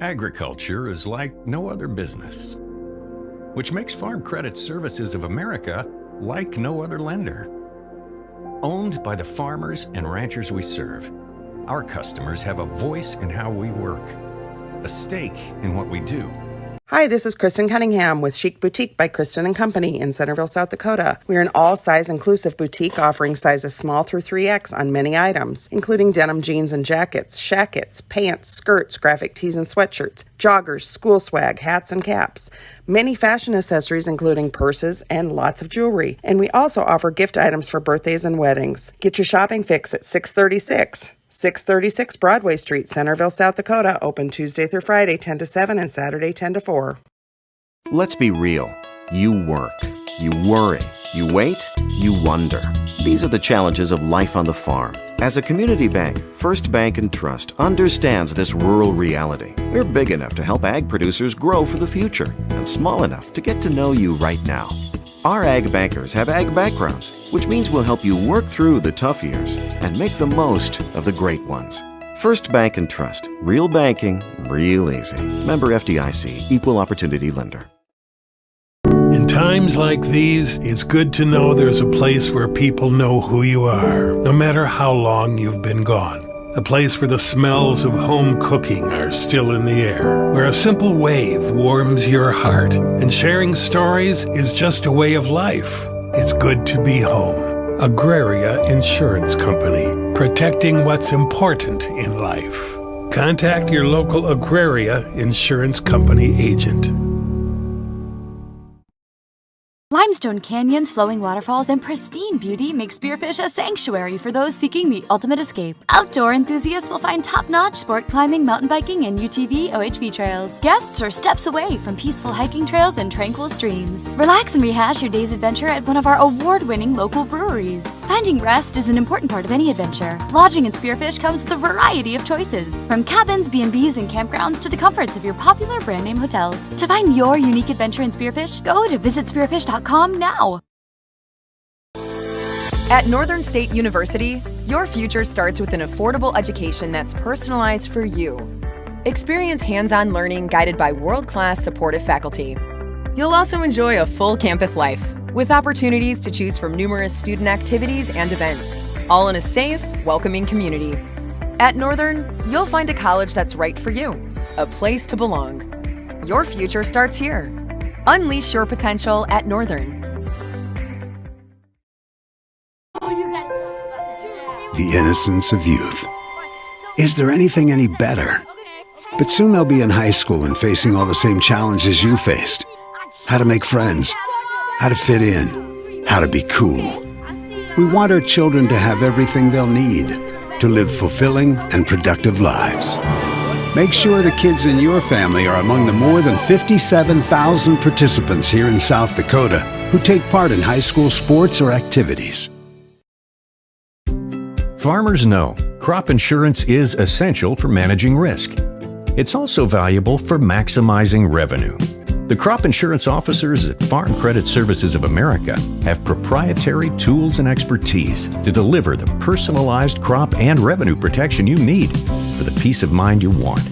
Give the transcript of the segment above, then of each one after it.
Agriculture is like no other business, which makes Farm Credit Services of America like no other lender. Owned by the farmers and ranchers we serve, our customers have a voice in how we work, a stake in what we do. Hi, this is Kristen Cunningham with Chic Boutique by Kristen & Company in Centerville, South Dakota. We're an all-size inclusive boutique offering sizes small through 3X on many items, including denim jeans and jackets, shackets, pants, skirts, graphic tees and sweatshirts, joggers, school swag, hats and caps, many fashion accessories including purses and lots of jewelry. And we also offer gift items for birthdays and weddings. Get your shopping fix at 636 Broadway Street, Centerville, South Dakota, open Tuesday through Friday, 10 to 7 and Saturday, 10 to 4. Let's be real. You work, you worry, you wait, you wonder. These are the challenges of life on the farm. As a community bank, First Bank and Trust understands this rural reality. We're big enough to help ag producers grow for the future and small enough to get to know you right now. Our ag bankers have ag backgrounds, which means we'll help you work through the tough years and make the most of the great ones. First Bank and Trust. Real banking, real easy. Member FDIC, Equal Opportunity Lender. In times like these, it's good to know there's a place where people know who you are, no matter how long you've been gone. A place where the smells of home cooking are still in the air, where a simple wave warms your heart, and sharing stories is just a way of life. It's good to be home. Agraria Insurance Company, protecting what's important in life. Contact your local Agraria Insurance Company agent. Limestone canyons, flowing waterfalls, and pristine beauty make Spearfish a sanctuary for those seeking the ultimate escape. Outdoor enthusiasts will find top-notch sport climbing, mountain biking, and UTV OHV trails. Guests are steps away from peaceful hiking trails and tranquil streams. Relax and rehash your day's adventure at one of our award-winning local breweries. Finding rest is an important part of any adventure. Lodging in Spearfish comes with a variety of choices, from cabins, B&Bs, and campgrounds to the comforts of your popular brand-name hotels. To find your unique adventure in Spearfish, go to visitspearfish.com now. At Northern State University, your future starts with an affordable education that's personalized for you. Experience hands-on learning guided by world-class supportive faculty. You'll also enjoy a full campus life with opportunities to choose from numerous student activities and events, all in a safe, welcoming community. At Northern, you'll find a college that's right for you, a place to belong. Your future starts here. Unleash your potential at Northern. The innocence of youth. Is there anything any better? But soon they'll be in high school and facing all the same challenges you faced. How to make friends, how to fit in, how to be cool. We want our children to have everything they'll need to live fulfilling and productive lives. Make sure the kids in your family are among the more than 57,000 participants here in South Dakota who take part in high school sports or activities. Farmers know crop insurance is essential for managing risk. It's also valuable for maximizing revenue. The crop insurance officers at Farm Credit Services of America have proprietary tools and expertise to deliver the personalized crop and revenue protection you need for the peace of mind you want.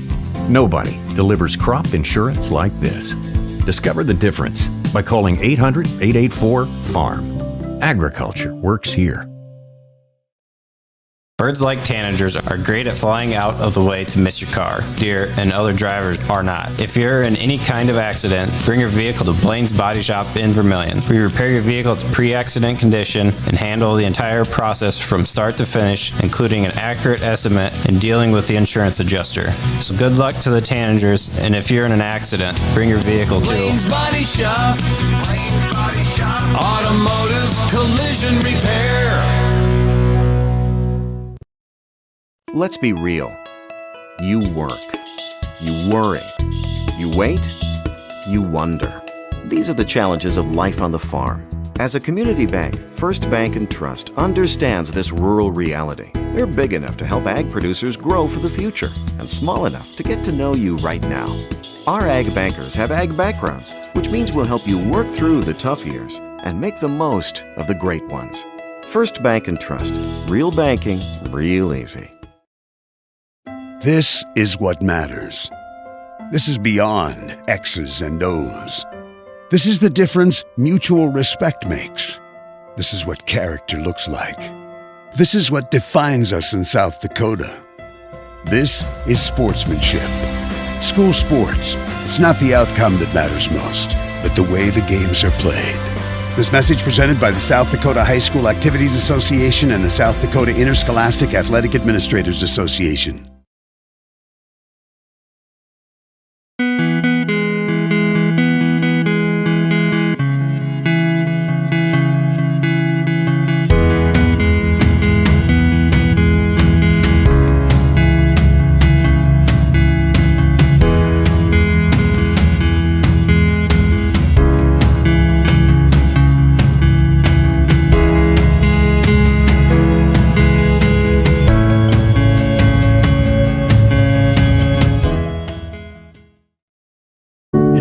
Nobody delivers crop insurance like this. Discover the difference by calling 800-884-FARM. Agriculture works here. Birds like tanagers are great at flying out of the way to miss your car. Deer and other drivers are not. If you're in any kind of accident, bring your vehicle to Blaine's Body Shop in Vermillion. We repair your vehicle to pre-accident condition and handle the entire process from start to finish, including an accurate estimate and dealing with the insurance adjuster. So good luck to the tanagers, and if you're in an accident, bring your vehicle to Blaine's Body Shop. Blaine's Body Shop. Automotive collision repair. Let's be real. You work, you worry, you wait, you wonder. These are the challenges of life on the farm. As a community bank, First Bank and Trust understands this rural reality. We're big enough to help ag producers grow for the future and small enough to get to know you right now. Our ag bankers have ag backgrounds, which means we'll help you work through the tough years and make the most of the great ones. First Bank and Trust. Real banking, real easy. This is what matters. This is beyond X's and O's. This is the difference mutual respect makes. This is what character looks like. This is what defines us in South Dakota. This is sportsmanship. School sports, it's not the outcome that matters most, but the way the games are played. This message presented by the South Dakota High School Activities Association and the South Dakota Interscholastic Athletic Administrators Association.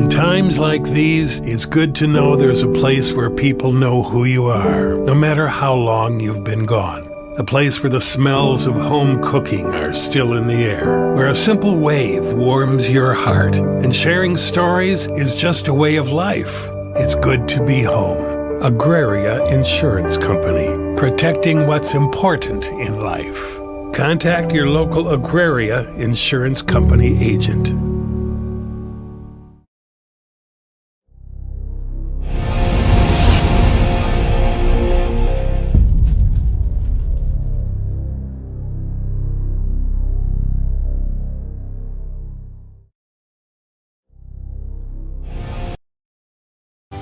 Times like these, it's good to know there's a place where people know who you are, no matter how long you've been gone. A place where the smells of home cooking are still in the air, where a simple wave warms your heart, and sharing stories is just a way of life. It's good to be home. Agraria Insurance Company, protecting what's important in life. Contact your local Agraria Insurance Company agent.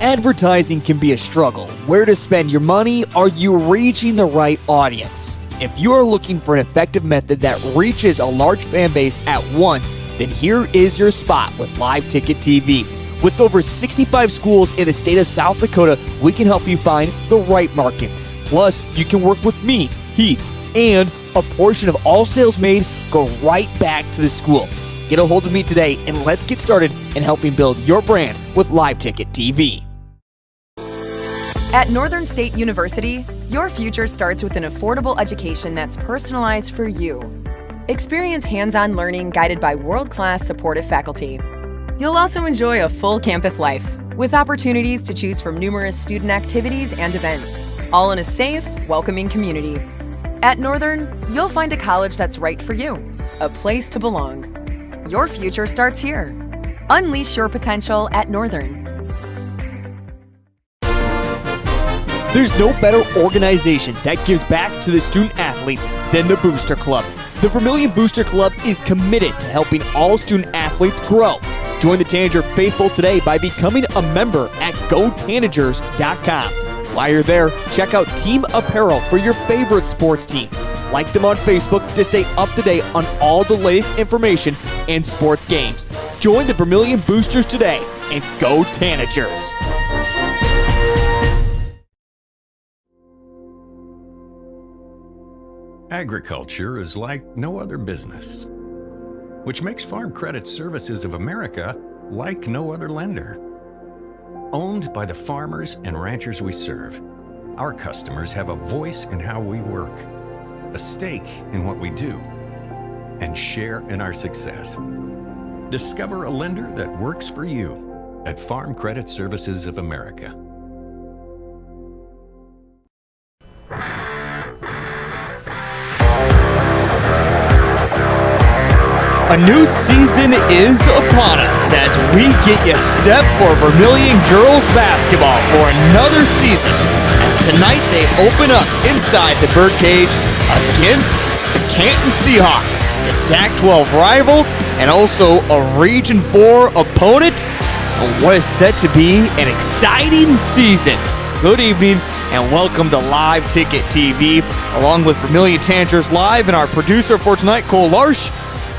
Advertising can be a struggle. Where to spend your money? Are you reaching the right audience? If you are looking for an effective method that reaches a large fan base at once, then here is your spot with Live Ticket TV. With over 65 schools in the state of South Dakota, we can help you find the right market. Plus, you can work with me, Heath, and a portion of all sales made go right back to the school. Get a hold of me today and let's get started in helping build your brand with Live Ticket TV. At Northern State University, your future starts with an affordable education that's personalized for you. Experience hands-on learning guided by world-class supportive faculty. You'll also enjoy a full campus life with opportunities to choose from numerous student activities and events, all in a safe, welcoming community. At Northern, you'll find a college that's right for you, a place to belong. Your future starts here. Unleash your potential at Northern. There's no better organization that gives back to the student athletes than the Booster Club. The Vermillion Booster Club is committed to helping all student athletes grow. Join the Tanager faithful today by becoming a member at GoTanagers.com. While you're there, check out team apparel for your favorite sports team. Like them on Facebook to stay up to date on all the latest information and sports games. Join the Vermillion Boosters today and go Tanagers! Agriculture is like no other business, which makes Farm Credit Services of America like no other lender. Owned by the farmers and ranchers we serve, our customers have a voice in how we work, a stake in what we do, and share in our success. Discover a lender that works for you at Farm Credit Services of America. A new season is upon us as we get you set for Vermillion girls basketball for another season. As tonight they open up inside the Birdcage against the Canton Seahawks, the DAC-12 rival, and also a Region 4 opponent. What is set to be an exciting season. Good evening and welcome to Live Ticket TV, along with Vermillion Tanagers Live and our producer for tonight, Cole Larsh.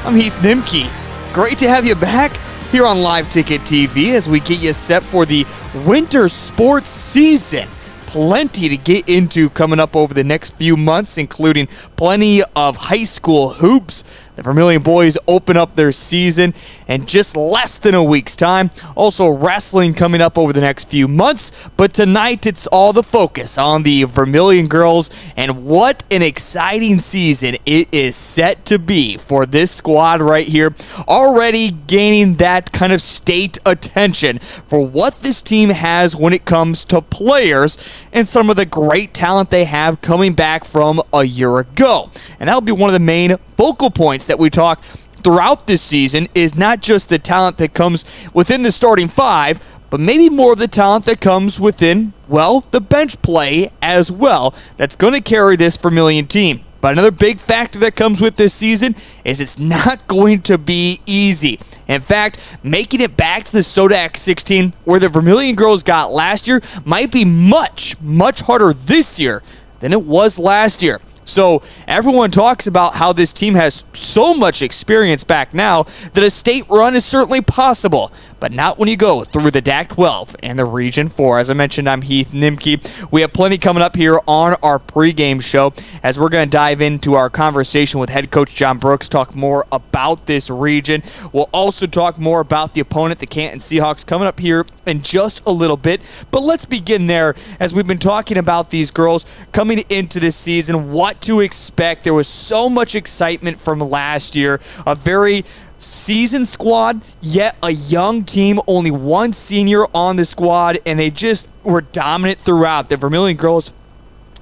I'm Heath Nimke. Great to have you back here on Live Ticket TV as we get you set for the winter sports season. Plenty to get into coming up over the next few months, including plenty of high school hoops, The Vermillion boys open up their season in just less than a week's time. Also, wrestling coming up over the next few months. But tonight, it's all the focus on the Vermillion girls, and what an exciting season it is set to be for this squad right here. Already gaining that kind of state attention for what this team has when it comes to players and some of the great talent they have coming back from a year ago. And that'll be one of the main focal points that we talk throughout this season, is not just the talent that comes within the starting five, but maybe more of the talent that comes within, well, the bench play as well, that's going to carry this Vermillion team. But another big factor that comes with this season is it's not going to be easy. In fact, making it back to the Sodak 16, where the Vermillion girls got last year, might be much, much harder this year than it was last year. So everyone talks about how this team has so much experience back now that a state run is certainly possible, but not when you go through the DAC 12 and the Region 4. As I mentioned, I'm Heath Nimke. We have plenty coming up here on our pregame show as we're going to dive into our conversation with head coach John Brooks, talk more about this region. We'll also talk more about the opponent, the Canton Seahawks, coming up here in just a little bit. But let's begin there as we've been talking about these girls coming into this season, what to expect. There was so much excitement from last year, a very seasoned squad, yet a young team, only one senior on the squad, and they just were dominant throughout. The Vermillion girls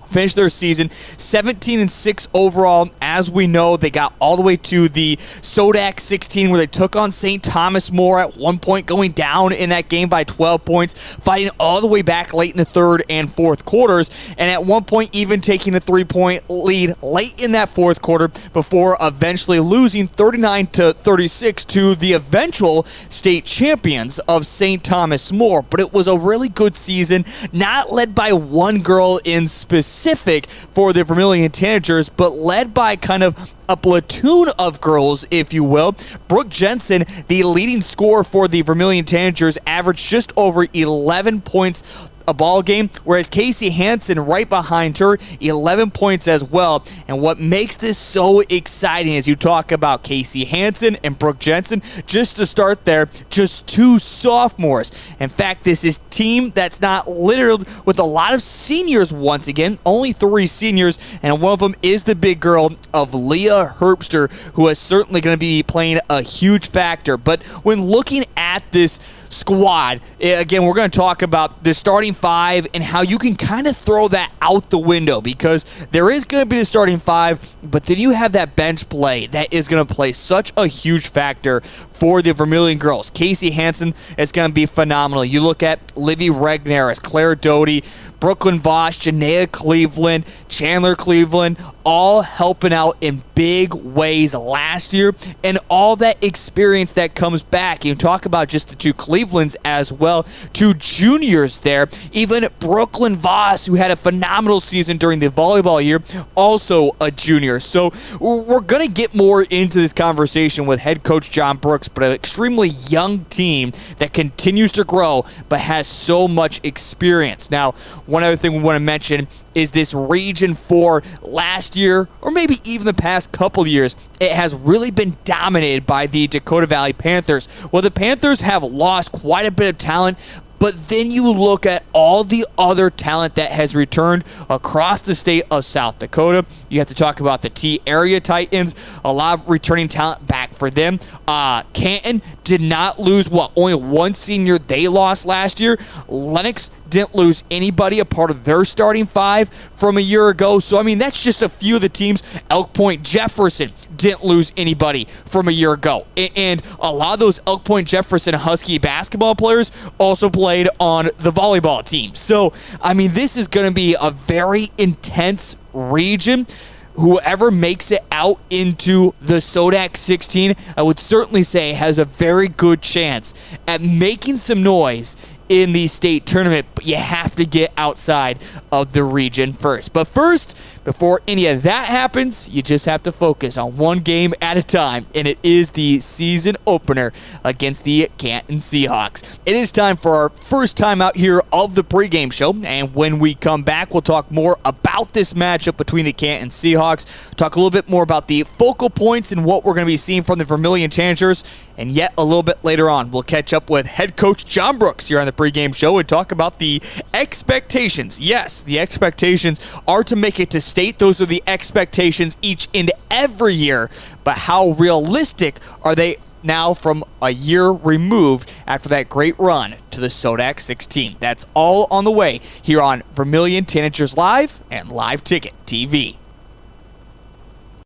finished their season 17-6 overall. As we know, they got all the way to the Sodak 16, where they took on St. Thomas More, at one point going down in that game by 12 points, fighting all the way back late in the third and fourth quarters, and at one point even taking a 3-point lead late in that fourth quarter before eventually losing 39-36 to the eventual state champions of St. Thomas More. But it was a really good season, not led by one girl in specific for the Vermillion Tanagers, but led by kind of a platoon of girls, if you will. Brooke Jensen, the leading scorer for the Vermillion Tanagers, averaged just over 11 points a ball game, whereas Casey Hansen right behind her, 11 points as well. And what makes this so exciting is you talk about Casey Hansen and Brooke Jensen. Just to start there, just two sophomores. In fact, this is a team that's not littered with a lot of seniors once again, only 3 seniors, and one of them is the big girl of Leah Herbster, who is certainly going to be playing a huge factor. But when looking at this squad, again, we're going to talk about the starting five and how you can kind of throw that out the window, because there is going to be the starting five, but then you have that bench play that is going to play such a huge factor for the Vermillion girls. Casey Hansen is going to be phenomenal. You look at Livy Regnaris, Claire Doty, Brooklyn Voss, Janaea Cleveland, Chandler Cleveland, all helping out in big ways last year, and all that experience that comes back. You talk about just the 2 Clevelands as well, 2 juniors there. Even Brooklyn Voss, who had a phenomenal season during the volleyball year, also a junior. So we're going to get more into this conversation with head coach John Brooks, but an extremely young team that continues to grow but has so much experience. Now, one other thing we want to mention is this Region 4 last year, or maybe even the past couple years, it has really been dominated by the Dakota Valley Panthers. Well, the Panthers have lost quite a bit of talent, but then you look at all the other talent that has returned across the state of South Dakota. You have to talk about the T area Titans, a lot of returning talent back for them. Canton did not lose, only one senior they lost last year. Lennox didn't lose anybody, a part of their starting five from a year ago. So, I mean, that's just a few of the teams. Elk Point Jefferson didn't lose anybody from a year ago. And a lot of those Elk Point Jefferson Husky basketball players also played on the volleyball team. So, I mean, this is going to be a very intense region. Whoever makes it out into the Sodak 16, I would certainly say has a very good chance at making some noise in the state tournament, but you have to get outside of the region first. But first, Before any of that happens, you just have to focus on one game at a time, and it is the season opener against the Canton Seahawks. It is time for our first time out here of the pregame show, and when we come back, we'll talk more about this matchup between the Canton Seahawks, talk a little bit more about the focal points and what we're going to be seeing from the Vermillion Tanagers, and yet a little bit later on, we'll catch up with head coach John Brooks here on the pregame show and talk about the expectations. Yes, the expectations are to make it to state. Those are the expectations each and every year, but how realistic are they now from a year removed after that great run to the Sodak 16? That's all on the way here on Vermillion Tanagers Live and Live Ticket TV.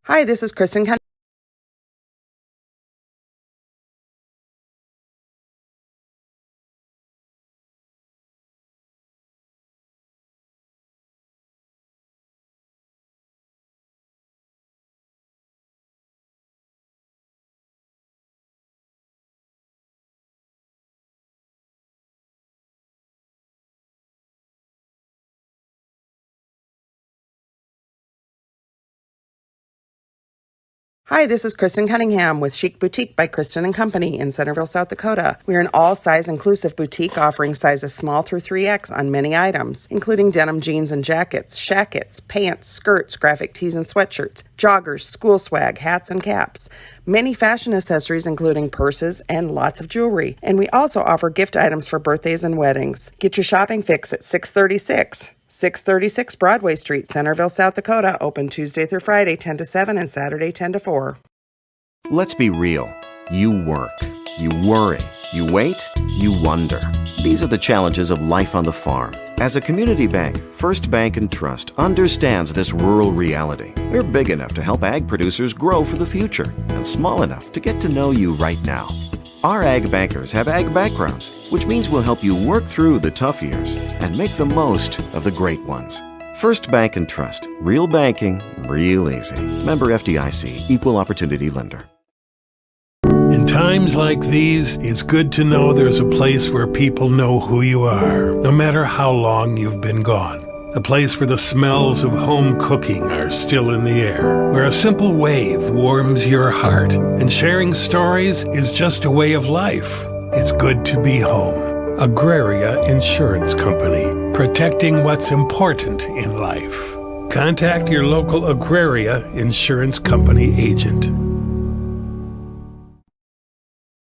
Hi, this is Kristen Cunningham. Hi, this is Kristen Cunningham with Chic Boutique by Kristen & Company in Centerville, South Dakota. We're an all-size inclusive boutique offering sizes small through 3X on many items, including denim jeans and jackets, shackets, pants, skirts, graphic tees and sweatshirts, joggers, school swag, hats and caps, many fashion accessories including purses and lots of jewelry. And we also offer gift items for birthdays and weddings. Get your shopping fix at 636 Broadway Street, Centerville, South Dakota, open Tuesday through Friday 10 to 7 and Saturday 10 to 4. Let's be real. You work, you worry, you wait, you wonder. These are the challenges of life on the farm. As a community bank, First Bank and Trust understands this rural reality. We're big enough to help ag producers grow for the future and small enough to get to know you right now. Our ag bankers have ag backgrounds, which means we'll help you work through the tough years and make the most of the great ones. First Bank and Trust. Real banking, real easy. Member FDIC, Equal Opportunity Lender. In times like these, it's good to know there's a place where people know who you are, no matter how long you've been gone. A place where the smells of home cooking are still in the air, where a simple wave warms your heart, and sharing stories is just a way of life. It's good to be home. Agraria Insurance Company, protecting what's important in life. Contact your local Agraria Insurance Company agent.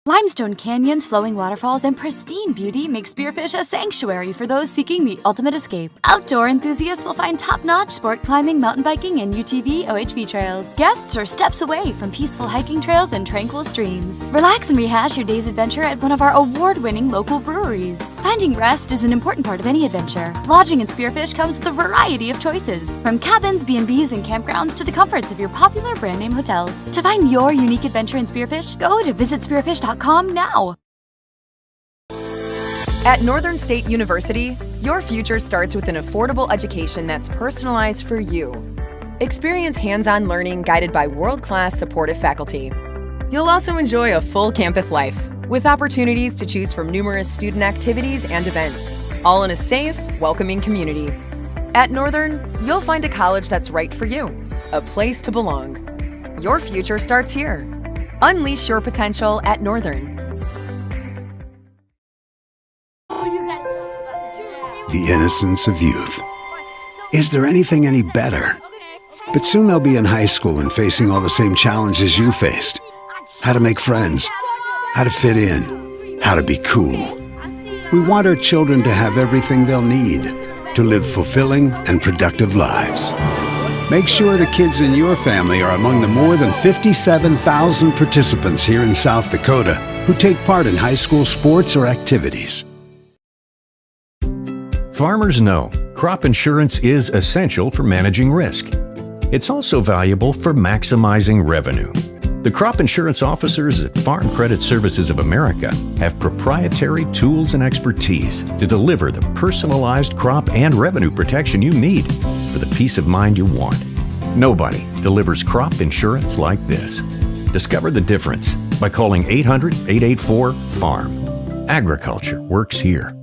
Limestone canyons, flowing waterfalls, and pristine beauty make Spearfish a sanctuary for those seeking the ultimate escape. Outdoor enthusiasts will find top-notch sport climbing, mountain biking, and UTV OHV trails. Guests are steps away from peaceful hiking trails and tranquil streams. Relax and rehash your day's adventure at one of our award-winning local breweries. Finding rest is an important part of any adventure. Lodging in Spearfish comes with a variety of choices, from cabins, B&Bs, and campgrounds to the comforts of your popular brand-name hotels. To find your unique adventure in Spearfish, go to visitspearfish.com now. At Northern State University, your future starts with an affordable education that's personalized for you. Experience hands-on learning guided by world-class supportive faculty. You'll also enjoy a full campus life with opportunities to choose from numerous student activities and events, all in a safe, welcoming community. At Northern, you'll find a college that's right for you, a place to belong. Your future starts here. Unleash your potential at Northern. The innocence of youth. Is there anything any better? But soon they'll be in high school and facing all the same challenges you faced. How to make friends, how to fit in, how to be cool. We want our children to have everything they'll need to live fulfilling and productive lives. Make sure the kids in your family are among the more than 57,000 participants here in South Dakota who take part in high school sports or activities. Farmers know crop insurance is essential for managing risk. It's also valuable for maximizing revenue. The crop insurance officers at Farm Credit Services of America have proprietary tools and expertise to deliver the personalized crop and revenue protection you need for the peace of mind you want. Nobody delivers crop insurance like this. Discover the difference by calling 800-884-FARM. Agriculture works here.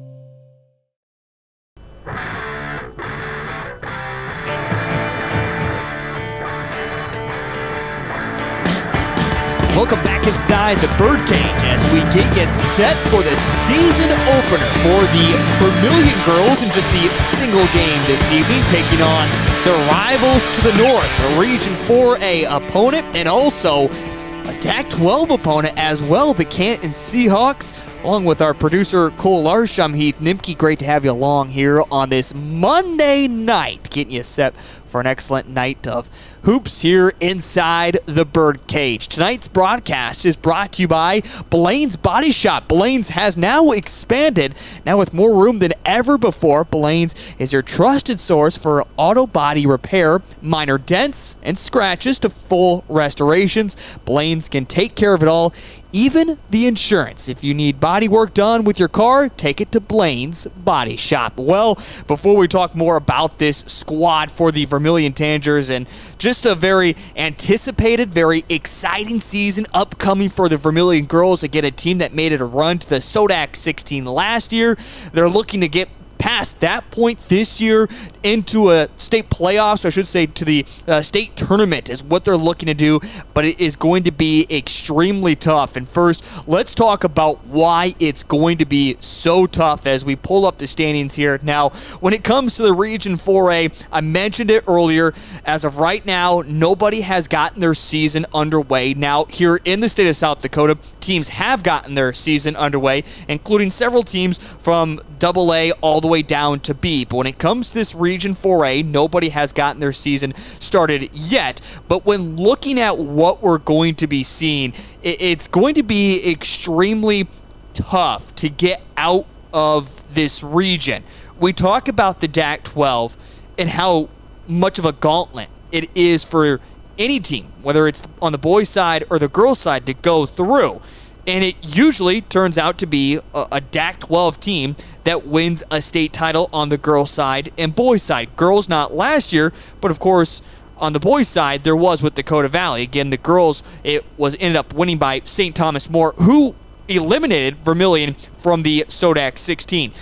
Welcome back inside the Birdcage as we get you set for the season opener for the Vermillion girls in just the single game this evening, taking on the rivals to the north, the Region 4A opponent, and also a DAC 12 opponent as well, the Canton Seahawks. Along with our producer, Cole Larsh, I'm Heath Nimke. Great to have you along here on this Monday night, getting you set for an excellent night of hoops here inside the Birdcage. Tonight's broadcast is brought to you by Blaine's Body Shop. Blaine's has now expanded, now with more room than ever before. Blaine's is your trusted source for auto body repair, minor dents and scratches to full restorations. Blaine's can take care of it all, even the insurance. If you need body work done with your car, take it to Blaine's Body Shop. Well, before we talk more about this squad for the Vermillion Tanagers and just a very anticipated, very exciting season upcoming for the Vermillion girls. Again, a team that made it a run to the SODAC 16 last year. They're looking to get past that point this year into a state playoffs, or I should say to the state tournament is what they're looking to do, but it is going to be extremely tough. And first, let's talk about why it's going to be so tough as we pull up the standings here. Now, when it comes to the Region 4A, I mentioned it earlier, as of right now, nobody has gotten their season underway. Now, here in the state of South Dakota, teams have gotten their season underway, including several teams from AA all the way down to B. But when it comes to this Region 4A, nobody has gotten their season started yet. But when looking at what we're going to be seeing, it's going to be extremely tough to get out of this region. We talk about the DAC 12 and how much of a gauntlet it is for any team, whether it's on the boys' side or the girls' side, to go through. And it usually turns out to be a DAC 12 team that wins a state title on the girls' side and boys' side. Girls not last year, but of course on the boys' side there was with Dakota Valley. Again, the girls, it was ended up winning by St. Thomas More, who eliminated Vermillion from the SODAC 16.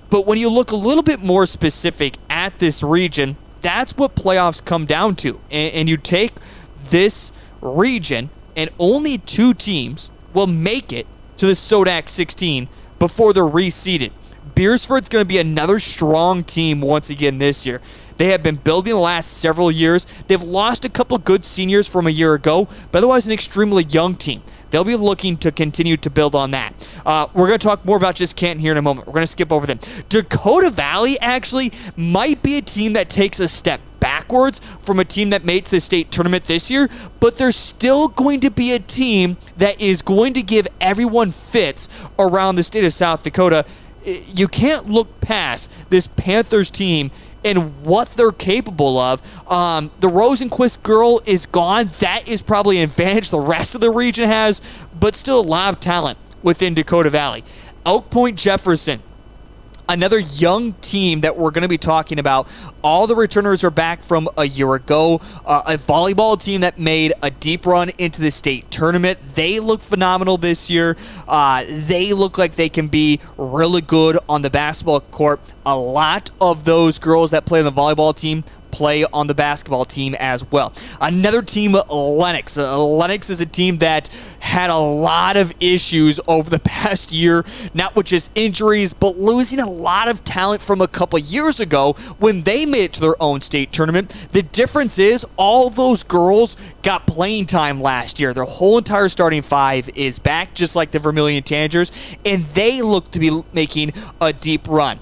But when you look a little bit more specific at this region, that's what playoffs come down to. And you take this region, and only 2 teams will make it to the SODAC 16 before they're reseeded. Beersford's going to be another strong team once again this year. They have been building the last several years. They've lost a couple good seniors from a year ago, but otherwise an extremely young team. They'll be looking to continue to build on that. We're going to talk more about just Canton here in a moment. We're going to skip over them. Dakota Valley actually might be a team that takes a step backwards from a team that made the state tournament this year, but they're still going to be a team that is going to give everyone fits around the state of South Dakota. You can't look past this Panthers team and what they're capable of. The Rosenquist girl is gone. That is probably an advantage the rest of the region has, but still a lot of talent within Dakota Valley. Elk Point Jefferson, another young team that we're going to be talking about. All the returners are back from a year ago. A volleyball team that made a deep run into the state tournament. They look phenomenal this year. They look like they can be really good on the basketball court. A lot of those girls that play on the volleyball team play on the basketball team as well. Another team, Lennox. Lennox is a team that had a lot of issues over the past year, not with just injuries, but losing a lot of talent from a couple years ago when they made it to their own state tournament. The difference is all those girls got playing time last year. Their whole entire starting 5 is back, just like the Vermillion Tanagers, and they look to be making a deep run.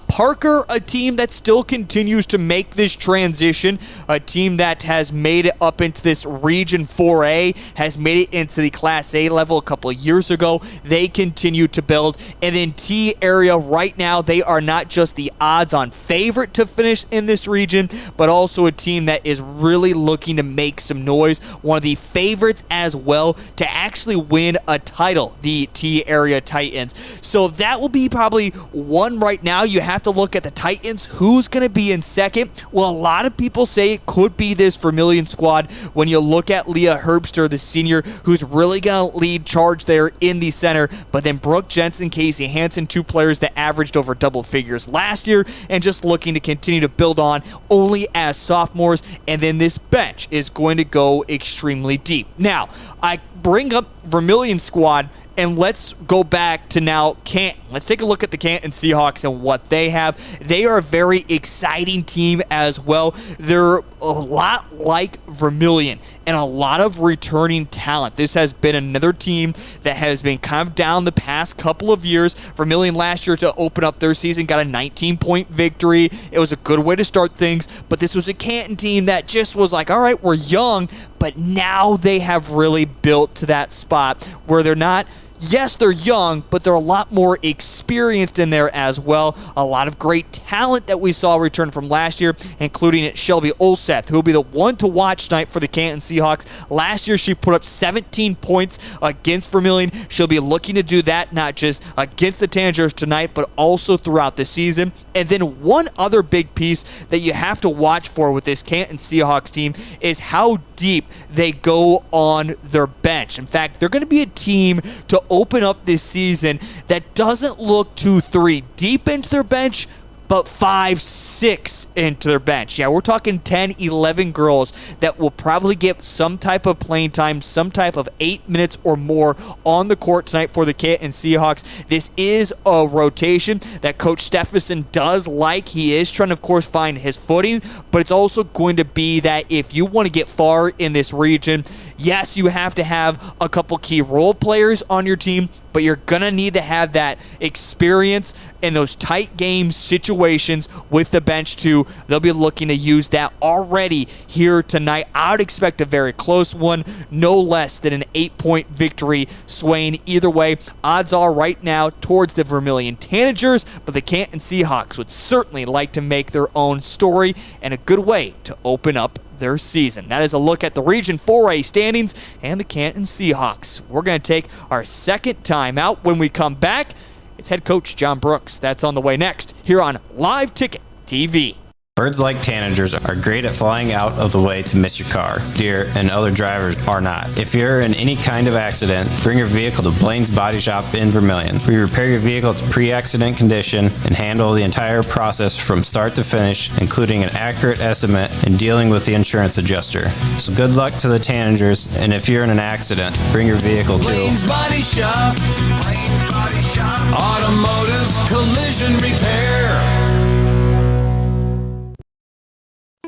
Parker, a team that still continues to make this transition, a team that has made it up into this Region 4A, has made it into the Class A level a couple of years ago. They continue to build. And in T area right now, they are not just the odds-on favorite to finish in this region, but also a team that is really looking to make some noise. One of the favorites as well to actually win a title, the T area Titans. So that will be probably one right now now you have to look at the Titans. Who's going to be in second? Well, a lot of people say it could be this Vermillion squad when you look at Leah Herbster, the senior, who's really going to lead charge there in the center. But then Brooke Jensen, Casey Hansen, two players that averaged over double figures last year and just looking to continue to build on only as sophomores. And then this bench is going to go extremely deep. Now, I bring up Vermillion squad, and let's go back to now Canton. Let's take a look at the Canton Seahawks and what they have. They are a very exciting team as well. They're a lot like Vermillion and a lot of returning talent. This has been another team that has been kind of down the past couple of years. Vermillion last year to open up their season got a 19-point victory. It was a good way to start things, but this was a Canton team that just was like, all right, we're young, but now they have really built to that spot where they're not, yes, they're young, but they're a lot more experienced in there as well. A lot of great talent that we saw return from last year, including Shelby Olseth, who will be the one to watch tonight for the Canton Seahawks. Last year, she put up 17 points against Vermillion. She'll be looking to do that not just against the Tanagers tonight, but also throughout the season. And then one other big piece that you have to watch for with this Canton Seahawks team is how deep they go on their bench. In fact, they're going to be a team to open up this season that doesn't look 2-3 deep into their bench, but 5-6 into their bench. Yeah, we're talking 10, 11 girls that will probably get some type of playing time, some type of 8 minutes or more on the court tonight for the Canton Seahawks. This is a rotation that Coach Stephenson does like. He is trying to, of course, find his footing, but it's also going to be that if you want to get far in this region, yes, you have to have a couple key role players on your team, but you're going to need to have that experience in those tight game situations with the bench too. They'll be looking to use that already here tonight. I would expect a very close one, no less than an 8-point victory swaying either way. Odds are right now towards the Vermillion Tanagers, but the Canton Seahawks would certainly like to make their own story and a good way to open up their season. That is a look at the Region 4A standings and the Canton Seahawks. We're going to take our second time out. When we come back, it's head coach John Brooks. That's on the way next here on Live Ticket TV. Birds like tanagers are great at flying out of the way to miss your car. Deer and other drivers are not. If you're in any kind of accident, bring your vehicle to Blaine's Body Shop in Vermillion. We repair your vehicle to pre-accident condition and handle the entire process from start to finish, including an accurate estimate and dealing with the insurance adjuster. So good luck to the tanagers, and if you're in an accident, bring your vehicle to Blaine's Body Shop. Blaine's Body Shop. Automotive collision repair.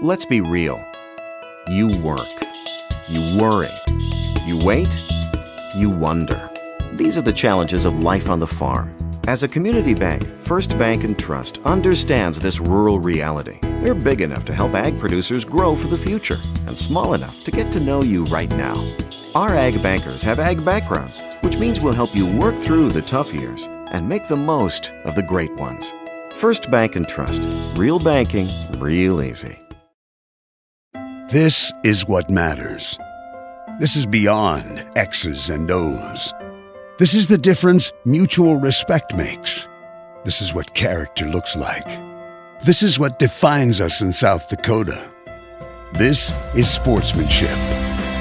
Let's be real. You work. You worry. You wait. You wonder. These are the challenges of life on the farm. As a community bank, First Bank and Trust understands this rural reality. We're big enough to help ag producers grow for the future and small enough to get to know you right now. Our ag bankers have ag backgrounds, which means we'll help you work through the tough years and make the most of the great ones. First Bank and Trust. Real banking, real easy. This is what matters. This is beyond X's and O's. This is the difference mutual respect makes. This is what character looks like. This is what defines us in South Dakota. This is sportsmanship.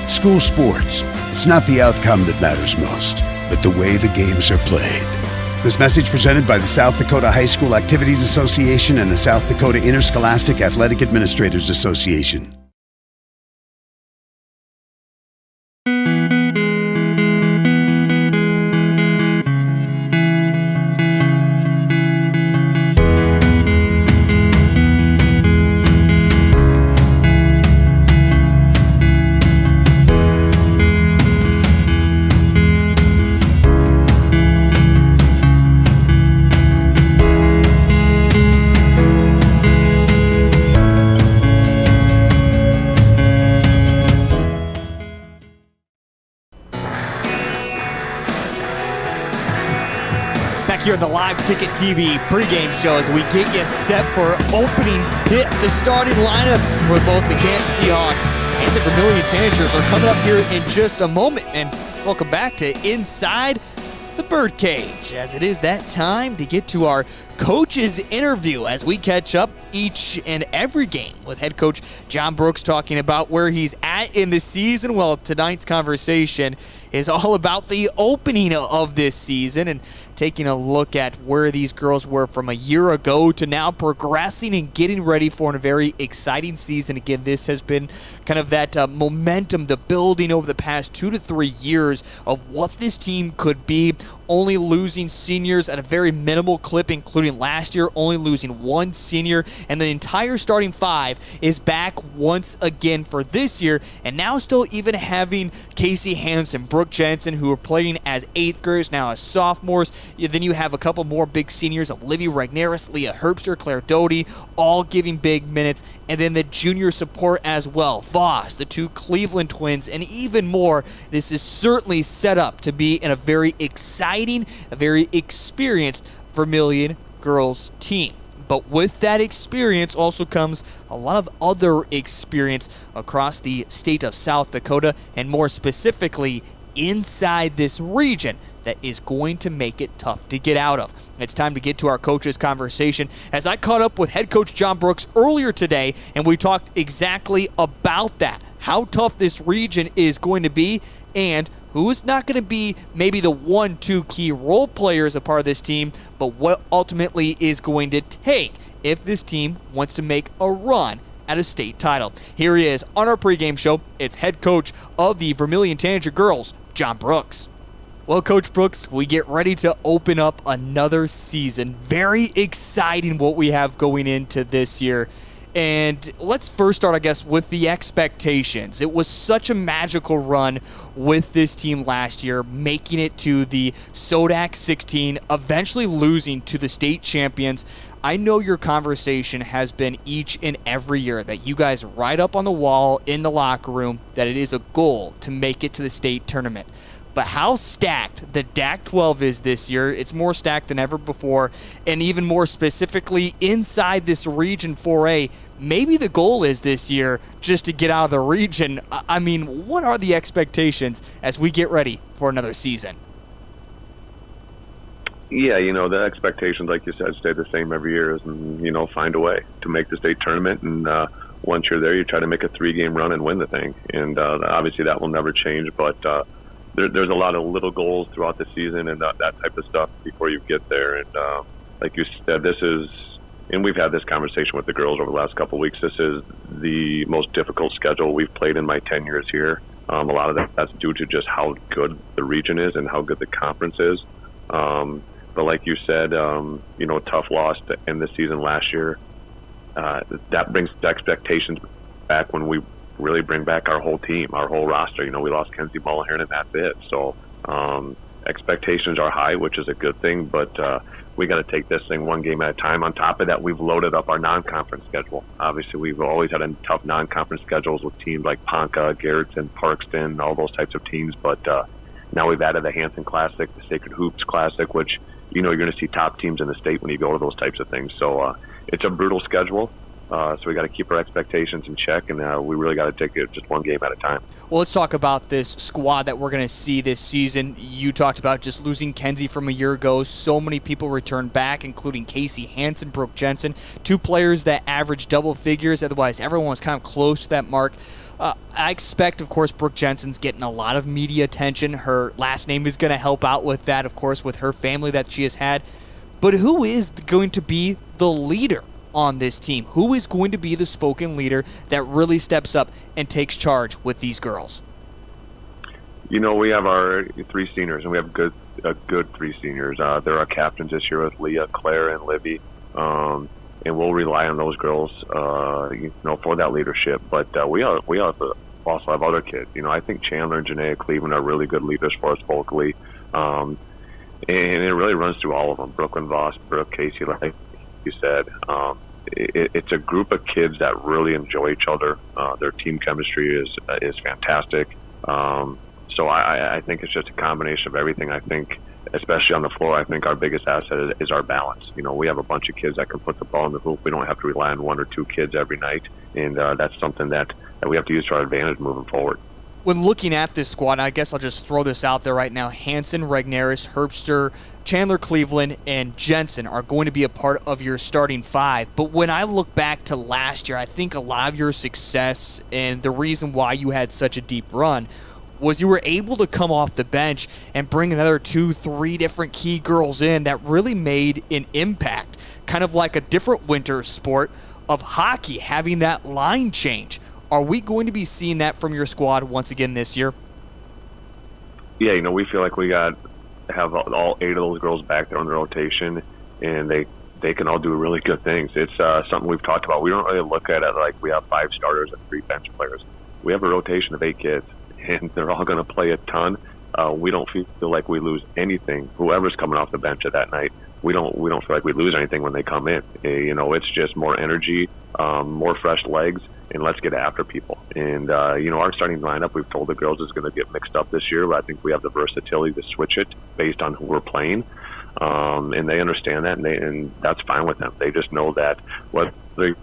School sports, it's not the outcome that matters most, but the way the games are played. This message presented by the South Dakota High School Activities Association and the South Dakota Interscholastic Athletic Administrators Association. Here at the Live Ticket TV pregame show as we get you set for opening tip. The starting lineups for both the Canton Seahawks and the Vermillion Tanagers are coming up here in just a moment. And welcome back to Inside the Birdcage, as it is that time to get to our coach's interview as we catch up each and every game with head coach John Brooks talking about where he's at in the season. Well, tonight's conversation is all about the opening of this season and taking a look at where these girls were from a year ago to now progressing and getting ready for a very exciting season. Again, this has been kind of that momentum, the building over the past 2 to 3 years of what this team could be, only losing seniors at a very minimal clip, including last year, only losing one senior, and the entire starting five is back once again for this year, and now still even having Casey Hansen, Brooke Jensen, who are playing as 8th graders, now as sophomores. Then you have a couple more big seniors, Olivia Regneris, Leah Herbster, Claire Doty, all giving big minutes, and then the junior support as well. Voss, the 2 Cleveland twins, and even more. This is certainly set up to be in a very exciting, a very experienced Vermillion girls team. But with that experience also comes a lot of other experience across the state of South Dakota, and more specifically inside this region, that is going to make it tough to get out of. It's time to get to our coach's conversation as I caught up with head coach John Brooks earlier today, and we talked exactly about that, how tough this region is going to be, and who is not going to be maybe the 1-2 key role players a part of this team, but what ultimately is going to take if this team wants to make a run at a state title. Here he is on our pregame show. It's head coach of the Vermillion Tanager girls, John Brooks. Well, Coach Brooks, we get ready to open up another season. Very exciting what we have going into this year. And let's first start, I guess, with the expectations. It was such a magical run with this team last year, making it to the SODAC 16, eventually losing to the state champions. I know your conversation has been each and every year that you guys write up on the wall in the locker room that it is a goal to make it to the state tournament. But how stacked the DAC 12 is this year, it's more stacked than ever before, and even more specifically inside this Region 4A, maybe the goal is this year just to get out of the region. I mean, what are the expectations as we get ready for another season? Yeah, the expectations, like you said, stay the same every year, and, find a way to make the state tournament. And once you're there, you try to make a 3-game run and win the thing. And obviously that will never change, but there's a lot of little goals throughout the season and that type of stuff before you get there. And like you said, and we've had this conversation with the girls over the last couple of weeks, this is the most difficult schedule we've played in my 10 years here. A lot of that's due to just how good the region is and how good the conference is. But like you said, tough loss to end the season last year. That brings the expectations back when we really bring back our whole team, our whole roster. We lost Kenzie Mullahan and that's it. So expectations are high, which is a good thing, but we got to take this thing one game at a time. On top of that, we've loaded up our non-conference schedule. Obviously, we've always had a tough non-conference schedules with teams like Ponca, Garrettson, Parkston, all those types of teams, but now we've added the Hanson Classic, the Sacred Hoops Classic, which, you're going to see top teams in the state when you go to those types of things. So it's a brutal schedule. So we got to keep our expectations in check, and we really got to take it just one game at a time. Well, let's talk about this squad that we're going to see this season. You talked about just losing Kenzie from a year ago. So many people returned back, including Casey Hansen, Brooke Jensen, 2 players that averaged double figures. Otherwise, everyone was kind of close to that mark. I expect, of course, Brooke Jensen's getting a lot of media attention. Her last name is going to help out with that, of course, with her family that she has had. But who is going to be the leader on this team? Who is going to be the spoken leader that really steps up and takes charge with these girls? We have our 3 seniors, and we have a good 3 seniors. They're our captains this year with Leah, Claire, and Libby. And we'll rely on those girls, for that leadership. But we also have other kids. I think Chandler and Janaea Cleveland are really good leaders for us vocally. And it really runs through all of them. Brooklyn Voss, Brooke, Casey, like you said. It's a group of kids that really enjoy each other. Their team chemistry is fantastic. So I think it's just a combination of everything. I think, especially on the floor, I think our biggest asset is our balance. We have a bunch of kids that can put the ball in the hoop. We don't have to rely on 1 or 2 kids every night, and that's something that we have to use to our advantage moving forward. When looking at this squad, I guess I'll just throw this out there right now, Hansen, Regnerus, Herbster, Chandler Cleveland, and Jensen are going to be a part of your starting five. But when I look back to last year, I think a lot of your success and the reason why you had such a deep run was you were able to come off the bench and bring another 2-3 different key girls in that really made an impact, kind of like a different winter sport of hockey, having that line change. Are we going to be seeing that from your squad once again this year? Yeah, we feel like we have all 8 of those girls back there on the rotation, and they can all do really good things. It's something we've talked about. We don't really look at it like we have 5 starters and 3 bench players. We have a rotation of 8 kids, and they're all going to play a ton. We don't feel like we lose anything. Whoever's coming off the bench at that night, we don't feel like we lose anything when they come in. It's just more energy, more fresh legs, and let's get after people. And, our starting lineup, we've told the girls, is going to get mixed up this year, but I think we have the versatility to switch it based on who we're playing. And they understand that, and that's fine with them. They just know that whether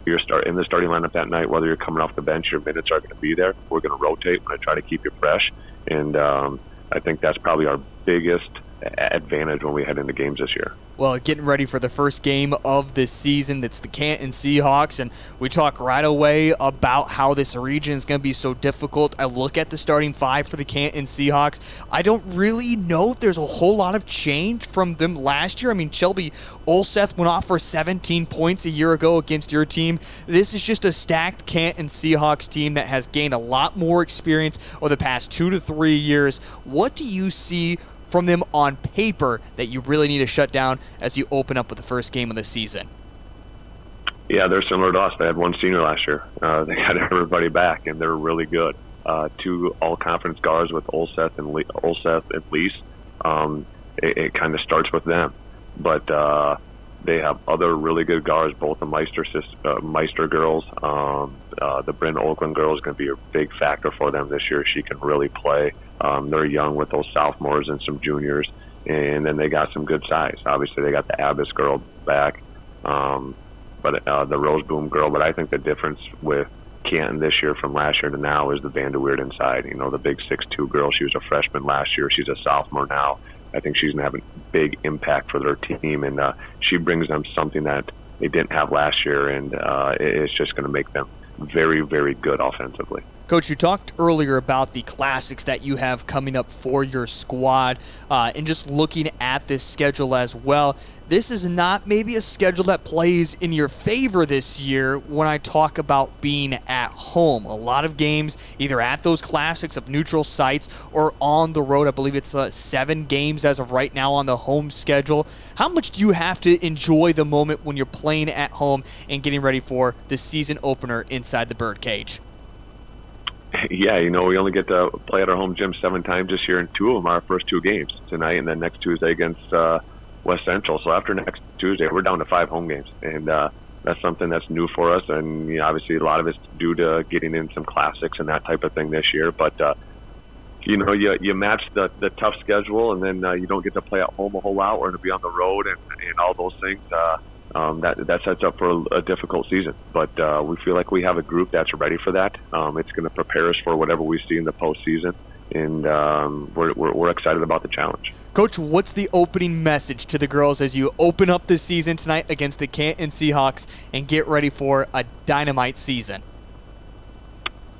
you're in the starting lineup that night, whether you're coming off the bench, your minutes are going to be there. We're going to rotate. We're going to try to keep you fresh. And I think that's probably our biggest advantage when we head into games this year. Well, getting ready for the first game of this season, that's the Canton Seahawks, and we talk right away about how this region is going to be so difficult. I look at the starting 5 for the Canton Seahawks. I don't really know if there's a whole lot of change from them last year. I mean, Shelby Olseth went off for 17 points a year ago against your team. This is just a stacked Canton Seahawks team that has gained a lot more experience over the past 2 to 3 years. What do you see from them on paper that you really need to shut down as you open up with the first game of the season? Yeah, they're similar to us. They had 1 senior last year. They had everybody back, and they're really good. 2 all-conference guards with Olseth and Lease. It kind of starts with them. But they have other really good guards, both the Meister girls. The Bryn Oakland girl is going to be a big factor for them this year. She can really play. They're young with those sophomores and some juniors, and then they got some good size. Obviously, they got the Abbas girl back, but the Roseboom girl. But I think the difference with Canton this year from last year to now is the Vanderweerd inside. The big 6'2" girl. She was a freshman last year. She's a sophomore now. I think she's going to have a big impact for their team, and she brings them something that they didn't have last year, and it's just going to make them very, very good offensively. Coach, you talked earlier about the classics that you have coming up for your squad, and just looking at this schedule as well. This is not maybe a schedule that plays in your favor this year when I talk about being at home. A lot of games either at those classics of neutral sites or on the road. I believe it's 7 games as of right now on the home schedule. How much do you have to enjoy the moment when you're playing at home and getting ready for the season opener inside the Birdcage? Yeah, we only get to play at our home gym 7 times this year, and 2 of them are our first 2 games, tonight and then next Tuesday against West Central. So after next Tuesday, we're down to 5 home games, and that's something that's new for us. And obviously, a lot of it's due to getting in some classics and that type of thing this year. But you match the tough schedule, and then you don't get to play at home a whole lot. We're going to be on the road and all those things. That sets up for a difficult season. But we feel like we have a group that's ready for that. It's going to prepare us for whatever we see in the postseason, and we're excited about the challenge. Coach, what's the opening message to the girls as you open up this season tonight against the Canton Seahawks and get ready for a dynamite season?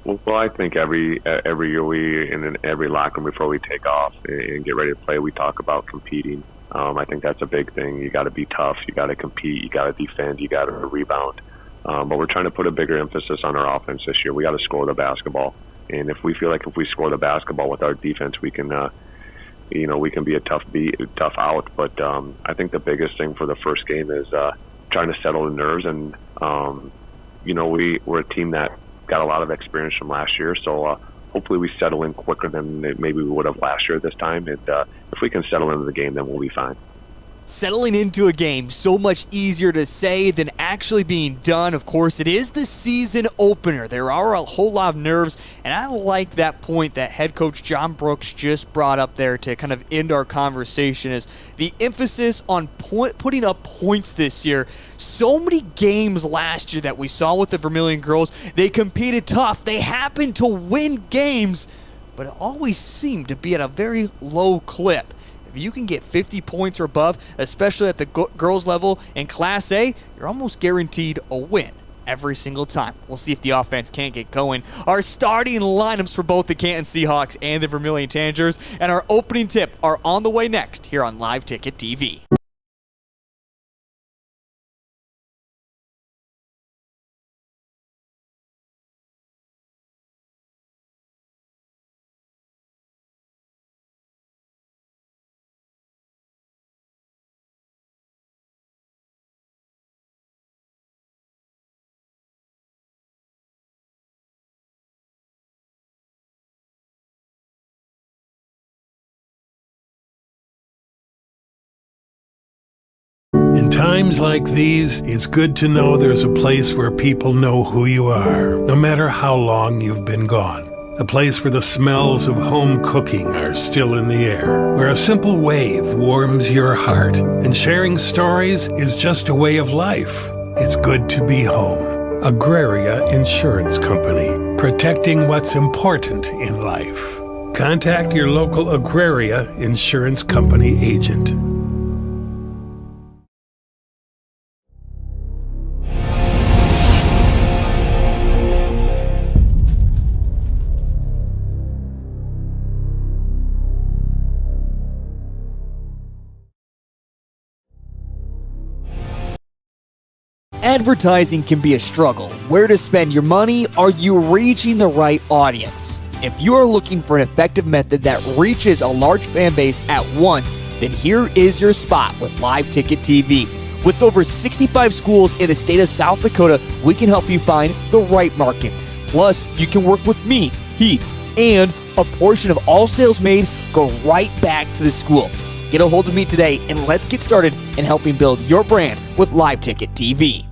Well, I think every year in every locker room before we take off and get ready to play, we talk about competing. I think that's a big thing. You got to be tough. You got to compete. You got to defend. You got to rebound. But we're trying to put a bigger emphasis on our offense this year. We got to score the basketball, and if we feel like if we score the basketball with our defense, we can, we can be a tough out. But I think the biggest thing for the first game is trying to settle the nerves, and we're a team that got a lot of experience from last year, so hopefully we settle in quicker than maybe we would have last year at this time. And if we can settle into the game, then we'll be fine. Settling into a game, so much easier to say than actually being done. Of course, it is the season opener. There are a whole lot of nerves, and I like that point that head coach John Brooks just brought up there to kind of end our conversation, is the emphasis on putting up points this year. So many games last year that we saw with the Vermillion girls, they competed tough. They happened to win games, but it always seemed to be at a very low clip. If you can get 50 points or above, especially at the girls level in Class A, you're almost guaranteed a win every single time. We'll see if the offense can't get going. Our starting lineups for both the Canton Seahawks and the Vermillion Tanagers and our opening tip are on the way next here on Live Ticket TV. In times like these, it's good to know there's a place where people know who you are, no matter how long you've been gone. A place where the smells of home cooking are still in the air, where a simple wave warms your heart, and sharing stories is just a way of life. It's good to be home. Agraria Insurance Company, protecting what's important in life. Contact your local Agraria Insurance Company agent. Advertising can be a struggle. Where to spend your money? Are you reaching the right audience? If you are looking for an effective method that reaches a large fan base at once, then here is your spot with Live Ticket TV. With over 65 schools in the state of South Dakota, we can help you find the right market. Plus, you can work with me, Heath, and a portion of all sales made go right back to the school. Get a hold of me today and let's get started in helping build your brand with Live Ticket TV.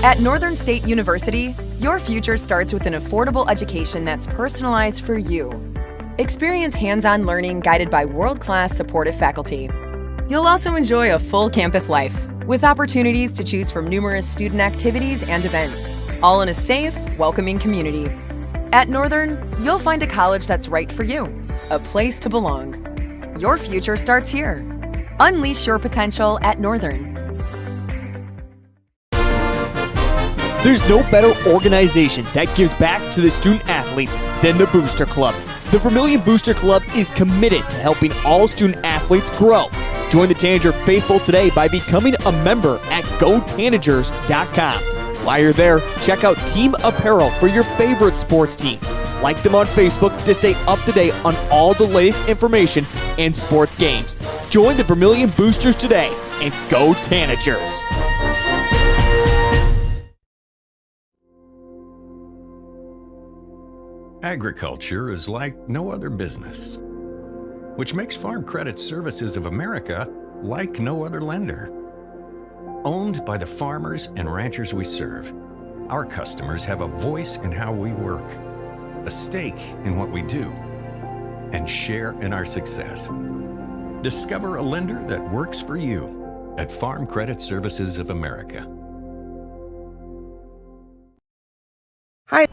At Northern State University, your future starts with an affordable education that's personalized for you. Experience hands-on learning guided by world-class supportive faculty. You'll also enjoy a full campus life with opportunities to choose from numerous student activities and events, all in a safe, welcoming community. At Northern, you'll find a college that's right for you, a place to belong. Your future starts here. Unleash your potential at Northern. There's no better organization that gives back to the student athletes than the Booster Club. The Vermillion Booster Club is committed to helping all student athletes grow. Join the Tanager faithful today by becoming a member at GoTanagers.com. While you're there, check out team apparel for your favorite sports team. Like them on Facebook to stay up to date on all the latest information and sports games. Join the Vermillion Boosters today and go Tanagers! Agriculture is like no other business, which makes Farm Credit Services of America like no other lender. Owned by the farmers and ranchers we serve, our customers have a voice in how we work, a stake in what we do, and share in our success. Discover a lender that works for you at Farm Credit Services of America. Hi.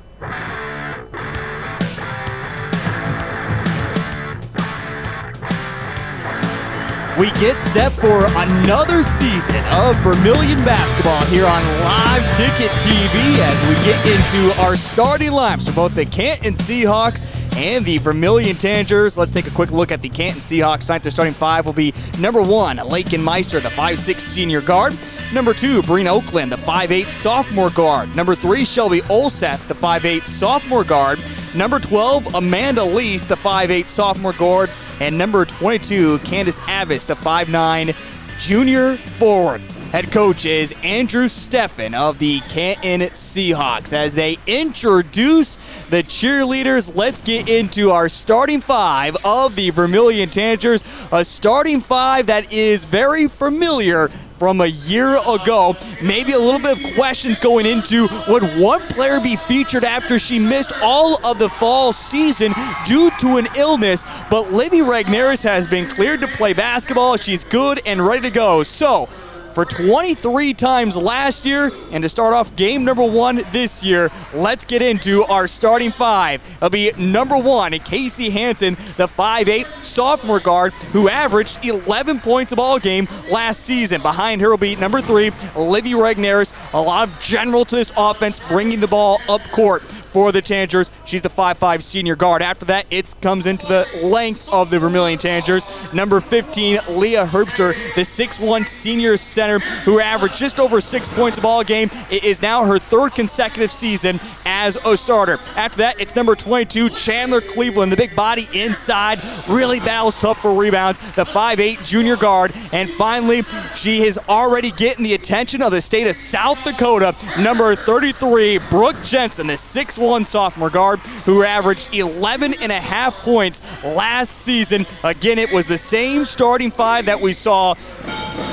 We get set for another season of Vermillion basketball here on Live Ticket TV as we get into our starting lineups for both the Canton Seahawks and the Vermillion Tanagers. Let's take a quick look at the Canton Seahawks. Tonight their starting five will be number 1, Lakin Meister, the 5'6" senior guard. Number 2, Breen Oakland, the 5'8" sophomore guard. Number 3, Shelby Olseth, the 5'8" sophomore guard. Number 12, Amanda Lease, the 5'8" sophomore guard. And number 22, Candace Avis, the 5'9" junior forward. Head coach is Andrew Steffen of the Canton Seahawks. As they introduce the cheerleaders, let's get into our starting five of the Vermillion Tanagers. A starting five that is very familiar from a year ago. Maybe a little bit of questions going into would one player be featured after she missed all of the fall season due to an illness, but Libby Regneris has been cleared to play basketball. She's good and ready to go. So, for 23 times last year. And to start off game number 1 this year, let's get into our starting 5. It'll be number 1, Casey Hansen, the 5'8" sophomore guard who averaged 11 points a ball game last season. Behind her will be number 3, Livy Regnerus, a lot of general to this offense, bringing the ball up court for the Tanagers. She's the 5'5" senior guard. After that, it comes into the length of the Vermillion Tanagers. Number 15, Leah Herbster, the 6'1" senior center who averaged just over 6 points a ball game. It is now her 3rd consecutive season as a starter. After that, it's number 22, Chandler Cleveland, the big body inside, really battles tough for rebounds, the 5'8" junior guard. And finally, she is already getting the attention of the state of South Dakota, number 33, Brooke Jensen, the 6'1" sophomore guard who averaged 11.5 points last season. Again, it was the same starting 5 that we saw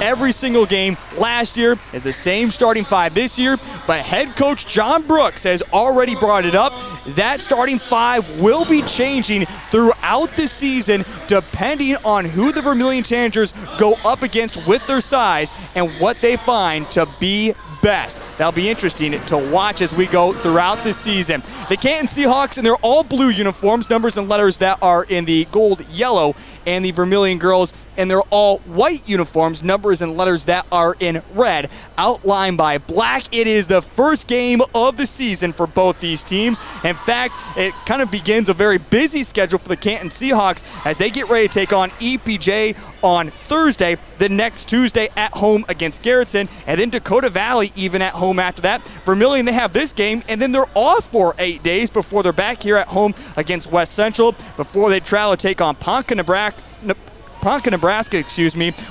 every single game last year is the same starting 5 this year, but head coach John Brooks has already brought it up. That starting 5 will be changing throughout the season depending on who the Vermillion Tanagers go up against with their size and what they find to be best. That'll be interesting to watch as we go throughout the season. The Canton Seahawks in their all blue uniforms, numbers and letters that are in the gold yellow, and the Vermillion girls in their all white uniforms, numbers and letters that are in red, outlined by black. It is the first game of the season for both these teams. In fact, it kind of begins a very busy schedule for the Canton Seahawks as they get ready to take on EPJ on Thursday, the next Tuesday at home against Garrettson, and then Dakota Valley even at home after that. Vermillion, they have this game, and then they're off for 8 days before they're back here at home against West Central, before they travel to take on Ponca, Nebraska,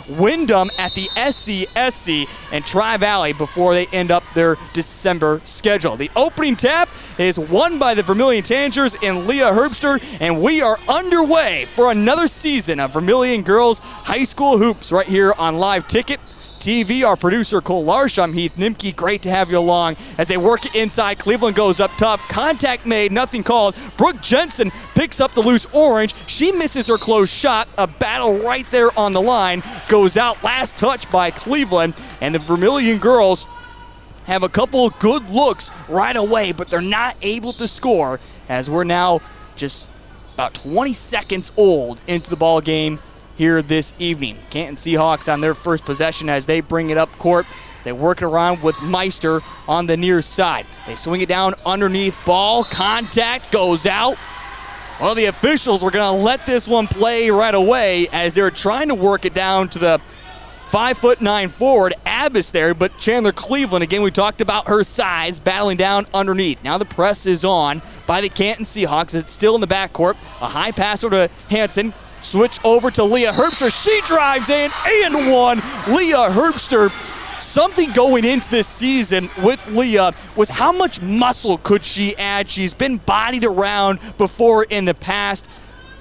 Windham at the SCSC, and Tri-Valley before they end up their December schedule. The opening tap is won by the Vermillion Tanagers and Leah Herbster, and we are underway for another season of Vermillion Girls High School Hoops right here on Live Ticket TV. Our producer, Cole Larsh, I'm Heath Nimke. Great to have you along as they work it inside. Cleveland goes up tough. Contact made, nothing called. Brooke Jensen picks up the loose orange. She misses her close shot. A battle right there on the line. Goes out. Last touch by Cleveland. And the Vermillion girls have a couple of good looks right away, but they're not able to score as we're now just about 20 seconds old into the ball game here this evening. Canton Seahawks on their first possession as they bring it up court. They work it around with Meister on the near side. They swing it down underneath. Ball contact goes out. Well, the officials are going to let this one play right away as they're trying to work it down to the 5'9" forward, Abbas there, but Chandler Cleveland, again, we talked about her size, battling down underneath. Now the press is on by the Canton Seahawks. It's still in the backcourt. A high pass over to Hansen. Switch over to Leah Herbster. She drives in and one. Leah Herbster. Something going into this season with Leah was how much muscle could she add? She's been bodied around before in the past.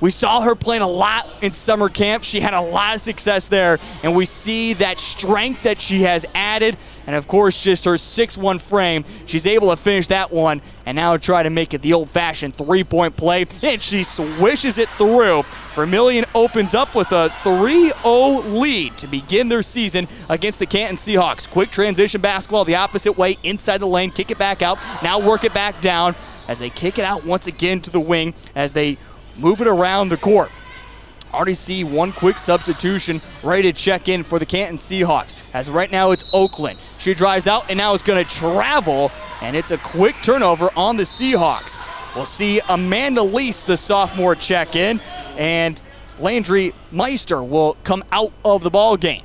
We saw her playing a lot in summer camp. She had a lot of success there, and we see that strength that she has added, and of course just her 6'1" frame. She's able to finish that one and now try to make it the old-fashioned three-point play, and she swishes it through. Vermillion opens up with a 3-0 lead to begin their season against the Canton Seahawks. Quick transition basketball the opposite way, inside the lane, kick it back out, now work it back down as they kick it out once again to the wing as they move it around the court. Already see one quick substitution ready to check in for the Canton Seahawks. As right now it's Oakland. She drives out and now is going to travel, and it's a quick turnover on the Seahawks. We'll see Amanda Lease, the sophomore, check in, and Landry Meister will come out of the ball game.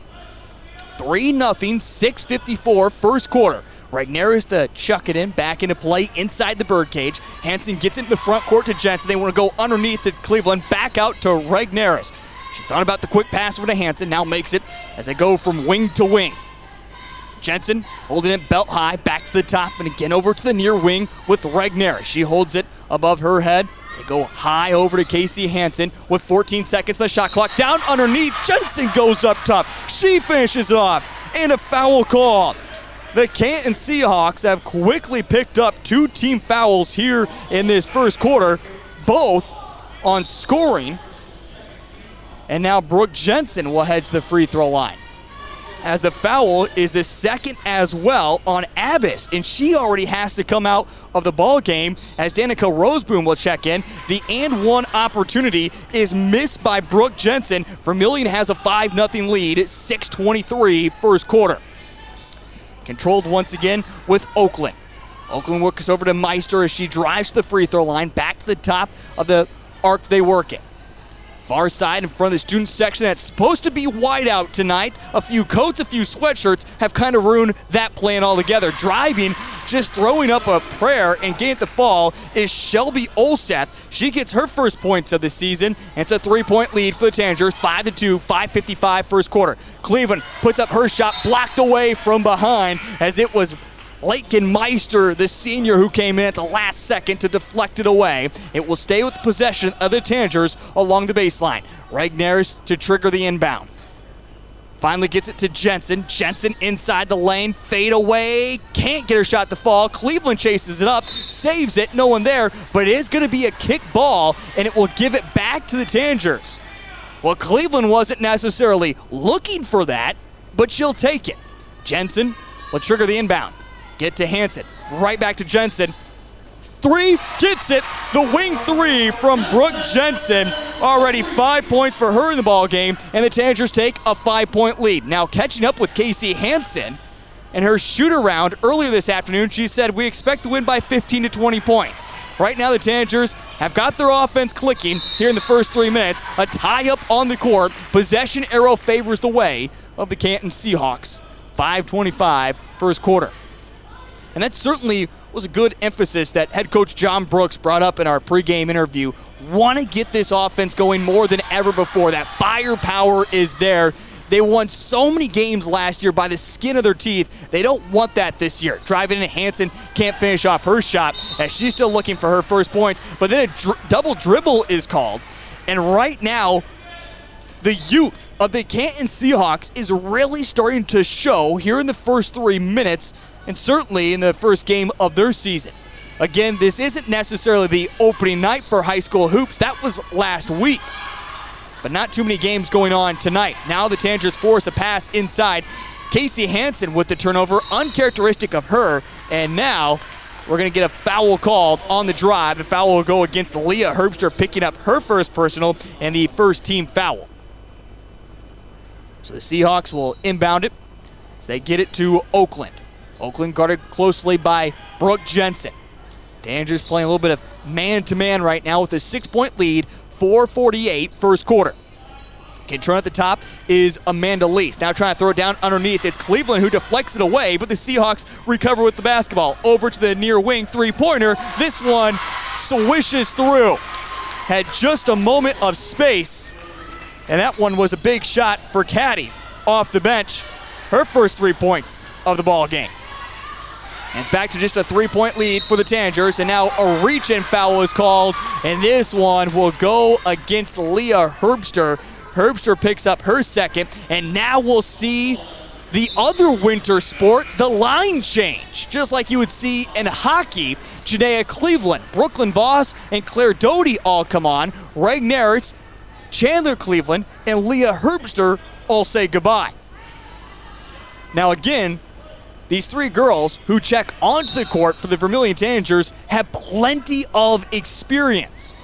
3-0, 6:54 first quarter. Regnerus to chuck it in, back into play inside the birdcage. Hansen gets into the front court to Jensen. They want to go underneath to Cleveland, back out to Regnerus. She thought about the quick pass over to Hansen, now makes it as they go from wing to wing. Jensen holding it belt high, back to the top, and again over to the near wing with Regnerus. She holds it above her head. They go high over to Casey Hansen with 14 seconds on the shot clock. Down underneath, Jensen goes up top. She finishes it off, and a foul call. The Canton Seahawks have quickly picked up 2 team fouls here in this first quarter, both on scoring. And now Brooke Jensen will head to the free throw line. as the foul is the second as well on Abbas, and she already has to come out of the ball game as Danica Roseboom will check in. The and one opportunity is missed by Brooke Jensen. Vermillion has a 5-0 lead at 6:23 first quarter. Controlled once again with Oakland. Oakland works over to Meister as she drives to the free throw line, back to the top of the arc they work it. Far side in front of the student section that's supposed to be wide out tonight. A few coats, a few sweatshirts have kind of ruined that plan altogether. Driving, just throwing up a prayer and getting the fall is Shelby Olseth. She gets her first points of the season, and it's a 3-point lead for the Tanagers. 5-2, 5:55 first quarter. Cleveland puts up her shot, blocked away from behind as it was Lakin Meister, the senior, who came in at the last second to deflect it away. It will stay with the possession of the Tanagers along the baseline. Regnerus to trigger the inbound. Finally gets it to Jensen. Jensen inside the lane, fade away, can't get her shot to fall. Cleveland chases it up, saves it, no one there, but it is going to be a kick ball, and it will give it back to the Tanagers. Well, Cleveland wasn't necessarily looking for that, but she'll take it. Jensen will trigger the inbound. Get to Hansen. Right back to Jensen. Three, gets it. The wing three from Brooke Jensen. Already 5 points for her in the ball game, and the Tanagers take a 5-point lead. Now catching up with Casey Hansen and her shoot-around earlier this afternoon, she said, we expect to win by 15 to 20 points. Right now the Tanagers have got their offense clicking here in the first 3 minutes. A tie-up on the court. Possession arrow favors the way of the Canton Seahawks. 5:25 first quarter. And that certainly was a good emphasis that head coach John Brooks brought up in our pregame interview. Want to get this offense going more than ever before. That firepower is there. They won so many games last year by the skin of their teeth. They don't want that this year. Driving in, Hansen can't finish off her shot as she's still looking for her first points. But then a double dribble is called. And right now, the youth of the Canton Seahawks is really starting to show here in the first 3 minutes, and certainly in the first game of their season. Again, this isn't necessarily the opening night for high school hoops. That was last week. But not too many games going on tonight. Now the Tanagers force a pass inside. Casey Hansen with the turnover, uncharacteristic of her. And now we're going to get a foul called on the drive. The foul will go against Leah Herbster, picking up her first personal and the first team foul. So the Seahawks will inbound it as they get it to Oakland. Oakland guarded closely by Brooke Jensen. Tanagers playing a little bit of man-to-man right now with a 6-point lead, 4:48 first quarter. Control at the top is Amanda Lease. Now trying to throw it down underneath. It's Cleveland who deflects it away, but the Seahawks recover with the basketball. Over to the near wing three-pointer. This one swishes through. Had just a moment of space, and that one was a big shot for Caddy off the bench. Her first 3 points of the ball game. And it's back to just a 3-point lead for the Tanagers, and now a reach-in foul is called, and this one will go against Leah Herbster. Herbster picks up her second, and now we'll see the other winter sport, the line change. Just like you would see in hockey, Janaea Cleveland, Brooklyn Voss, and Claire Doty all come on. Regnerus, Chandler Cleveland, and Leah Herbster all say goodbye. Now again, these three girls who check onto the court for the Vermillion Tanagers have plenty of experience.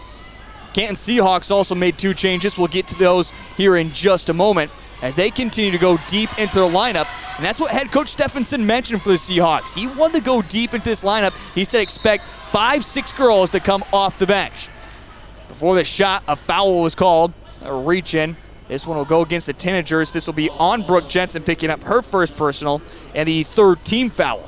Canton Seahawks also made 2 changes. We'll get to those here in just a moment as they continue to go deep into their lineup. And that's what head coach Stephenson mentioned for the Seahawks. He wanted to go deep into this lineup. He said expect 5-6 girls to come off the bench. Before the shot, a foul was called, a reach in. This one will go against the Tanagers. This will be on Brooke Jensen, picking up her first personal and the third team foul.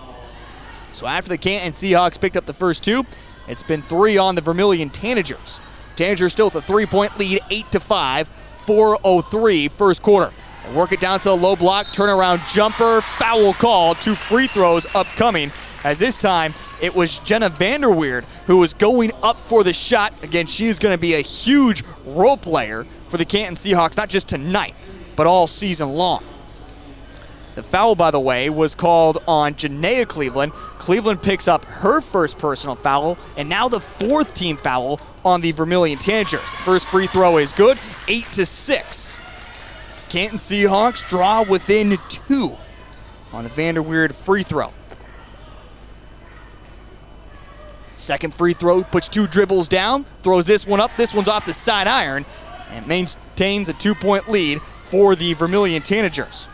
So after the Canton Seahawks picked up the first 2, it's been 3 on the Vermillion Tanagers. Tanagers still with a 3-point lead, 8-5, 4:03 first quarter. They work it down to the low block, turnaround jumper, foul called, 2 free throws upcoming. As this time, it was Jenna Vanderweerd who was going up for the shot. Again, she's going to be a huge role player for the Canton Seahawks, not just tonight, but all season long. The foul, by the way, was called on Janaea Cleveland. Cleveland picks up her first personal foul, and now the 4th team foul on the Vermillion Tanagers. The first free throw is good, 8-6. Canton Seahawks draw within 2 on a Vanderweerd free throw. Second free throw, puts 2 dribbles down, throws this one up. This one's off the side iron, and maintains a 2-point lead for the Vermillion Tanagers.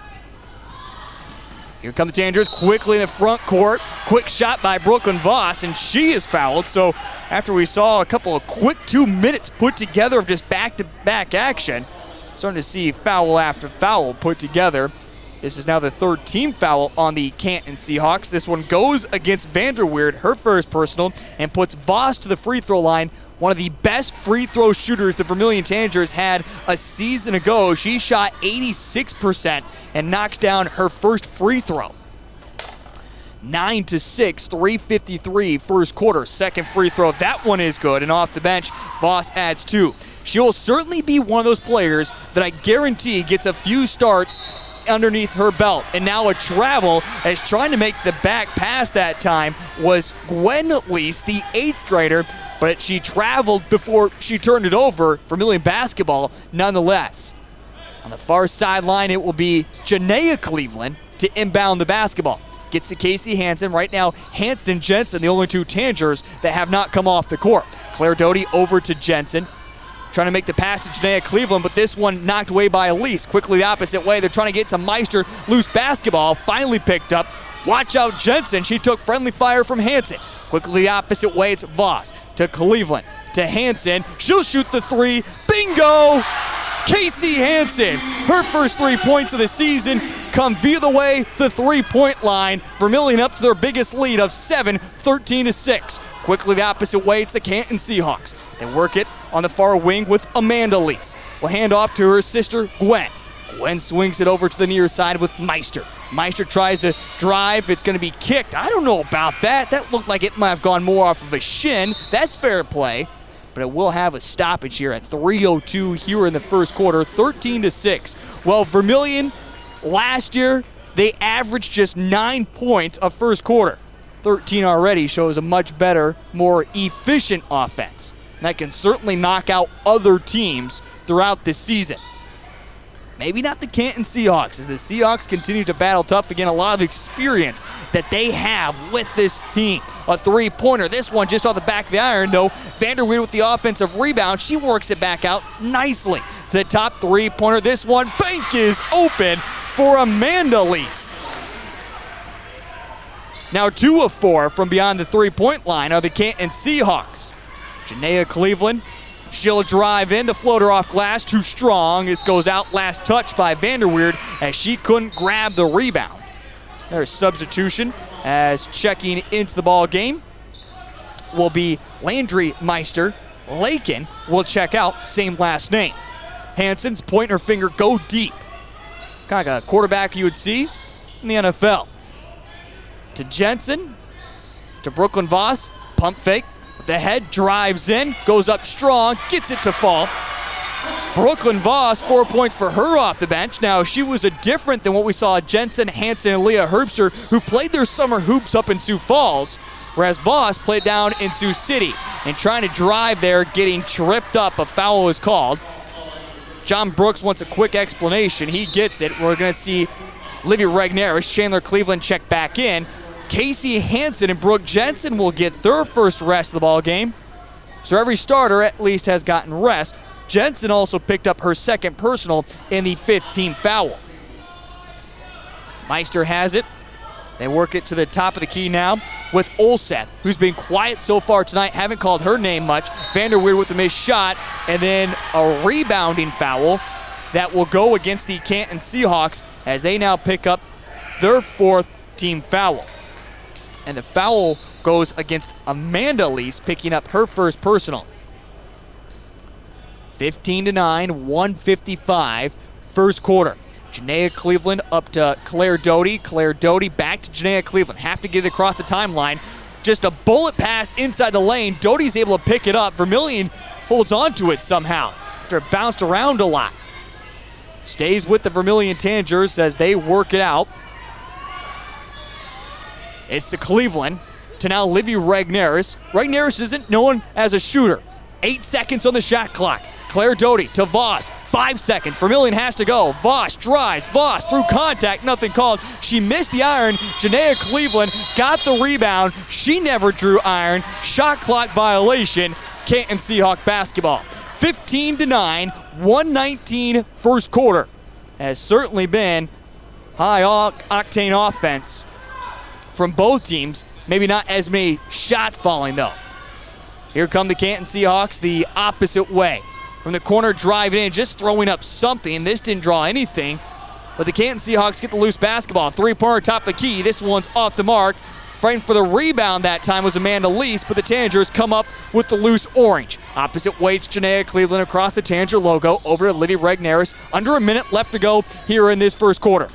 Here come the Tanagers quickly in the front court. Quick shot by Brooklyn Voss, and she is fouled. So after we saw a couple of quick 2 minutes put together of just back-to-back action, starting to see foul after foul put together. This is now the 3rd team foul on the Canton Seahawks. This one goes against Vanderweerd, her first personal, and puts Voss to the free throw line. One of the best free throw shooters the Vermillion Tanagers had a season ago. She shot 86% and knocks down her first free throw. 9-6, 3:53 first quarter. Second free throw, that one is good, and off the bench, Voss adds 2. She'll certainly be one of those players that I guarantee gets a few starts underneath her belt. And now a travel, as trying to make the back pass that time was Gwen Lease, the 8th grader, but she traveled before she turned it over. Vermillion basketball nonetheless. On the far sideline, it will be Janaea Cleveland to inbound the basketball. Gets to Casey Hansen. Right now, Hansen and Jensen, the only 2 Tanagers that have not come off the court. Claire Doty over to Jensen. Trying to make the pass to Janaea Cleveland, but this one knocked away by Elise. Quickly the opposite way. They're trying to get to Meister. Loose basketball. Finally picked up. Watch out, Jensen. She took friendly fire from Hansen. Quickly the opposite way. It's Voss to Cleveland to Hansen. She'll shoot the 3. Bingo! Casey Hansen. Her first 3 points of the season come via the way the 3-point line. Vermillion up to their biggest lead of 7, 13-6. Quickly the opposite way. It's the Canton Seahawks. They work it on the far wing with Amanda Lease. Will hand off to her sister, Gwen. Gwen swings it over to the near side with Meister. Meister tries to drive. It's going to be kicked. I don't know about that. That looked like it might have gone more off of a shin. That's fair play. But it will have a stoppage here at 3:02 here in the first quarter, 13-6. Well, Vermillion, last year, they averaged just 9 points a first quarter. 13 already shows a much better, more efficient offense. And that can certainly knock out other teams throughout this season. Maybe not the Canton Seahawks, as the Seahawks continue to battle tough. Again, a lot of experience that they have with this team. A 3-pointer. This one just off the back of the iron, though. Vanderweerd with the offensive rebound. She works it back out nicely to the top 3-pointer. This one, bank is open for Amanda Lease. Now 2 of 4 from beyond the 3-point line are the Canton Seahawks. Janaea Cleveland, she'll drive in, the floater off glass, too strong. This goes out, last touch by Vanderweerd as she couldn't grab the rebound. There's substitution as checking into the ball game will be Landry Meister. Lakin will check out, same last name. Hansen's pointing her finger, go deep. Kind of like a quarterback you would see in the NFL. To Jensen, to Brooklyn Voss, pump fake. The head drives in, goes up strong, gets it to fall. Brooklyn Voss, 4 points for her off the bench. Now, she was a different than what we saw Jensen, Hansen, and Leah Herbster, who played their summer hoops up in Sioux Falls, whereas Voss played down in Sioux City. And trying to drive there, getting tripped up, a foul was called. John Brooks wants a quick explanation. He gets it. We're going to see Livy Regneris, Chandler Cleveland check back in. Casey Hansen and Brooke Jensen will get their first rest of the ball game. So every starter at least has gotten rest. Jensen also picked up her second personal in the 15th foul. Meister has it. They work it to the top of the key now with Olseth, who's been quiet so far tonight. Haven't called her name much. Vanderweerd with a missed shot, and then a rebounding foul that will go against the Canton Seahawks as they now pick up their 4th team foul. And the foul goes against Amanda Lease, picking up her first personal. 15-9, 1:55, first quarter. Janaea Cleveland up to Claire Doty. Claire Doty back to Janaea Cleveland. Have to get it across the timeline. Just a bullet pass inside the lane. Doty's able to pick it up. Vermillion holds on to it somehow after it bounced around a lot. Stays with the Vermillion Tanagers as they work it out. It's to Cleveland, to now Livy Regneris. Regneris isn't known as a shooter. 8 seconds on the shot clock. Claire Doty to Voss. 5 seconds. Vermillion has to go. Voss drives. Voss through contact. Nothing called. She missed the iron. Janaea Cleveland got the rebound. She never drew iron. Shot clock violation. Canton Seahawk basketball. 15-9, 119 first quarter. Has certainly been high-octane offense from both teams. Maybe not as many shots falling, though. Here come the Canton Seahawks the opposite way. From the corner, driving in, just throwing up something. This didn't draw anything, but the Canton Seahawks get the loose basketball. Three-pointer top of the key. This one's off the mark. Fighting for the rebound that time was Amanda Lease, but the Tanagers come up with the loose orange. Opposite way, it's Janaea Cleveland across the Tanager logo over to Livy Regneris. Under a minute left to go here in this first quarter.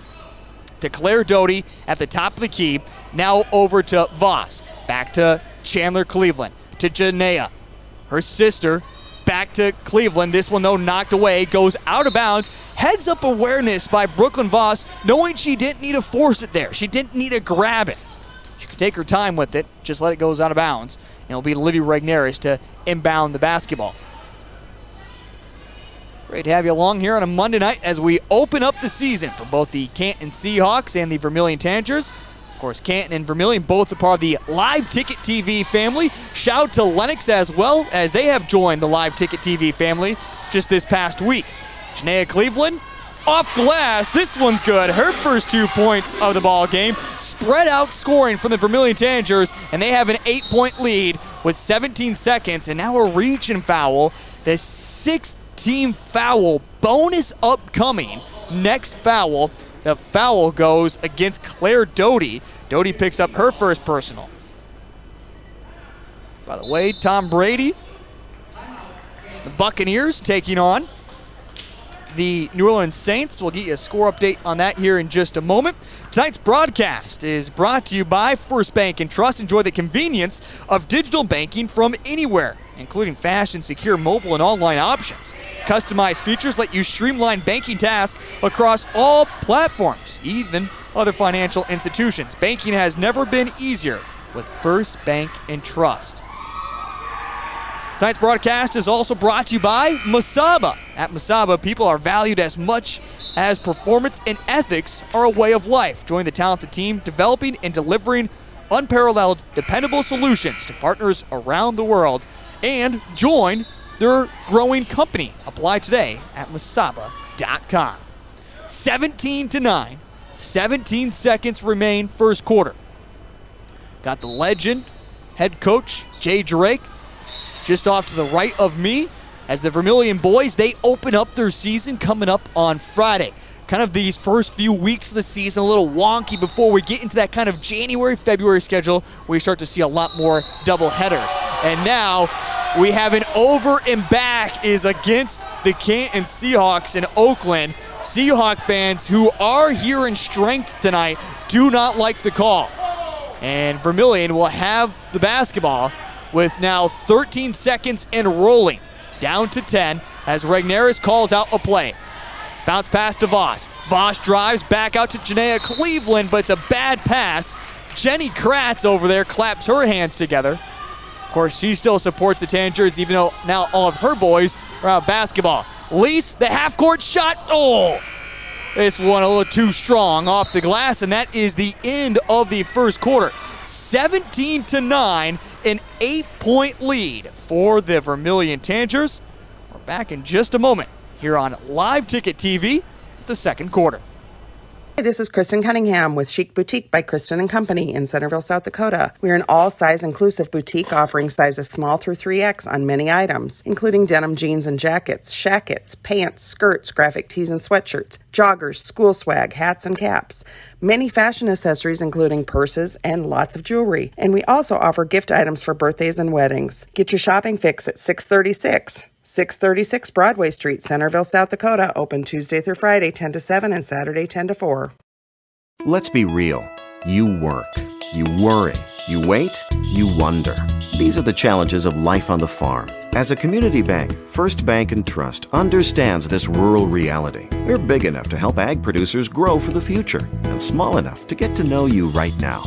To Claire Doty at the top of the key. Now over to Voss. Back to Chandler Cleveland. To Janaea. Her sister back to Cleveland. This one, though, knocked away. Goes out of bounds. Heads-up awareness by Brooklyn Voss, knowing she didn't need to force it there. She didn't need to grab it. She could take her time with it. Just let it go out of bounds. And it'll be Livy Regneris to inbound the basketball. Great to have you along here on a Monday night as we open up the season for both the Canton Seahawks and the Vermillion Tanagers. Of course, Canton and Vermillion both a part of the Live Ticket TV family. Shout out to Lennox as well, as they have joined the Live Ticket TV family just this past week. Janaea Cleveland, off glass. This one's good. Her first 2 points of the ball game. Spread out scoring from the Vermillion Tanagers, and they have an 8-point lead with 17 seconds, and now a reach and foul. The 6th team foul bonus upcoming. Next foul. The foul goes against Claire Doty. Doty picks up her first personal. By the way, Tom Brady, the Buccaneers taking on the New Orleans Saints. We'll get you a score update on that here in just a moment. Tonight's broadcast is brought to you by First Bank and Trust. Enjoy the convenience of digital banking from anywhere, including fast and secure mobile and online options. Customized features let you streamline banking tasks across all platforms, even other financial institutions. Banking has never been easier with First Bank and Trust. Tonight's broadcast is also brought to you by Masaba. At Masaba, people are valued as much as performance and ethics are a way of life. Join the talented team developing and delivering unparalleled, dependable solutions to partners around the world, and join their growing company. Apply today at Masaba.com. 17-9, 17 seconds remain first quarter. Got the legend, head coach Jay Drake, just off to the right of me as the Vermillion boys, they open up their season coming up on Friday. Kind of these first few weeks of the season a little wonky before we get into that kind of January, February schedule where we start to see a lot more double headers. And now we have an over and back is against the Canton Seahawks in Oakland. Seahawk fans who are here in strength tonight do not like the call. And Vermillion will have the basketball with now 13 seconds and rolling. Down to 10 as Regneris calls out a play. Bounce pass to Voss. Voss drives back out to Janaea Cleveland, but it's a bad pass. Jenny Kratz over there claps her hands together. Of course, she still supports the Tanagers, even though now all of her boys are out of basketball. Lease, the half-court shot. Oh! This one a little too strong off the glass, and that is the end of the first quarter. 17-9, an 8-point lead for the Vermillion Tanagers. We're back in just a moment here on Live Ticket TV, the second quarter. Hi, this is Kristen Cunningham with Chic Boutique by Kristen & Company in Centerville, South Dakota. We are an all-size inclusive boutique offering sizes small through 3X on many items, including denim jeans and jackets, shackets, pants, skirts, graphic tees and sweatshirts, joggers, school swag, hats and caps, many fashion accessories including purses and lots of jewelry. And we also offer gift items for birthdays and weddings. Get your shopping fix at 636 Broadway Street, Centerville, South Dakota. Open Tuesday through Friday, 10 to 7, and Saturday, 10 to 4. Let's be real. You work. You worry. You wait. You wonder. These are the challenges of life on the farm. As a community bank, First Bank and Trust understands this rural reality. We're big enough to help ag producers grow for the future and small enough to get to know you right now.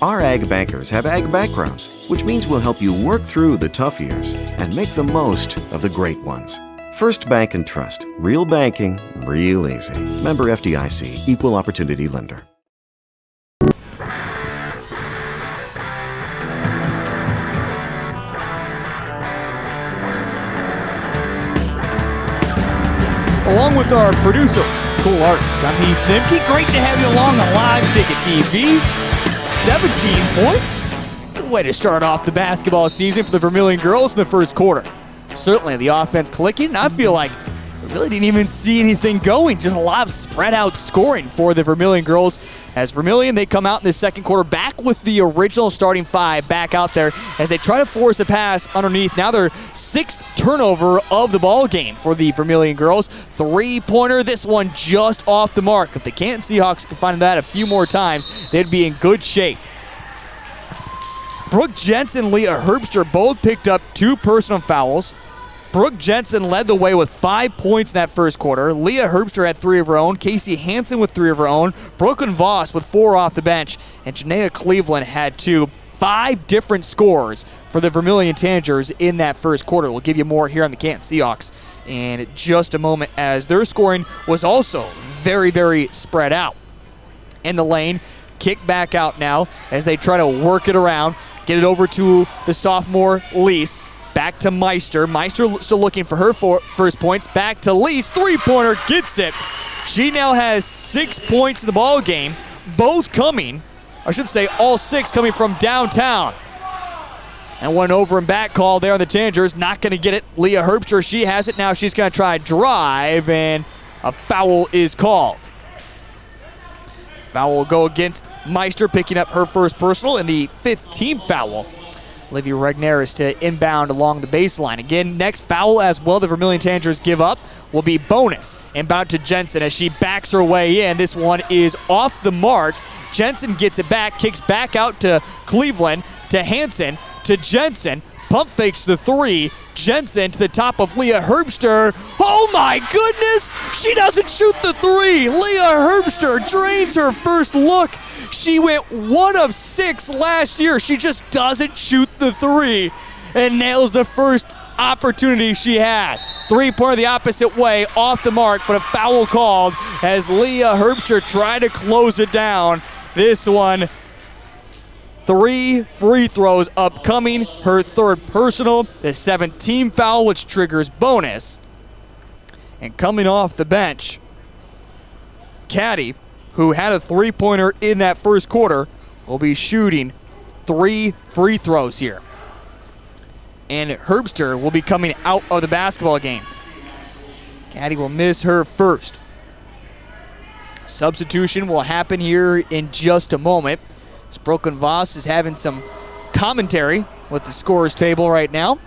Our ag bankers have ag backgrounds, which means we'll help you work through the tough years and make the most of the great ones. First Bank and Trust. Real banking, real easy. Member FDIC, Equal Opportunity Lender. Along with our producer, Cole Arts, I'm Heath Nimke. Great to have you along on Live Ticket TV. 17 points. Good way to start off the basketball season for the Vermillion girls in the first quarter. Certainly the offense clicking, and I feel like we really didn't even see anything going. Just a lot of spread out scoring for the Vermillion girls. As Vermillion, they come out in the second quarter back with the original starting five back out there as they try to force a pass underneath. Now their sixth turnover of the ball game for the Vermillion girls. Three-pointer, this one just off the mark. If the Canton Seahawks could find that a few more times, they'd be in good shape. Brooke Jensen and Leah Herbster both picked up 2 personal fouls. Brooke Jensen led the way with 5 points in that first quarter. Leah Herbster had 3 of her own. Casey Hansen with 3 of her own. Brooklyn Voss with 4 off the bench. And Janaea Cleveland had 2. 5 different scores for the Vermillion Tanagers in that first quarter. We'll give you more here on the Canton Seahawks in just a moment, as their scoring was also very, very spread out. In the lane, kick back out now as they try to work it around. Get it over to the sophomore Lease. Back to Meister. Meister still looking for her first points. Back to Lease. Three-pointer. Gets it. She now has 6 points in the ball game. Both coming, I should say all 6 coming from downtown. And one over and back call there on the Tanagers. Not going to get it. Leah Herbster, she has it. Now she's going to try drive, and a foul is called. Foul will go against Meister, picking up her first personal and the 5th team foul. Olivia Regneris to inbound along the baseline. Again, next foul as well the Vermillion Tanagers give up will be bonus. Inbound to Jensen as she backs her way in. This one is off the mark. Jensen gets it back, kicks back out to Cleveland, to Hansen, to Jensen. Pump fakes the 3. Jensen to the top of Leah Herbster. Oh my goodness! She doesn't shoot the 3. Leah Herbster drains her first look. She went 1 of 6 last year. She just doesn't shoot the 3 and nails the first opportunity she has. 3-pointer the opposite way, off the mark, but a foul called as Leah Herbster tried to close it down. This one, 3 free throws upcoming, her 3rd personal, the 7th team foul, which triggers bonus. And coming off the bench, Caddy, who had a 3-pointer in that first quarter, will be shooting 3 free throws here. And Herbster will be coming out of the basketball game. Caddy will miss her first. Substitution will happen here in just a moment. As Brooklyn Voss is having some commentary with the scorer's table right now.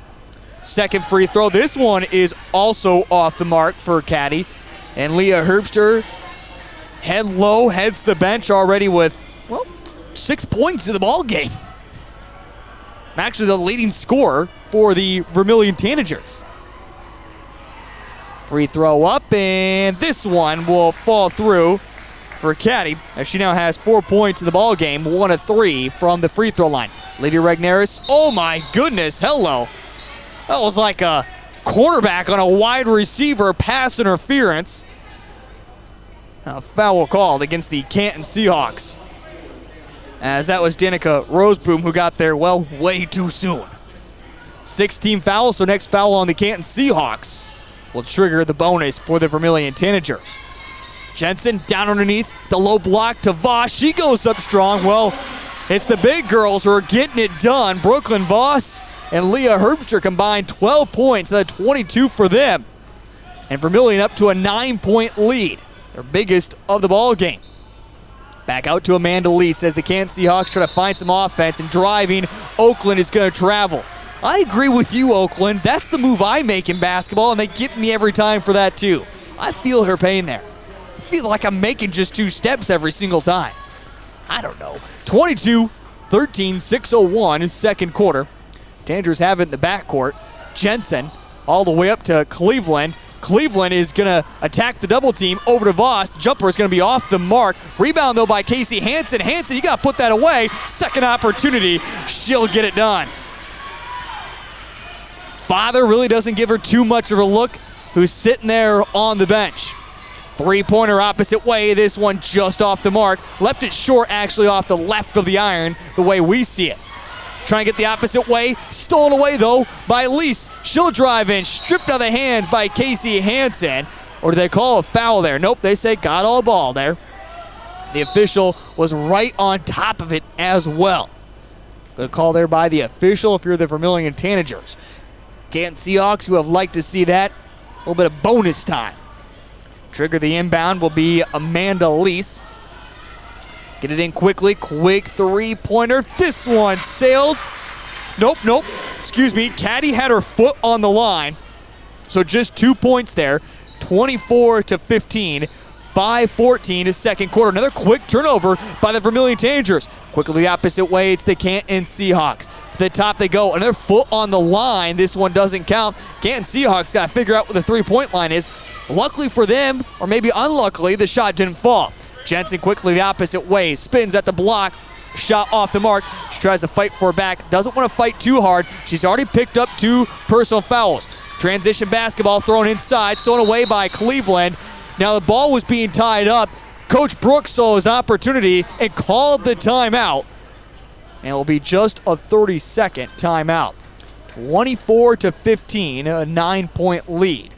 Second free throw. This one is also off the mark for Caddy. And Leah Herbster, head low, heads the bench already with, 6 points in the ball game. Actually the leading scorer for the Vermillion Tanagers. Free throw up, and this one will fall through for Caddy, as she now has 4 points in the ball game, 1 of 3 from the free throw line. Olivia Regneris, oh my goodness, hello. That was like a quarterback on a wide receiver pass interference. A foul called against the Canton Seahawks, as that was Danica Roseboom who got there, way too soon. 6-team foul, so next foul on the Canton Seahawks will trigger the bonus for the Vermillion Tanagers. Jensen down underneath, the low block to Voss. She goes up strong. It's the big girls who are getting it done. Brooklyn Voss and Leah Herbster combined 12 points, that's 22 for them. And Vermillion up to a 9-point lead, their biggest of the ball game. Back out to Amanda Lease as the Canton Seahawks try to find some offense, and driving, Oakland is going to travel. I agree with you, Oakland. That's the move I make in basketball, and they get me every time for that too. I feel her pain there. I feel like I'm making just 2 steps every single time. I don't know. 22-13, 6:01 second quarter. Tanagers have it in the backcourt. Jensen all the way up to Cleveland. Cleveland is going to attack the double team over to Voss. Jumper is going to be off the mark. Rebound, though, by Casey Hansen. Hansen, you got to put that away. Second opportunity. She'll get it done. Father really doesn't give her too much of a look who's sitting there on the bench. Three-pointer opposite way, this one just off the mark. Left it short, actually off the left of the iron, the way we see it. Trying to get the opposite way, stolen away though by Elise. She'll drive in, stripped out of the hands by Casey Hansen. Or do they call a foul there? Nope, they say got all ball there. The official was right on top of it as well. Good call there by the official if you're the Vermillion Tanagers. Canton Seahawks, who have liked to see that. A little bit of bonus time. Trigger the inbound will be Amanda Lease. Get it in quickly. Quick three-pointer. This one sailed. Nope. Excuse me. Caddy had her foot on the line. So just 2 points there. 24-15. 5:14 is second quarter. Another quick turnover by the Vermillion Tanagers. Quickly the opposite way. It's the Canton Seahawks. To the top they go. Another foot on the line. This one doesn't count. Canton Seahawks got to figure out what the three-point line is. Luckily for them, or maybe unluckily, the shot didn't fall. Jensen quickly the opposite way. Spins at the block. Shot off the mark. She tries to fight for it back. Doesn't want to fight too hard. She's already picked up 2 personal fouls. Transition basketball thrown inside. Thrown away by Cleveland. Now the ball was being tied up. Coach Brooks saw his opportunity and called the timeout. And it will be just a 30-second timeout. 24-15, a 9-point lead.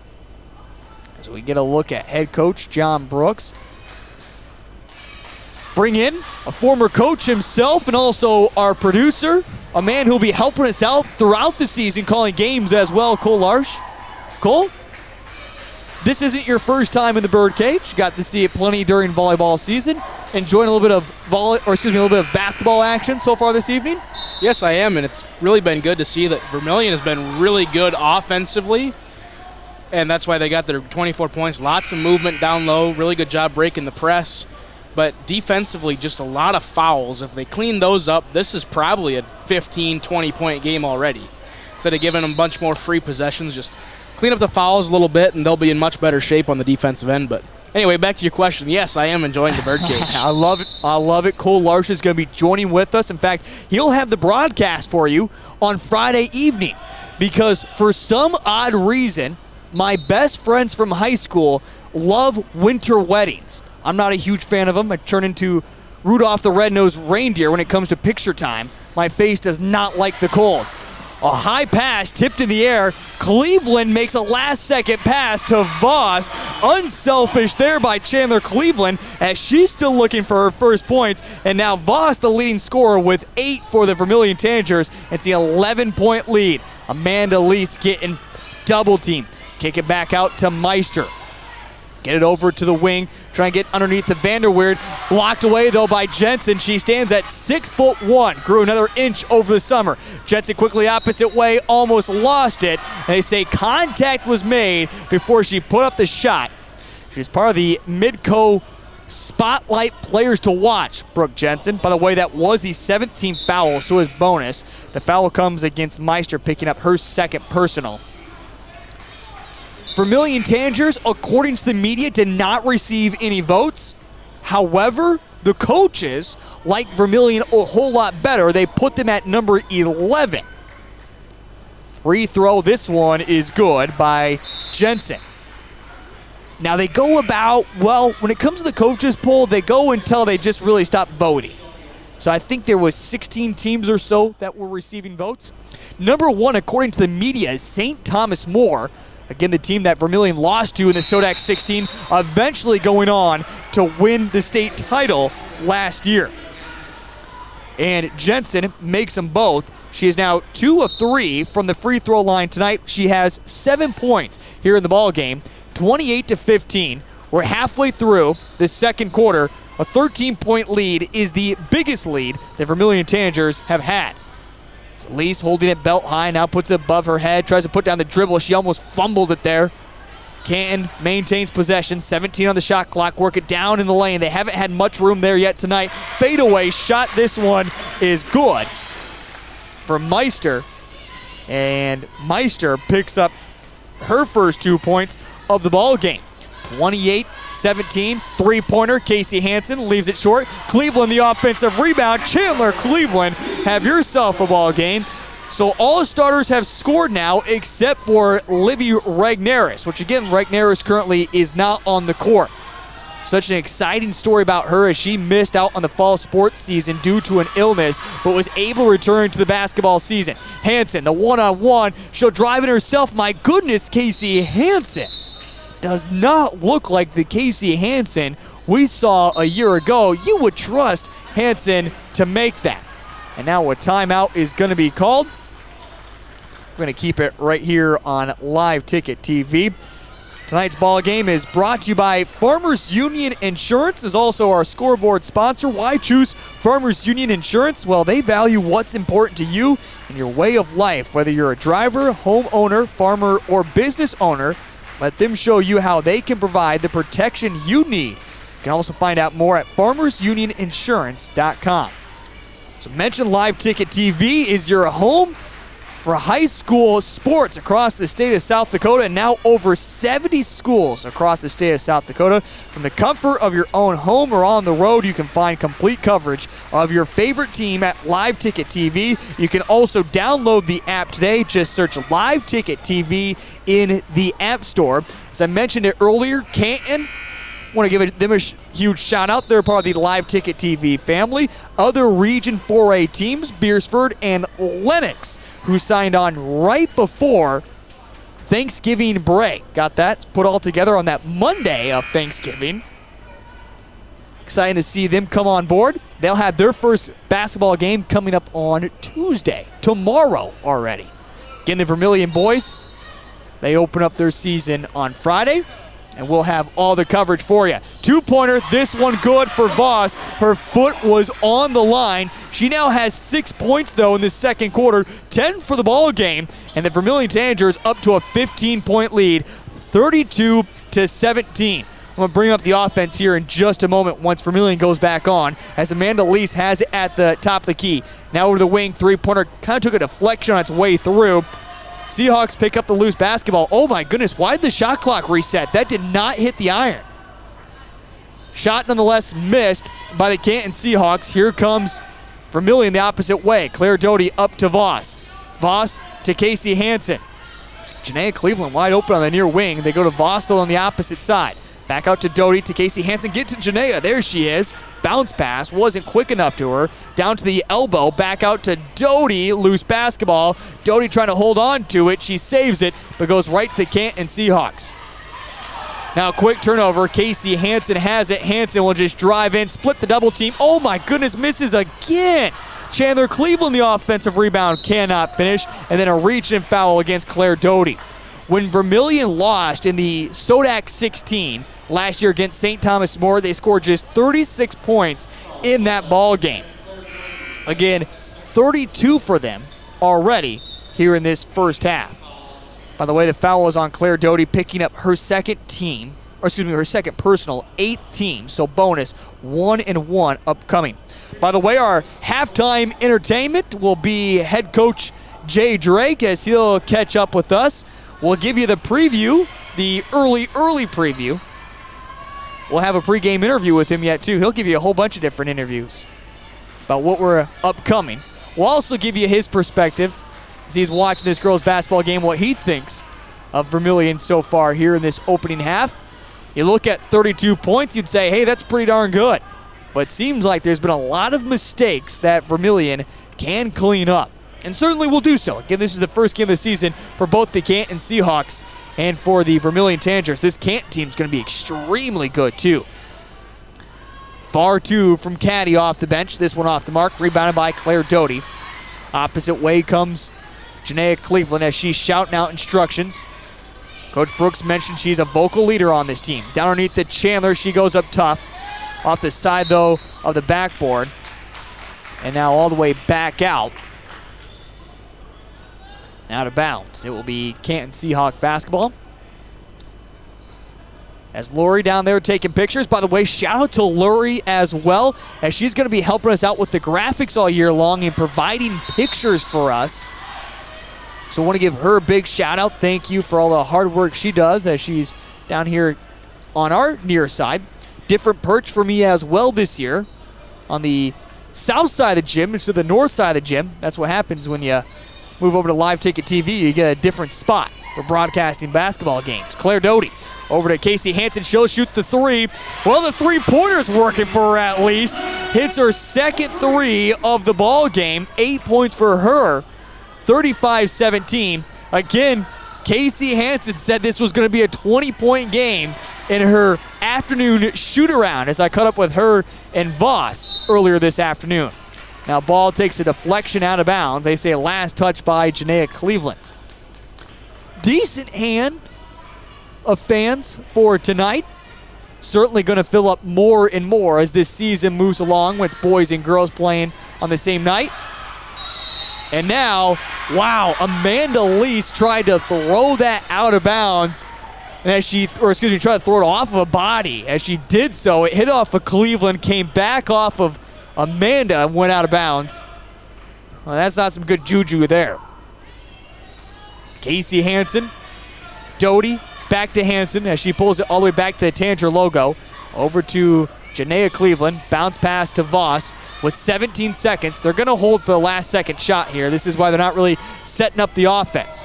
As we get a look at head coach John Brooks. Bring in a former coach himself and also our producer, a man who'll be helping us out throughout the season, calling games as well, Cole Larsch. Cole, this isn't your first time in the birdcage. You got to see it plenty during volleyball season. Enjoying a little bit of a little bit of basketball action so far this evening? Yes, I am, and it's really been good to see that Vermillion has been really good offensively. And that's why they got their 24 points. Lots of movement down low. Really good job breaking the press. But defensively, just a lot of fouls. If they clean those up, this is probably a 15, 20-point game already. Instead of giving them a bunch more free possessions, just clean up the fouls a little bit, and they'll be in much better shape on the defensive end. But anyway, back to your question. Yes, I am enjoying the birdcage. I love it. I love it. Cole Larsch is going to be joining with us. In fact, he'll have the broadcast for you on Friday evening because for some odd reason, my best friends from high school love winter weddings. I'm not a huge fan of them. I turn into Rudolph the Red-Nosed Reindeer when it comes to picture time. My face does not like the cold. A high pass tipped in the air. Cleveland makes a last-second pass to Voss. Unselfish there by Chandler Cleveland as she's still looking for her first points. And now Voss, the leading scorer, with 8 for the Vermillion Tanagers. It's the 11-point lead. Amanda Lease getting double-teamed. Kick it back out to Meister. Get it over to the wing. Try and get underneath to Vanderweerd. Blocked away, though, by Jensen. She stands at 6'1". Grew another inch over the summer. Jensen quickly opposite way. Almost lost it. And they say contact was made before she put up the shot. She's part of the Midco Spotlight players to watch, Brooke Jensen. By the way, that was the 17th foul, so his bonus. The foul comes against Meister, picking up her second personal. Vermillion Tanagers, according to the media, did not receive any votes. However, the coaches like Vermillion a whole lot better. They put them at number 11. Free throw, this one is good by Jensen. Now they go about, well, when it comes to the coaches poll, they go until they just really stop voting. So I think there was 16 teams or so that were receiving votes. Number 1, according to the media, is St. Thomas More. Again, the team that Vermillion lost to in the Sodak 16, eventually going on to win the state title last year. And Jensen makes them both. She is now 2 of 3 from the free throw line tonight. She has 7 points here in the ball game, 28-15. We're halfway through the second quarter. A 13-point lead is the biggest lead the Vermillion Tanagers have had. It's Lease holding it belt high, now puts it above her head, tries to put down the dribble. She almost fumbled it there. Canton maintains possession, 17 on the shot clock, work it down in the lane. They haven't had much room there yet tonight. Fadeaway shot, this one is good for Meister. And Meister picks up her first 2 points of the ball game. 28-17, three-pointer. Casey Hansen leaves it short. Cleveland the offensive rebound. Chandler Cleveland, have yourself a ball game. So all starters have scored now except for Livy Ragnaris, which again, Ragnaris currently is not on the court. Such an exciting story about her as she missed out on the fall sports season due to an illness, but was able to return to the basketball season. Hansen, the one-on-one, she'll drive it herself. My goodness, Casey Hansen does not look like the Casey Hansen we saw a year ago. You would trust Hansen to make that. And now a timeout is going to be called. We're going to keep it right here on Live Ticket TV. Tonight's ball game is brought to you by Farmers Union Insurance, is also our scoreboard sponsor. Why choose Farmers Union Insurance? Well, they value what's important to you and your way of life. Whether you're a driver, homeowner, farmer, or business owner, let them show you how they can provide the protection you need. You can also find out more at farmersunioninsurance.com. So mention Live Ticket TV is your home for high school sports across the state of South Dakota, and now over 70 schools across the state of South Dakota. From the comfort of your own home or on the road, you can find complete coverage of your favorite team at Live Ticket TV. You can also download the app today. Just search Live Ticket TV in the App Store. As I mentioned it earlier, Canton, want to give them a huge shout out. They're part of the Live Ticket TV family. Other Region 4A teams, Beersford and Lennox, who signed on right before Thanksgiving break. Got that put all together on that Monday of Thanksgiving. Exciting to see them come on board. They'll have their first basketball game coming up on Tuesday, tomorrow already. Again, the Vermillion boys, they open up their season on Friday, and we'll have all the coverage for you. Two-pointer, this one good for Voss. Her foot was on the line. She now has 6 points, though, in the second quarter, 10 for the ball game, and the Vermillion Tanagers up to a 15-point lead, 32-17. I'm going to bring up the offense here in just a moment once Vermillion goes back on, as Amanda Lease has it at the top of the key. Now over the wing, three-pointer, kind of took a deflection on its way through. Seahawks pick up the loose basketball. Oh my goodness, why did the shot clock reset? That did not hit the iron. Shot nonetheless missed by the Canton Seahawks. Here comes Vermillion the opposite way. Claire Doty up to Voss. Voss to Casey Hansen. Janaea Cleveland wide open on the near wing. They go to Voss though on the opposite side. Back out to Doty to Casey Hansen. Get to Janaea. There she is. Bounce pass. Wasn't quick enough to her. Down to the elbow. Back out to Doty. Loose basketball. Doty trying to hold on to it. She saves it, but goes right to the Canton Seahawks. Now quick turnover. Casey Hansen has it. Hansen will just drive in. Split the double team. Oh my goodness. Misses again. Chandler Cleveland, the offensive rebound, cannot finish. And then a reach-in foul against Claire Doty. When Vermillion lost in the Sodak 16 last year against St. Thomas More, they scored just 36 points in that ball game. Again, 32 for them already here in this first half. By the way, the foul was on Claire Doty, picking up her second personal, 8th team, so bonus 1-1 upcoming. By the way, our halftime entertainment will be head coach Jay Drake as he'll catch up with us. We'll give you the preview, the early preview. We'll have a pregame interview with him yet, too. He'll give you a whole bunch of different interviews about what we're upcoming. We'll also give you his perspective as he's watching this girls' basketball game, what he thinks of Vermillion so far here in this opening half. You look at 32 points, you'd say, hey, that's pretty darn good. But it seems like there's been a lot of mistakes that Vermillion can clean up, and certainly will do so. Again, this is the first game of the season for both the Canton Seahawks and for the Vermillion Tanagers. This Canton team is going to be extremely good, too. Far two from Caddy off the bench. This one off the mark, rebounded by Claire Doty. Opposite way comes Janaea Cleveland as she's shouting out instructions. Coach Brooks mentioned she's a vocal leader on this team. Down underneath the Chandler, she goes up tough. Off the side, though, of the backboard. And now all the way back out. Out of bounds. It will be Canton Seahawk basketball. As Lori down there taking pictures. By the way, shout out to Lori as well, as she's going to be helping us out with the graphics all year long and providing pictures for us. So I want to give her a big shout out. Thank you for all the hard work she does as she's down here on our near side. Different perch for me as well this year on the south side of the gym instead of the north side of the gym. That's what happens when you move over to Live Ticket TV, you get a different spot for broadcasting basketball games. Claire Doty over to Casey Hansen. She'll shoot the three. Well, the three-pointer's working for her at least. Hits her second three of the ball game. 8 points for her. 35-17. Again, Casey Hansen said this was going to be a 20-point game in her afternoon shoot-around as I caught up with her and Voss earlier this afternoon. Now ball takes a deflection out of bounds. They say last touch by Janaea Cleveland. Decent hand of fans for tonight. Certainly going to fill up more and more as this season moves along with boys and girls playing on the same night. And now, wow, Amanda Lease tried to throw that out of bounds. And tried to throw it off of a body. As she did so, it hit off of Cleveland, came back off of Amanda and went out of bounds. Well, that's not some good juju there. Casey Hansen, Doty, back to Hansen as she pulls it all the way back to the Tanager logo. Over to Janaea Cleveland, bounce pass to Voss with 17 seconds. They're going to hold for the last second shot here. This is why they're not really setting up the offense.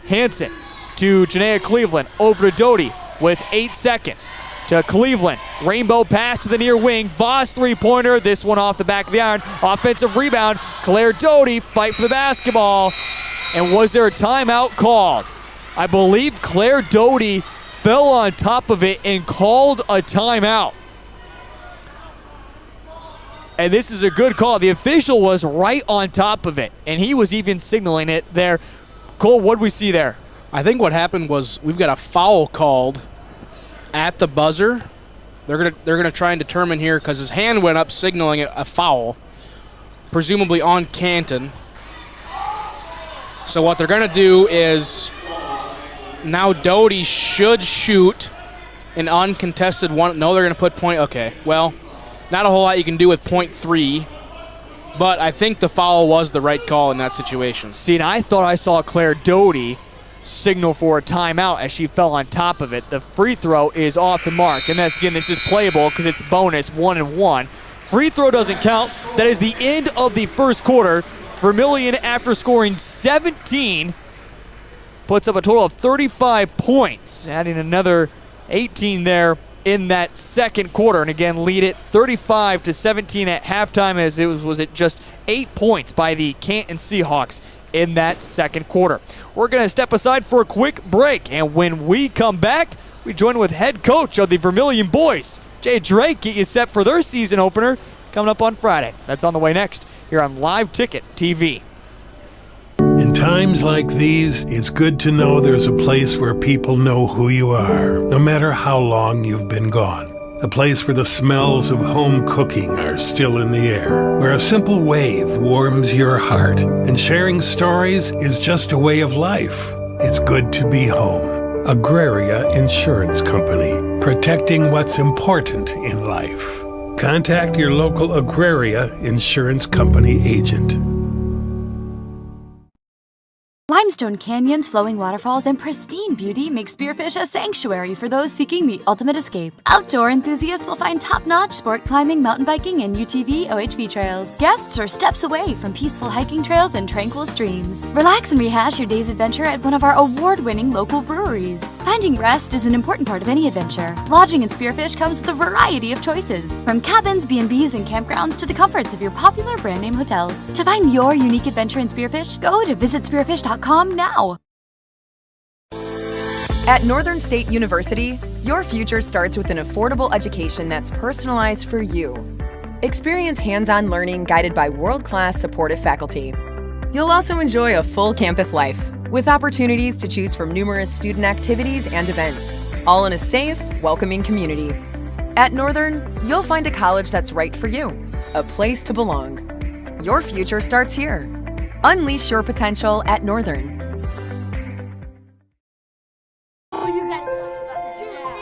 Hansen to Janaea Cleveland, over to Doty with 8 seconds. To Cleveland, rainbow pass to the near wing. Voss three-pointer, this one off the back of the iron. Offensive rebound, Claire Doty fight for the basketball. And was there a timeout called? I believe Claire Doty fell on top of it and called a timeout. And this is a good call. The official was right on top of it, and he was even signaling it there. Cole, what did we see there? I think what happened was we've got a foul called at the buzzer. They're gonna try and determine here because his hand went up signaling a foul, presumably on Canton. So what they're gonna do is now Doty should shoot an uncontested one. No, they're gonna put point. Okay, well, not a whole lot you can do with .3, but I think the foul was the right call in that situation. See, and I thought I saw Claire Doty signal for a timeout as she fell on top of it. The free throw is off the mark, and that's, again, this is playable because it's bonus 1-1. Free throw doesn't count. That is the end of the first quarter. Vermillion, after scoring 17, puts up a total of 35 points, adding another 18 there in that second quarter, and again lead it 35-17 at halftime, as it was at just 8 points by the Canton Seahawks in that second quarter. We're going to step aside for a quick break, and when we come back, we join with head coach of the Vermillion boys, Jay Drake, get you set for their season opener coming up on Friday. That's on the way next here on Live Ticket TV. In times like these, it's good to know there's a place where people know who you are, no matter how long you've been gone. A place where the smells of home cooking are still in the air, where a simple wave warms your heart, and sharing stories is just a way of life. It's good to be home. Agraria Insurance Company, protecting what's important in life. Contact your local Agraria Insurance Company agent. Limestone canyons, flowing waterfalls, and pristine beauty make Spearfish a sanctuary for those seeking the ultimate escape. Outdoor enthusiasts will find top-notch sport climbing, mountain biking, and UTV OHV trails. Guests are steps away from peaceful hiking trails and tranquil streams. Relax and rehash your day's adventure at one of our award-winning local breweries. Finding rest is an important part of any adventure. Lodging in Spearfish comes with a variety of choices, from cabins, B&Bs, and campgrounds to the comforts of your popular brand-name hotels. To find your unique adventure in Spearfish, go to visitspearfish.com now. At Northern State University, your future starts with an affordable education that's personalized for you. Experience hands-on learning guided by world-class supportive faculty. You'll also enjoy a full campus life with opportunities to choose from numerous student activities and events, all in a safe, welcoming community. At Northern, you'll find a college that's right for you, a place to belong. Your future starts here. Unleash your potential at Northern.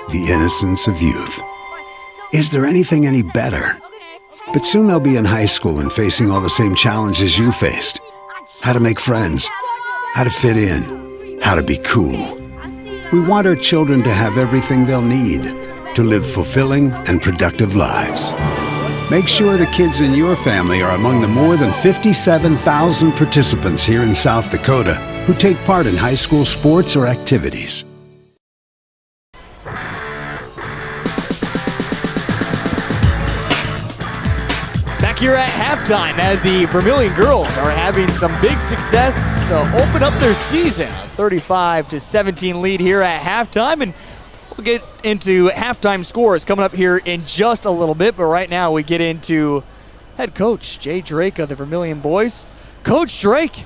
The innocence of youth. Is there anything any better? But soon they'll be in high school and facing all the same challenges you faced. How to make friends, how to fit in, how to be cool. We want our children to have everything they'll need to live fulfilling and productive lives. Make sure the kids in your family are among the more than 57,000 participants here in South Dakota who take part in high school sports or activities. Back here at halftime as the Vermillion girls are having some big success to open up their season. A 35-17 lead here at halftime, and we'll get into halftime scores coming up here in just a little bit, but right now we get into head coach Jay Drake of the Vermillion boys. Coach Drake,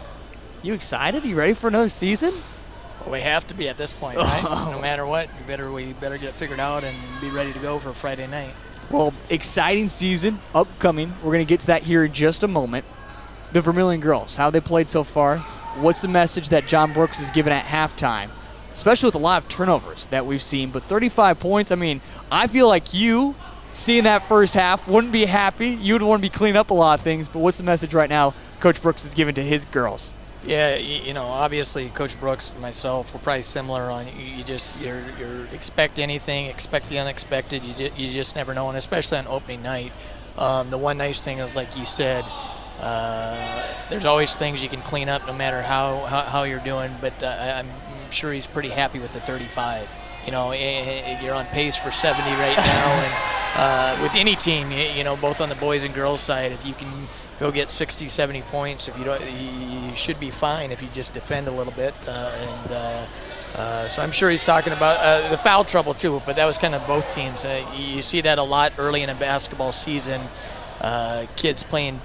you excited? You ready for another season? Well, we have to be at this point, right? No matter what, we better get it figured out and be ready to go for Friday night. Well, exciting season upcoming. We're going to get to that here in just a moment. The Vermillion girls, how they played so far. What's the message that John Brooks has given at halftime? Especially with a lot of turnovers that we've seen. But 35 points, I mean, I feel like you, seeing that first half, wouldn't be happy. You would want to be cleaning up a lot of things. But what's the message right now Coach Brooks is giving to his girls? Yeah, obviously Coach Brooks and myself, we're probably similar on you expect anything, expect the unexpected. You just never know, and especially on opening night. The one nice thing is, like you said, there's always things you can clean up no matter how you're doing, but I'm sure he's pretty happy with the 35. You're on pace for 70 right now, and with any team, both on the boys and girls side, if you can go get 60, 70 points, if you don't, you should be fine if you just defend a little bit. So I'm sure he's talking about the foul trouble too, but that was kind of both teams. You see that a lot early in a basketball season. Kids playing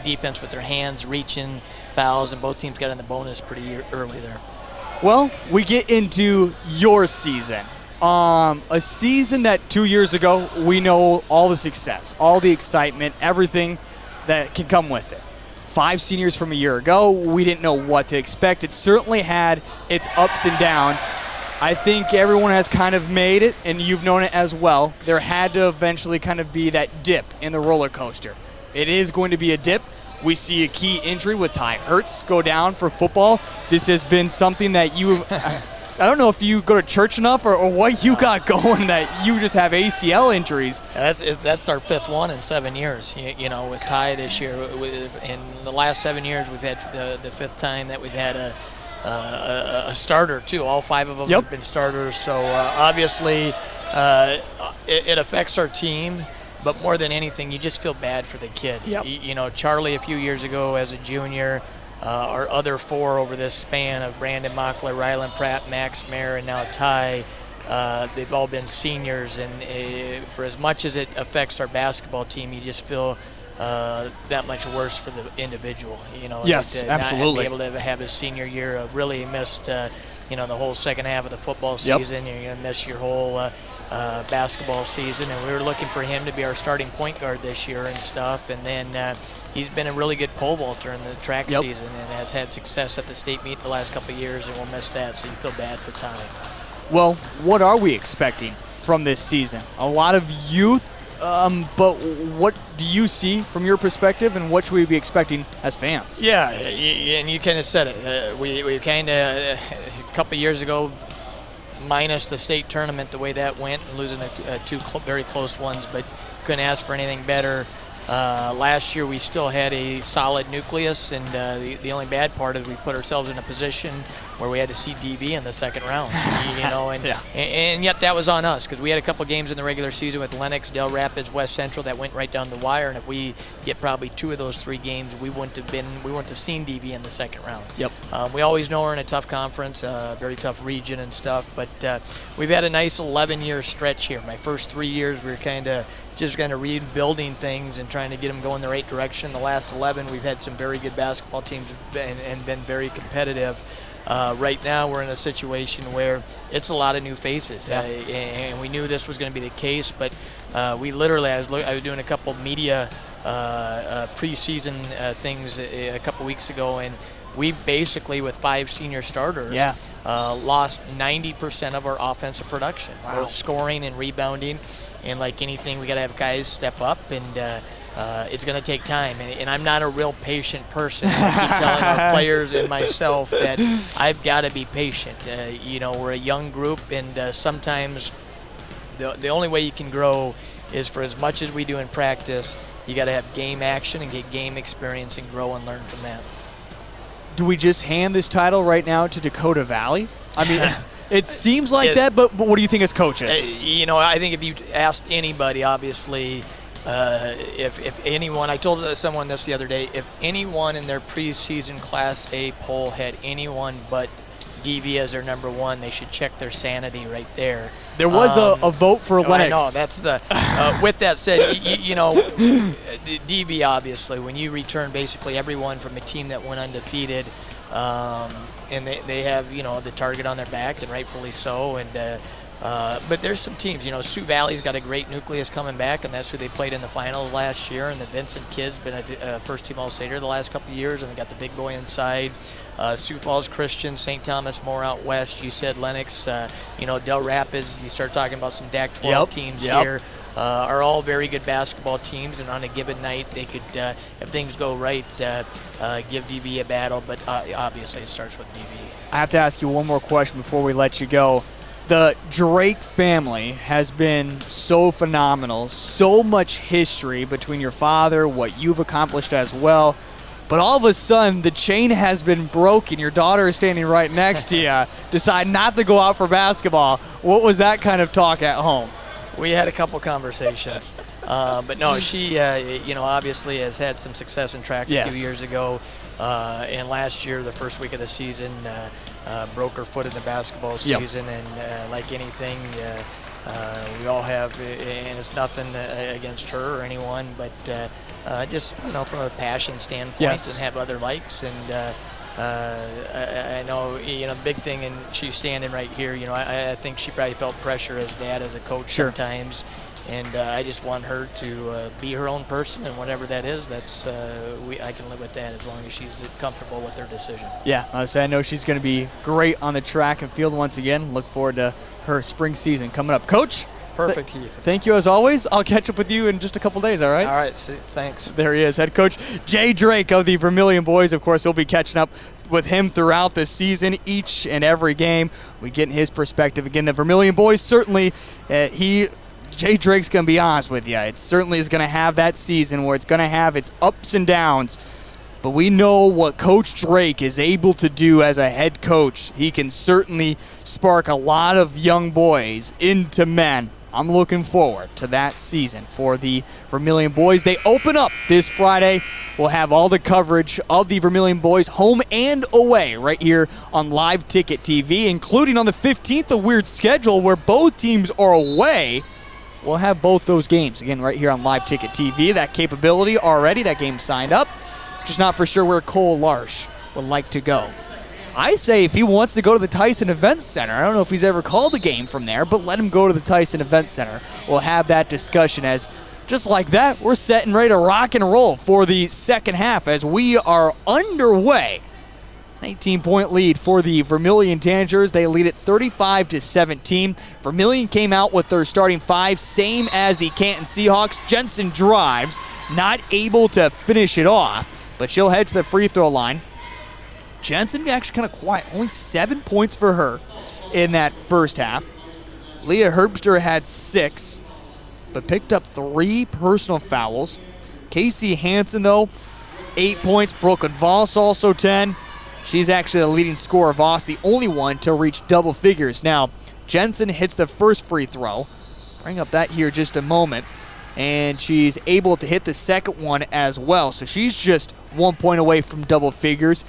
defense with their hands, reaching fouls, and both teams got in the bonus pretty early there. Well, we get into your season. A season that 2 years ago, we know all the success, all the excitement, everything that can come with it. 5 seniors from a year ago, we didn't know what to expect. It certainly had its ups and downs. I think everyone has kind of made it, and you've known it as well. There had to eventually kind of be that dip in the roller coaster. It is going to be a dip. We see a key injury with Ty Hertz go down for football. This has been something that you I don't know if you go to church enough or what you got going that you just have ACL injuries. That's our 5th one in 7 years. With Ty this year, in the last 7 years, we've had the 5th time that we've had a starter too. All 5 of them have been starters. So obviously, it affects our team. But more than anything, you just feel bad for the kid. Charlie a few years ago as a junior. Our other 4 over this span of Brandon Mockler, Rylan Pratt, Max Mayer, and now Ty, they've all been seniors. And for as much as it affects our basketball team, you just feel that much worse for the individual. Yes, absolutely. Not be able to have his senior year, really missed the whole second half of the football season. You're going to miss your whole basketball season. And we were looking for him to be our starting point guard this year and stuff. And then he's been a really good pole vaulter in the track season and has had success at the state meet the last couple of years, and we'll miss that, so you feel bad for Ty. Well, what are we expecting from this season? A lot of youth, but what do you see from your perspective, and what should we be expecting as fans? Yeah, and you kind of said it. We kind of, a couple of years ago, minus the state tournament, the way that went, losing 2 very close ones, but couldn't ask for anything better. Last year we still had a solid nucleus, and the only bad part is we put ourselves in a position where we had to see DV in the second round. And yet that was on us because we had a couple games in the regular season with Lennox, Del Rapids, West Central that went right down the wire, and if we get probably 2 of those 3 games, we wouldn't have seen DV in the second round. We always know we're in a tough conference, very tough region and stuff, but we've had a nice 11-year stretch here. My first 3 years we were kind of just kind of rebuilding things and trying to get them going the right direction. The last 11, we've had some very good basketball teams and been very competitive. Right now, we're in a situation where it's a lot of new faces, and we knew this was going to be the case. But we literally, I was doing a couple media preseason things a couple weeks ago, and we basically, with 5 senior starters, lost 90% of our offensive production, both scoring and rebounding. And like anything, we got to have guys step up, and it's going to take time. And I'm not a real patient person. I keep telling our players and myself that I've got to be patient. We're a young group, and sometimes the only way you can grow is for as much as we do in practice, you got to have game action and get game experience and grow and learn from that. Do we just hand this title right now to Dakota Valley? I mean, it seems like that, but what do you think as coaches? I think if you asked anybody, obviously, if anyone, I told someone this the other day, if anyone in their preseason Class A poll had anyone but DV as their number one, they should check their sanity right there. There was a vote for Lennox. I know, that's the. With that said, DV obviously, when you return basically everyone from a team that went undefeated, and they have the target on their back, and rightfully so, and. But there's some teams, Sioux Valley's got a great nucleus coming back, and that's who they played in the finals last year. And the Vincent kid's been a first-team All-Stater the last couple of years, and they got the big boy inside. Sioux Falls Christian, St. Thomas more out west. You said Lennox, Del Rapids. You start talking about some DAC-12 teams here. Are all very good basketball teams, and on a given night they could, if things go right, give DV a battle. But obviously it starts with DV. I have to ask you one more question before we let you go. The Drake family has been so phenomenal, so much history between your father, what you've accomplished as well. But all of a sudden, the chain has been broken. Your daughter is standing right next to you. Decide not to go out for basketball. What was that kind of talk at home? We had a couple conversations. But no, she, obviously has had some success in track a few years ago. And last year, the first week of the season, broke her foot in the basketball season. And like anything, we all have, and it's nothing against her or anyone, but just, from a passion standpoint and have other likes. And I know, the big thing, and she's standing right here, I think she probably felt pressure as dad, as a coach sometimes. And I just want her to be her own person, and whatever that is, that's I can live with that as long as she's comfortable with her decision. Yeah, I know she's going to be great on the track and field once again. Look forward to her spring season coming up. Coach? Perfect, Heath. Thank you as always. I'll catch up with you in just a couple days, all right? All right, thanks. There he is, head coach Jay Drake of the Vermillion Boys. Of course, we'll be catching up with him throughout the season, each and every game. We get his perspective. Again, the Vermillion Boys, certainly Jay Drake's going to be honest with you. It certainly is going to have that season where it's going to have its ups and downs. But we know what Coach Drake is able to do as a head coach. He can certainly spark a lot of young boys into men. I'm looking forward to that season for the Vermillion Boys. They open up this Friday. We'll have all the coverage of the Vermillion Boys home and away right here on Live Ticket TV, including on the 15th, a weird schedule where both teams are away. We'll have both those games, again, right here on Live Ticket TV. That capability already, that game signed up. Just not for sure where Cole Larsh would like to go. I say if he wants to go to the Tyson Events Center, I don't know if he's ever called a game from there, but let him go to the Tyson Events Center. We'll have that discussion as, just like that, we're set and ready to rock and roll for the second half as we are underway. 19-point lead for the Vermillion Tanagers. They lead it 35-17. Vermillion came out with their starting five, same as the Canton Seahawks. Jensen drives, not able to finish it off, but she'll head to the free throw line. Jensen actually kind of quiet, only 7 points for her in that first half. Leah Herbster had 6, but picked up 3 personal fouls. Casey Hansen, though, 8 points. Brooklyn Voss also 10. She's actually the leading scorer. Voss, the only one to reach double figures. Now, Jensen hits the first free throw. Bring up that here just a moment. And she's able to hit the second one as well. So she's just 1 point away from double figures.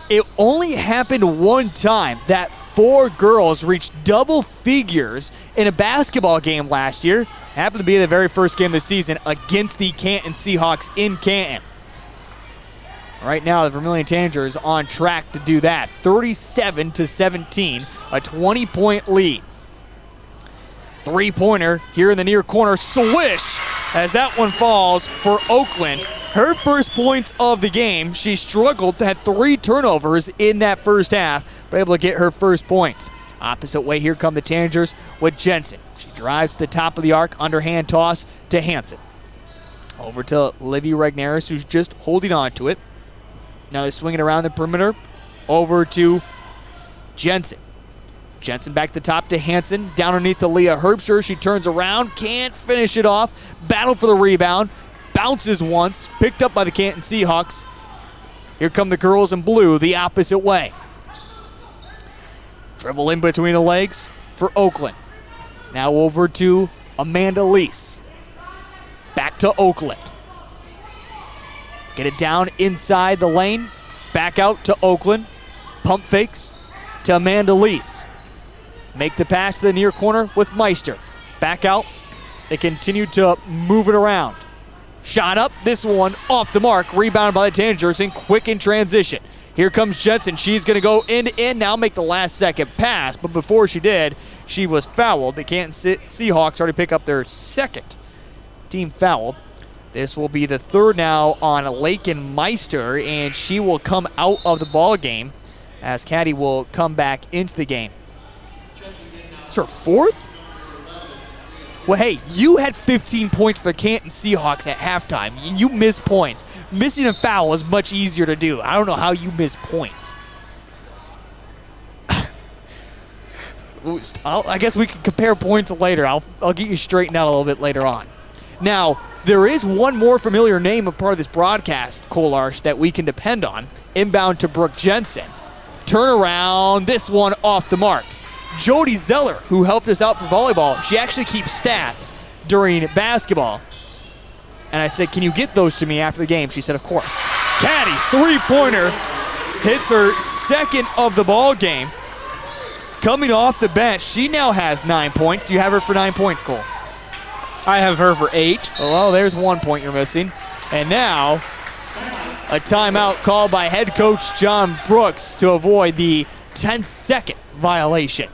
It only happened one time that 4 girls reached double figures in a basketball game last year. Happened to be the very first game of the season against the Canton Seahawks in Canton. Right now, the Vermillion Tanager is on track to do that. 37-17, a 20-point lead. Three-pointer here in the near corner. Swish as that one falls for Oakland. Her first points of the game. She struggled to have 3 turnovers in that first half, but able to get her first points. Opposite way, here come the Tanagers with Jensen. She drives to the top of the arc, underhand toss to Hansen. Over to Livy Regnaris, who's just holding on to it. Now they're swinging around the perimeter. Over to Jensen. Jensen back to the top to Hansen. Down underneath to Leah Herbster. She turns around. Can't finish it off. Battle for the rebound. bounces once, picked up by the Canton Seahawks. Here come the girls in blue the opposite way. Dribble in between the legs for Oakland. Now over to Amanda Lease. Back to Oakland. Get it down inside the lane. Back out to Oakland. Pump fakes to Amanda Lease. Make the pass to the near corner with Meister. Back out. They continue to move it around. Shot up. This one off the mark. Rebounded by the Tanagers in quick in transition. Here comes Jensen. She's going to go end-to-end now, make the last second pass. But before she did, she was fouled. The Canton Seahawks already pick up their second team foul. This will be the third now on Lakin Meister, and she will come out of the ball game as Caddy will come back into the game. It's her fourth? Well, hey, you had 15 points for the Canton Seahawks at halftime. You missed points. Missing a foul is much easier to do. I don't know how you miss points. I guess we can compare points later. I'll get you straightened out a little bit later on. Now, there is one more familiar name a part of this broadcast, Cole Arsh, that we can depend on. Inbound to Brooke Jensen. Turn around, this one off the mark. Jody Zeller, who helped us out for volleyball, she actually keeps stats during basketball. And I said, can you get those to me after the game? She said, of course. Caddy, three-pointer, hits her second of the ball game. Coming off the bench, she now has 9 points. Do you have her for 9 points, Cole? I have her for 8. Well, there's 1 point you're missing. And now, a timeout called by head coach John Brooks to avoid the 10-second violation.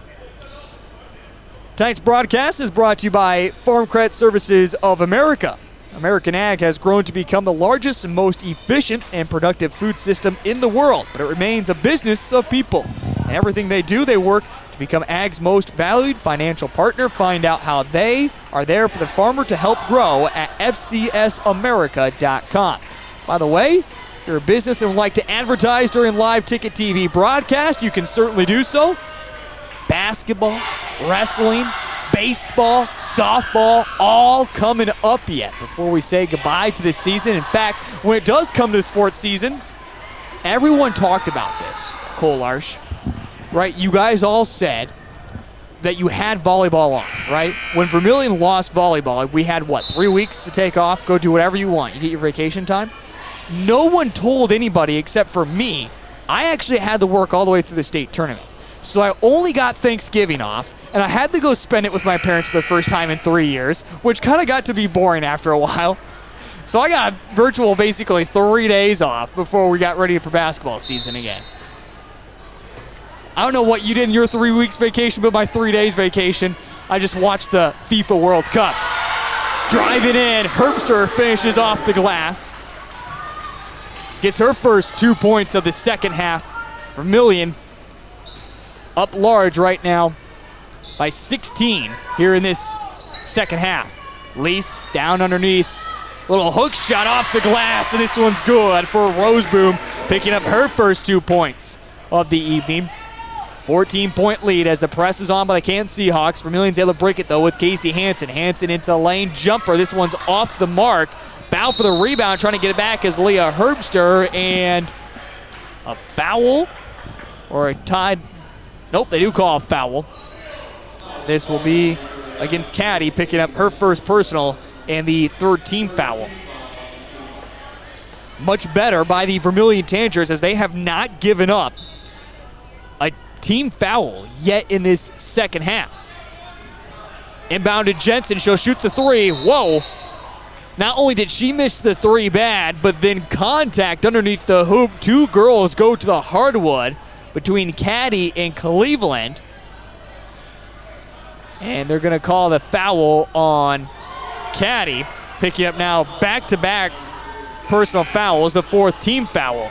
Tonight's broadcast is brought to you by Farm Credit Services of America. American Ag has grown to become the largest and most efficient and productive food system in the world, but it remains a business of people. And everything they do, they work to become Ag's most valued financial partner. Find out how they are there for the farmer to help grow at fcsamerica.com. By the way, if you're a business and would like to advertise during live ticket TV broadcast, you can certainly do so. Basketball, wrestling, baseball, softball, all coming up yet before we say goodbye to this season. In fact, when it does come to the sports seasons, everyone talked about this, Cole Arsh, right? You guys all said that you had volleyball off, right? When Vermillion lost volleyball, we had, 3 weeks to take off, go do whatever you want. You get your vacation time. No one told anybody except for me. I actually had to work all the way through the state tournament. So I only got Thanksgiving off, and I had to go spend it with my parents for the first time in 3 years, which kind of got to be boring after a while. So I got virtual basically 3 days off before we got ready for basketball season again. I don't know what you did in your 3 weeks vacation, but my 3 days vacation, I just watched the FIFA World Cup. Driving in, Herbster finishes off the glass. Gets her first 2 points of the second half. Vermillion up large right now by 16 here in this second half. Lease down underneath. Little hook shot off the glass, and this one's good for Roseboom, picking up her first 2 points of the evening. 14-point lead as the press is on by the Canton Seahawks. Vermillion's able to break it, though, with Casey Hansen. Hansen into the lane, jumper. This one's off the mark. Bow for the rebound, trying to get it back is Leah Herbster, and a foul or a tied. Nope, they do call a foul. This will be against Caddy, picking up her first personal and the third team foul. Much better by the Vermillion Tanagers as they have not given up a team foul yet in this second half. Inbound to Jensen, she'll shoot the three. Whoa. Not only did she miss the three bad, but then contact underneath the hoop. Two girls go to the hardwood between Caddy and Cleveland. And they're going to call the foul on Caddy. Picking up now back-to-back personal fouls, the fourth team foul.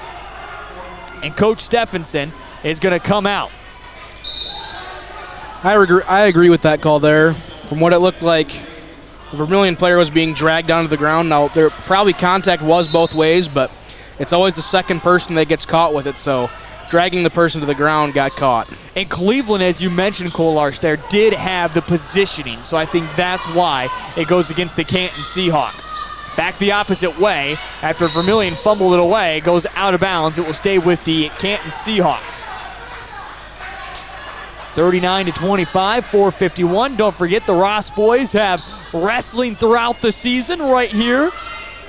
And Coach Stephenson is going to come out. I agree with that call there. From what it looked like, the Vermillion player was being dragged down to the ground. Now, there probably contact was both ways, but it's always the second person that gets caught with it, so dragging the person to the ground got caught. And Cleveland, as you mentioned, Cole Arsh, there did have the positioning, so I think that's why it goes against the Canton Seahawks. Back the opposite way after Vermillion fumbled it away. Goes out of bounds. It will stay with the Canton Seahawks. 39-25, 4:51. Don't forget the Ross boys have wrestling throughout the season right here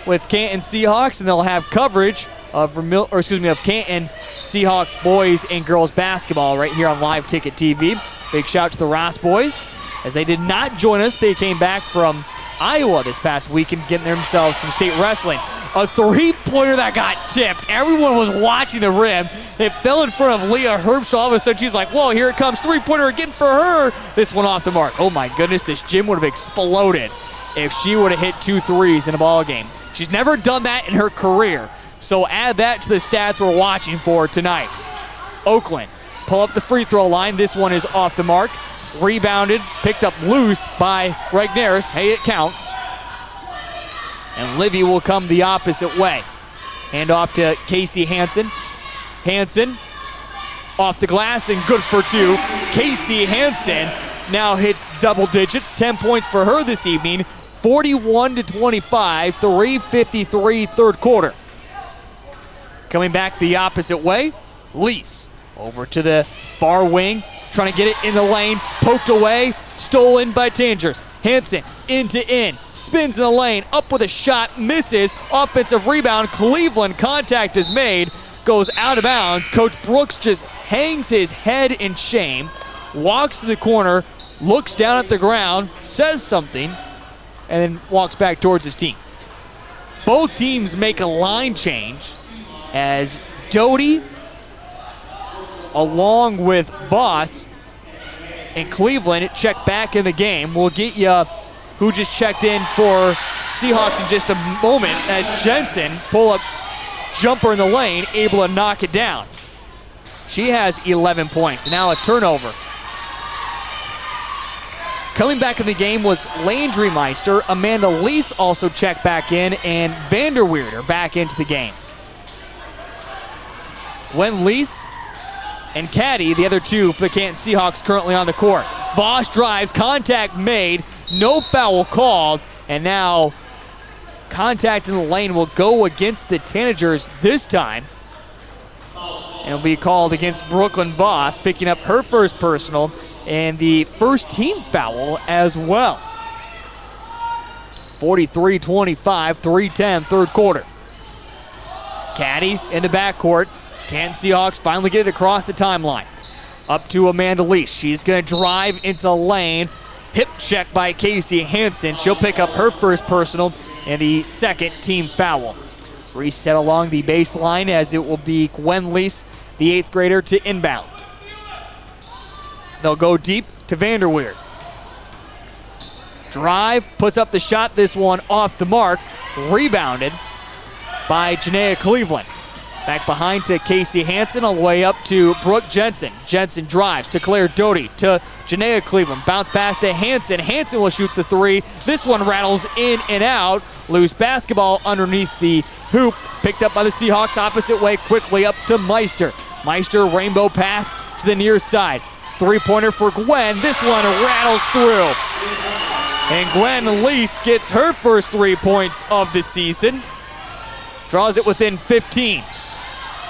with Canton Seahawks, and they'll have coverage of Canton Seahawk boys and girls basketball right here on Live Ticket TV. Big shout to the Ross boys as they did not join us. They came back from Iowa this past weekend getting themselves some state wrestling. A three-pointer that got tipped. Everyone was watching the rim. It fell in front of Leah Herbst. All of a sudden she's like, whoa, here it comes. Three-pointer again for her. This one off the mark. Oh my goodness, this gym would have exploded if she would have hit 2 threes in a ball game. She's never done that in her career. So add that to the stats we're watching for tonight. Oakland pull up the free throw line. This one is off the mark. Rebounded, picked up loose by Regneris. Hey, it counts. And Livy will come the opposite way. Hand off to Casey Hansen. Hansen off the glass and good for 2. Casey Hansen now hits double digits. 10 points for her this evening. 41-25, 3:53 third quarter. Coming back the opposite way, Lease over to the far wing, trying to get it in the lane, poked away, stolen by Tanagers. Hansen into in, spins in the lane, up with a shot, misses, offensive rebound, Cleveland contact is made, goes out of bounds. Coach Brooks just hangs his head in shame, walks to the corner, looks down at the ground, says something, and then walks back towards his team. Both teams make a line change as Doty, along with Voss and Cleveland, check back in the game. We'll get you who just checked in for Seahawks in just a moment as Jensen, pull-up jumper in the lane, able to knock it down. She has 11 points. Now a turnover. Coming back in the game was Landry Meister. Amanda Lease also checked back in, and Vanderweerder back into the game. Gwen Lease and Caddy, the other two for the Canton Seahawks, currently on the court. Voss drives, contact made, no foul called, and now contact in the lane will go against the Tanagers this time. And will be called against Brooklyn Voss, picking up her first personal and the first team foul as well. 43-25, 3:10 third quarter. Caddy in the backcourt. Canton Seahawks finally get it across the timeline. Up to Amanda Lease. She's going to drive into the lane. Hip check by Casey Hansen. She'll pick up her first personal and the second team foul. Reset along the baseline as it will be Gwen Lease, the 8th grader, to inbound. They'll go deep to Vanderweerd. Drive, puts up the shot. This one off the mark. Rebounded by Janaea Cleveland. Back behind to Casey Hansen, all the way up to Brooke Jensen. Jensen drives to Claire Doty, to Janaea Cleveland. Bounce pass to Hansen. Hansen will shoot the 3. This one rattles in and out. Loose basketball underneath the hoop. Picked up by the Seahawks opposite way, quickly up to Meister. Meister, rainbow pass to the near side. 3-pointer for Gwen. This one rattles through. And Gwen Lease gets her first 3 points of the season. Draws it within 15.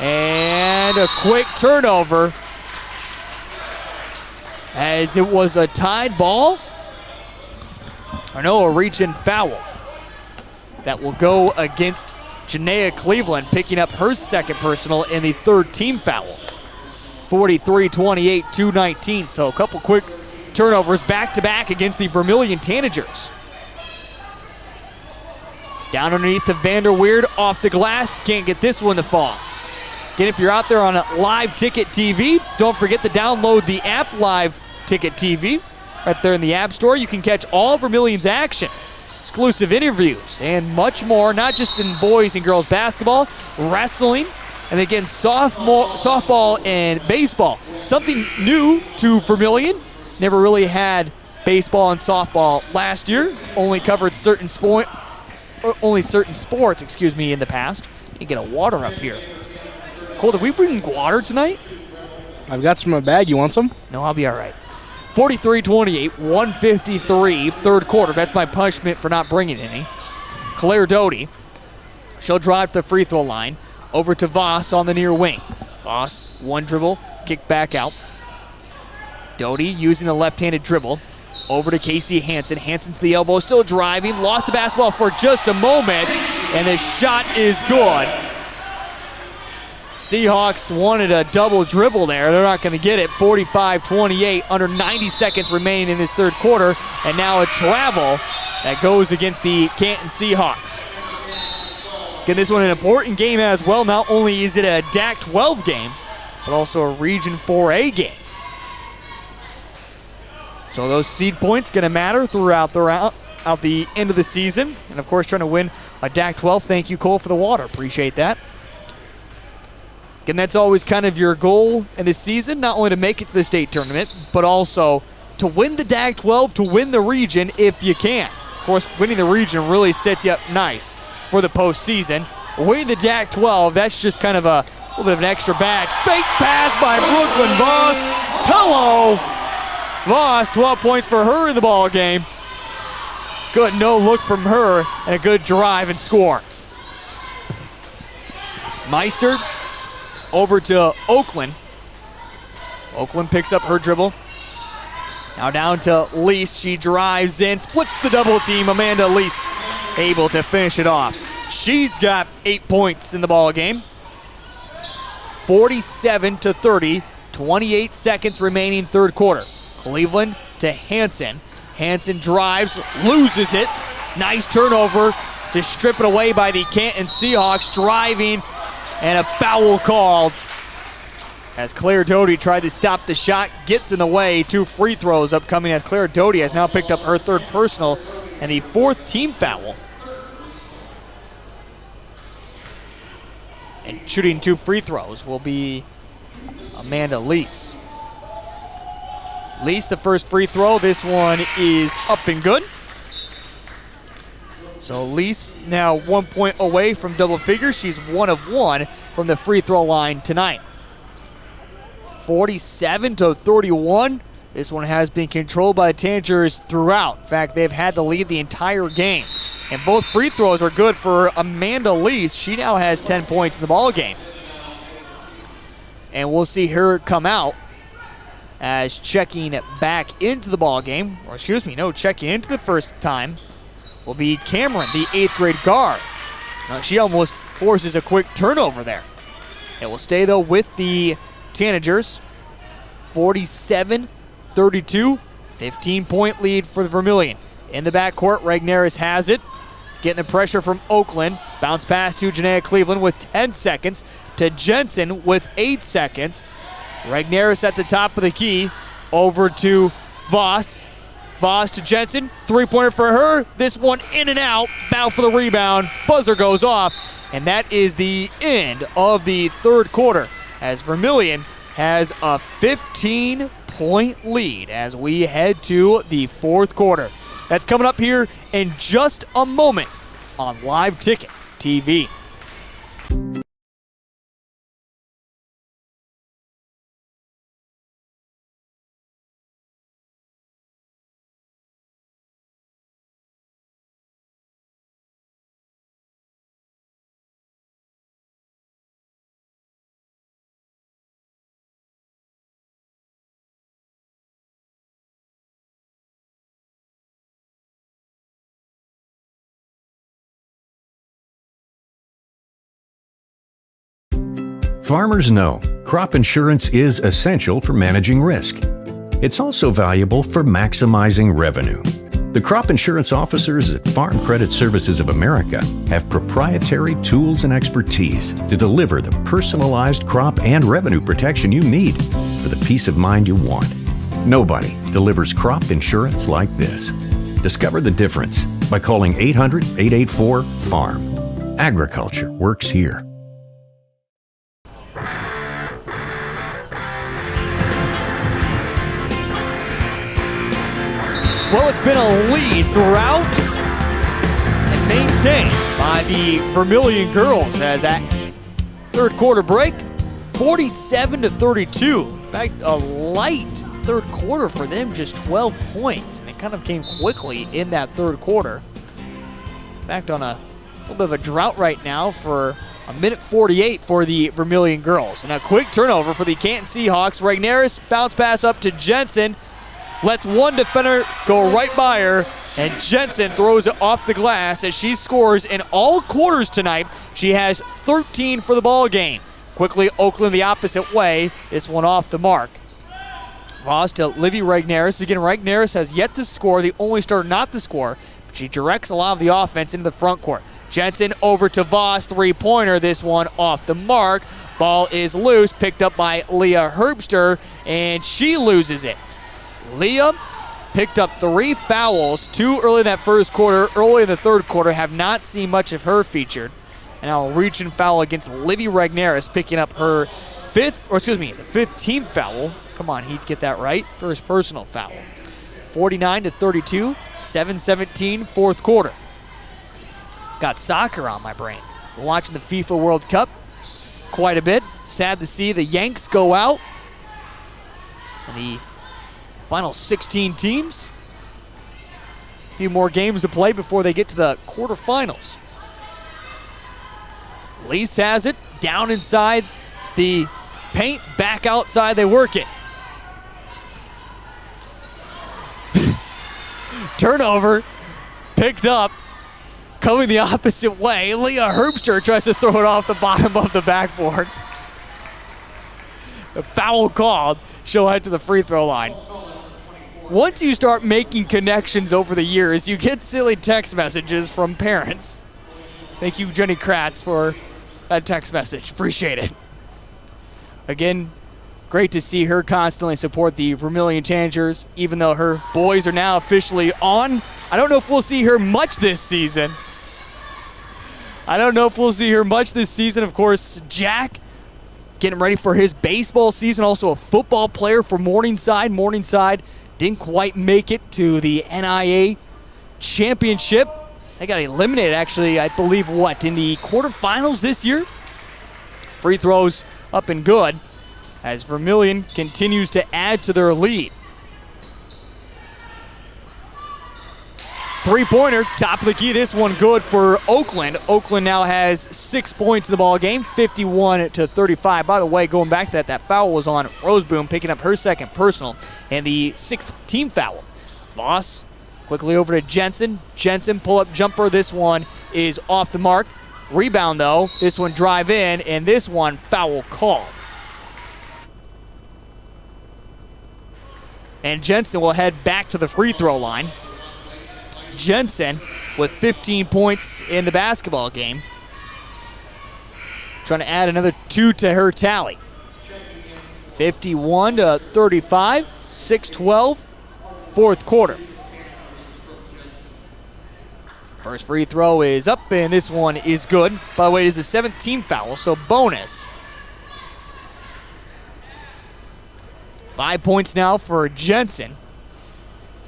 And a quick turnover as it was a tied ball. Or no, a reach-in foul. That will go against Janaea Cleveland, picking up her second personal and the third team foul. 43-28, 2:19. So a couple quick turnovers back-to-back against the Vermillion Tanagers. Down underneath to Vanderweerd, off the glass. Can't get this one to fall. Again, if you're out there on a Live Ticket TV, don't forget to download the app Live Ticket TV. Right there in the App Store, you can catch all of Vermillion's action, exclusive interviews, and much more, not just in boys and girls basketball, wrestling, and again, softball and baseball. Something new to Vermillion. Never really had baseball and softball last year. Only covered certain sports, in the past. You get a water up here. Cole, did we bring water tonight? I've got some in my bag. You want some? No, I'll be all right. 43-28, 1:53, third quarter. That's my punishment for not bringing any. Claire Doty. She'll drive to the free throw line. Over to Voss on the near wing. Voss, one dribble, kick back out. Doty using the left-handed dribble. Over to Casey Hansen. Hansen to the elbow, still driving. Lost the basketball for just a moment, and the shot is good. Seahawks wanted a double dribble there. They're not going to get it. 45-28, under 90 seconds remaining in this third quarter, and now a travel that goes against the Canton Seahawks. Again, this one an important game as well. Not only is it a DAC 12 game, but also a Region 4A game. So those seed points going to matter throughout the end of the season. And, of course, trying to win a DAC 12. Thank you, Cole, for the water. Appreciate that. Again, that's always kind of your goal in the season, not only to make it to the state tournament, but also to win the DAC 12, to win the region if you can. Of course, winning the region really sets you up nice for the postseason. Winning the DAC 12, that's just kind of a little bit of an extra badge. Fake pass by Brooklyn Voss. Hello! Voss, 12 points for her in the ball game. Good no look from her and a good drive and score. Meister over to Oakland. Oakland picks up her dribble. Now down to Lease. She drives in, splits the double team. Amanda Lease able to finish it off. She's got 8 points in the ball game. 47-30, 28 seconds remaining third quarter. Cleveland to Hansen. Hansen drives, loses it. Nice turnover to strip it away by the Canton Seahawks. Driving and a foul called as Claire Doty tried to stop the shot. Gets in the way. 2 free throws upcoming as Claire Doty has now picked up her third personal and the 4th team foul. And shooting 2 free throws will be Amanda Lease. Lease, the first free throw. This one is up and good. So Lease now 1 point away from double figures. She's 1 of 1 from the free throw line tonight. 47-31. This one has been controlled by the Tanagers throughout. In fact, they've had the lead the entire game. And both free throws are good for Amanda Lease. She now has 10 points in the ball game. And we'll see her come out as checking back into the ball game, or checking into the first time, will be Cameron, the 8th grade guard. Now, she almost forces a quick turnover there. It will stay, though, with the Tanagers. 47-32, 15-point lead for the Vermillion. In the backcourt, Regneris has it. Getting the pressure from Oakland. Bounce pass to Janaea Cleveland with 10 seconds. To Jensen with 8 seconds. Regneris at the top of the key. Over to Voss. Voss to Jensen. 3-pointer for her. This one in and out. Battle for the rebound. Buzzer goes off. And that is the end of the third quarter as Vermillion has a 15-point lead as we head to the fourth quarter. That's coming up here in just a moment on Live Ticket TV. Farmers know crop insurance is essential for managing risk. It's also valuable for maximizing revenue. The crop insurance officers at Farm Credit Services of America have proprietary tools and expertise to deliver the personalized crop and revenue protection you need for the peace of mind you want. Nobody delivers crop insurance like this. Discover the difference by calling 800-884-FARM. Agriculture works here. Well, it's been a lead throughout and maintained by the Vermillion girls as that third quarter break, 47-32. In fact, a light third quarter for them, just 12 points. And it kind of came quickly in that third quarter. In fact, on a little bit of a drought right now for a minute 48 for the Vermillion girls. And a quick turnover for the Canton Seahawks. Regnerus bounce pass up to Jensen. Lets one defender go right by her. And Jensen throws it off the glass as she scores in all quarters tonight. She has 13 for the ball game. Quickly, Oakland the opposite way. This one off the mark. Voss to Livy Regnerus. Again, Regnerus has yet to score, the only starter not to score. But she directs a lot of the offense into the front court. Jensen over to Voss, three-pointer. This one off the mark. Ball is loose, picked up by Leah Herbster, and she loses it. Leah picked up 3 fouls, 2 early in that first quarter. Early in the third quarter, have not seen much of her featured. And now a reach and foul against Livy Regnerus, picking up her the 5th team foul. Come on, Heath, get that right. First personal foul. 49-32, 7-17, fourth quarter. Got soccer on my brain. We're watching the FIFA World Cup quite a bit. Sad to see the Yanks go out. And the final 16 teams. A few more games to play before they get to the quarterfinals. Lease has it. Down inside the paint. Back outside. They work it. Turnover. Picked up. Coming the opposite way. Leah Herbster tries to throw it off the bottom of the backboard. The foul called. She'll head to the free throw line. Once you start making connections over the years, you get silly text messages from parents. Thank you, Jenny Kratz, for that text message. Appreciate it. Again, great to see her constantly support the Vermillion Tanagers, even though her boys are now officially on. I don't know if we'll see her much this season. Of course, Jack getting ready for his baseball season, also a football player for Morningside. Morningside didn't quite make it to the NIA championship. They got eliminated, actually, I believe, in the quarterfinals this year? Free throws up and good as Vermillion continues to add to their lead. Three-pointer, top of the key. This one good for Oakland. Oakland now has 6 points in the ball game, 51-35. By the way, going back to that foul was on Roseboom, picking up her second personal and the 6th team foul. Voss quickly over to Jensen. Jensen pull-up jumper. This one is off the mark. Rebound, though. This one drive in, and this one foul called. And Jensen will head back to the free throw line. Jensen with 15 points in the basketball game. Trying to add another 2 to her tally. 51-35, 6-12, fourth quarter. First free throw is up, and this one is good. By the way, it is the 7th team foul, so bonus. 5 points now for Jensen.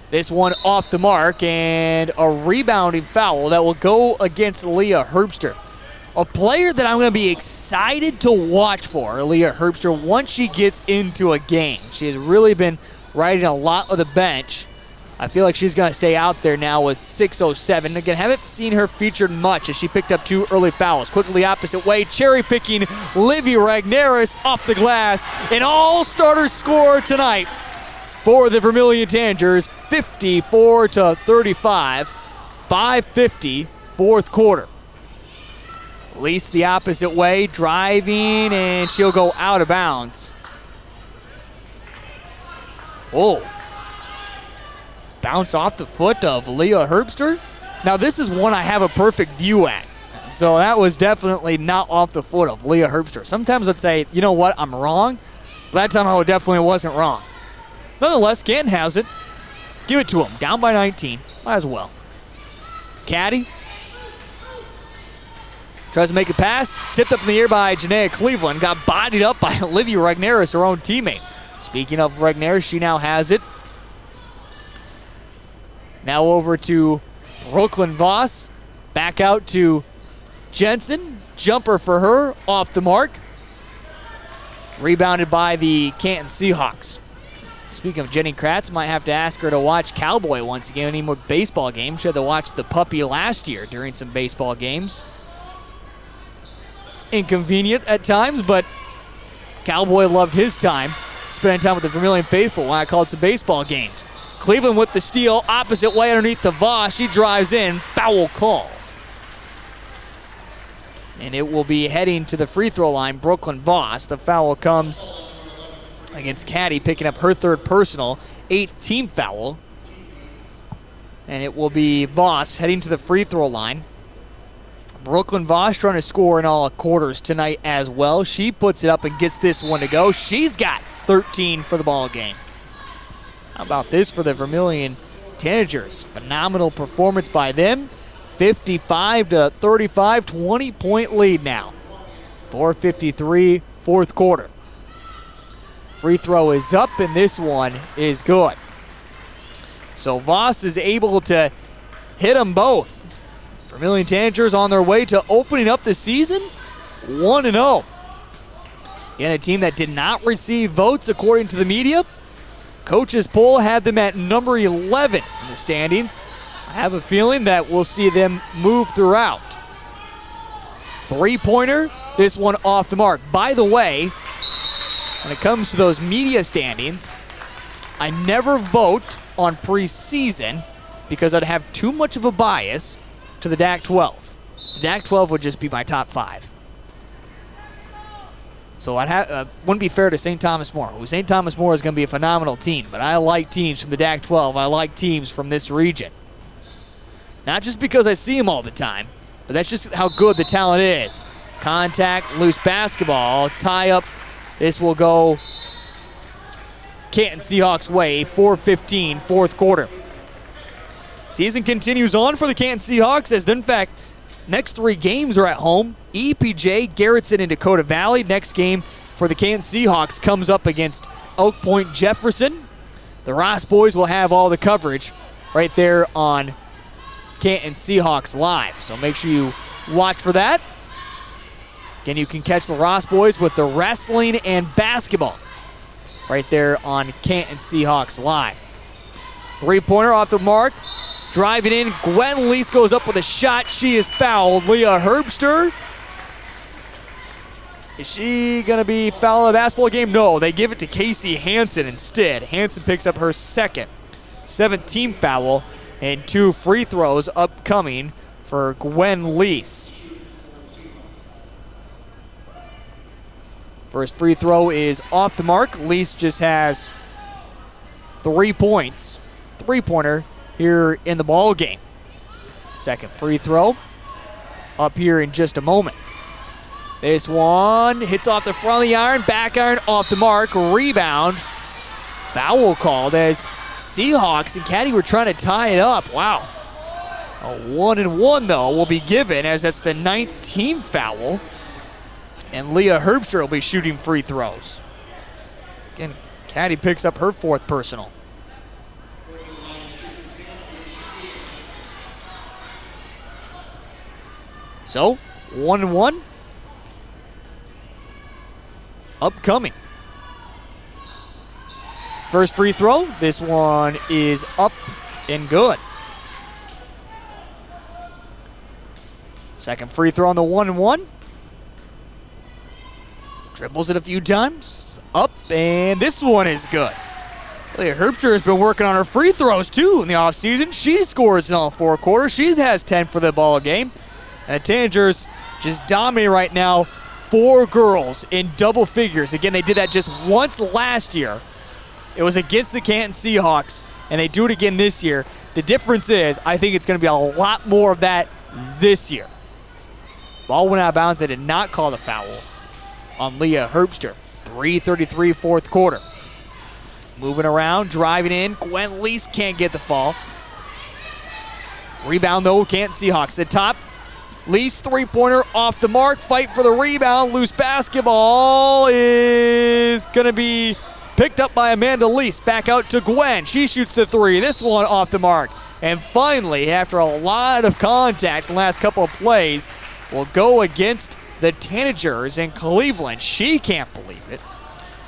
This one off the mark, and a rebounding foul that will go against Leah Herbster. A player that I'm going to be excited to watch for, Leah Herbster, once she gets into a game. She has really been riding a lot of the bench. I feel like she's going to stay out there now with 6:07. Again, haven't seen her featured much as she picked up 2 early fouls. Quickly opposite way, cherry-picking Livy Regnerus off the glass. An all-starter score tonight for the Vermillion Tanagers, 54-35, 5:50, fourth quarter. Lease the opposite way, driving, and she'll go out of bounds. Oh. Bounced off the foot of Leah Herbster. Now, this is one I have a perfect view at. So that was definitely not off the foot of Leah Herbster. Sometimes I'd say, you know what, I'm wrong. But that time I definitely wasn't wrong. Nonetheless, Canton has it. Give it to him. Down by 19. Might as well. Caddy. Tries to make the pass. Tipped up in the air by Janaea Cleveland. Got bodied up by Livy Regnerus, her own teammate. Speaking of Regnerus, she now has it. Now over to Brooklyn Voss. Back out to Jensen. Jumper for her. Off the mark. Rebounded by the Canton Seahawks. Speaking of Jenny Kratz, might have to ask her to watch Cowboy once again. Any more baseball games? She had to watch the puppy last year during some baseball games. Inconvenient at times, but Cowboy loved his time spending time with the Vermillion faithful when I called some baseball games. Cleveland with the steal, opposite way underneath the Voss. She drives in, foul called. And it will be heading to the free throw line, Brooklyn Voss. The foul comes against Caddy, picking up her third personal, 8th team foul. And it will be Voss heading to the free throw line. Brooklyn Voss trying to score in all quarters tonight as well. She puts it up and gets this one to go. She's got 13 for the ball game. How about this for the Vermillion Tanagers? Phenomenal performance by them. 55-35, 20-point lead now. 4:53, fourth quarter. Free throw is up, and this one is good. So Voss is able to hit them both. Vermillion Tanagers on their way to opening up the season 1-0. Again, a team that did not receive votes according to the media. Coaches poll had them at number 11 in the standings. I have a feeling that we'll see them move throughout. Three-pointer, this one off the mark. By the way, when it comes to those media standings, I never vote on preseason because I'd have too much of a bias to the DAC-12. The DAC-12 would just be my top 5. So wouldn't be fair to St. Thomas More. St. Thomas More is going to be a phenomenal team, but I like teams from the DAC-12. I like teams from this region. Not just because I see them all the time, but that's just how good the talent is. Contact, loose basketball, tie up. This will go Canton Seahawks way, 4:15, fourth quarter. Season continues on for the Canton Seahawks as, in fact, next 3 games are at home. EPJ, Garrettson, and Dakota Valley. Next game for the Canton Seahawks comes up against Oak Point Jefferson. The Ross boys will have all the coverage right there on Canton Seahawks Live. So make sure you watch for that. Again, you can catch the Ross boys with the wrestling and basketball right there on Canton Seahawks Live. Three-pointer off the mark. Driving in, Gwen Lease goes up with a shot. She is fouled. Leah Herbster. Is she going to be fouled in a basketball game? No, they give it to Casey Hansen instead. Hansen picks up her second 7th foul, and 2 free throws upcoming for Gwen Lease. First free throw is off the mark. Lease just has 3 points. Three-pointer here in the ball game. Second free throw up here in just a moment. This one hits off the front of the iron, back iron off the mark, rebound. Foul called as Seahawks and Caddy were trying to tie it up. Wow. A 1-and-1 though will be given as that's the 9th team foul. And Leah Herbster will be shooting free throws. Again, Caddy picks up her 4th personal. So, 1-1. Upcoming. First free throw. This one is up and good. Second free throw on the 1-and-1. Dribbles it a few times. Up, and this one is good. Leah Herbster has been working on her free throws, too, in the offseason. She scores in all 4 quarters. She has 10 for the ball game. And the Tanagers just dominate right now. 4 girls in double figures. Again, they did that just once last year. It was against the Canton Seahawks, and they do it again this year. The difference is I think it's going to be a lot more of that this year. Ball went out of bounds. They did not call the foul on Leah Herbster. 3:33 fourth quarter. Moving around, driving in. Gwen Lease can't get the fall. Rebound, though, Canton Seahawks at top. Lease, three-pointer off the mark. Fight for the rebound. Loose basketball is going to be picked up by Amanda Lease. Back out to Gwen. She shoots the three. This one off the mark. And finally, after a lot of contact in the last couple of plays, will go against the Tanagers in Cleveland. She can't believe it.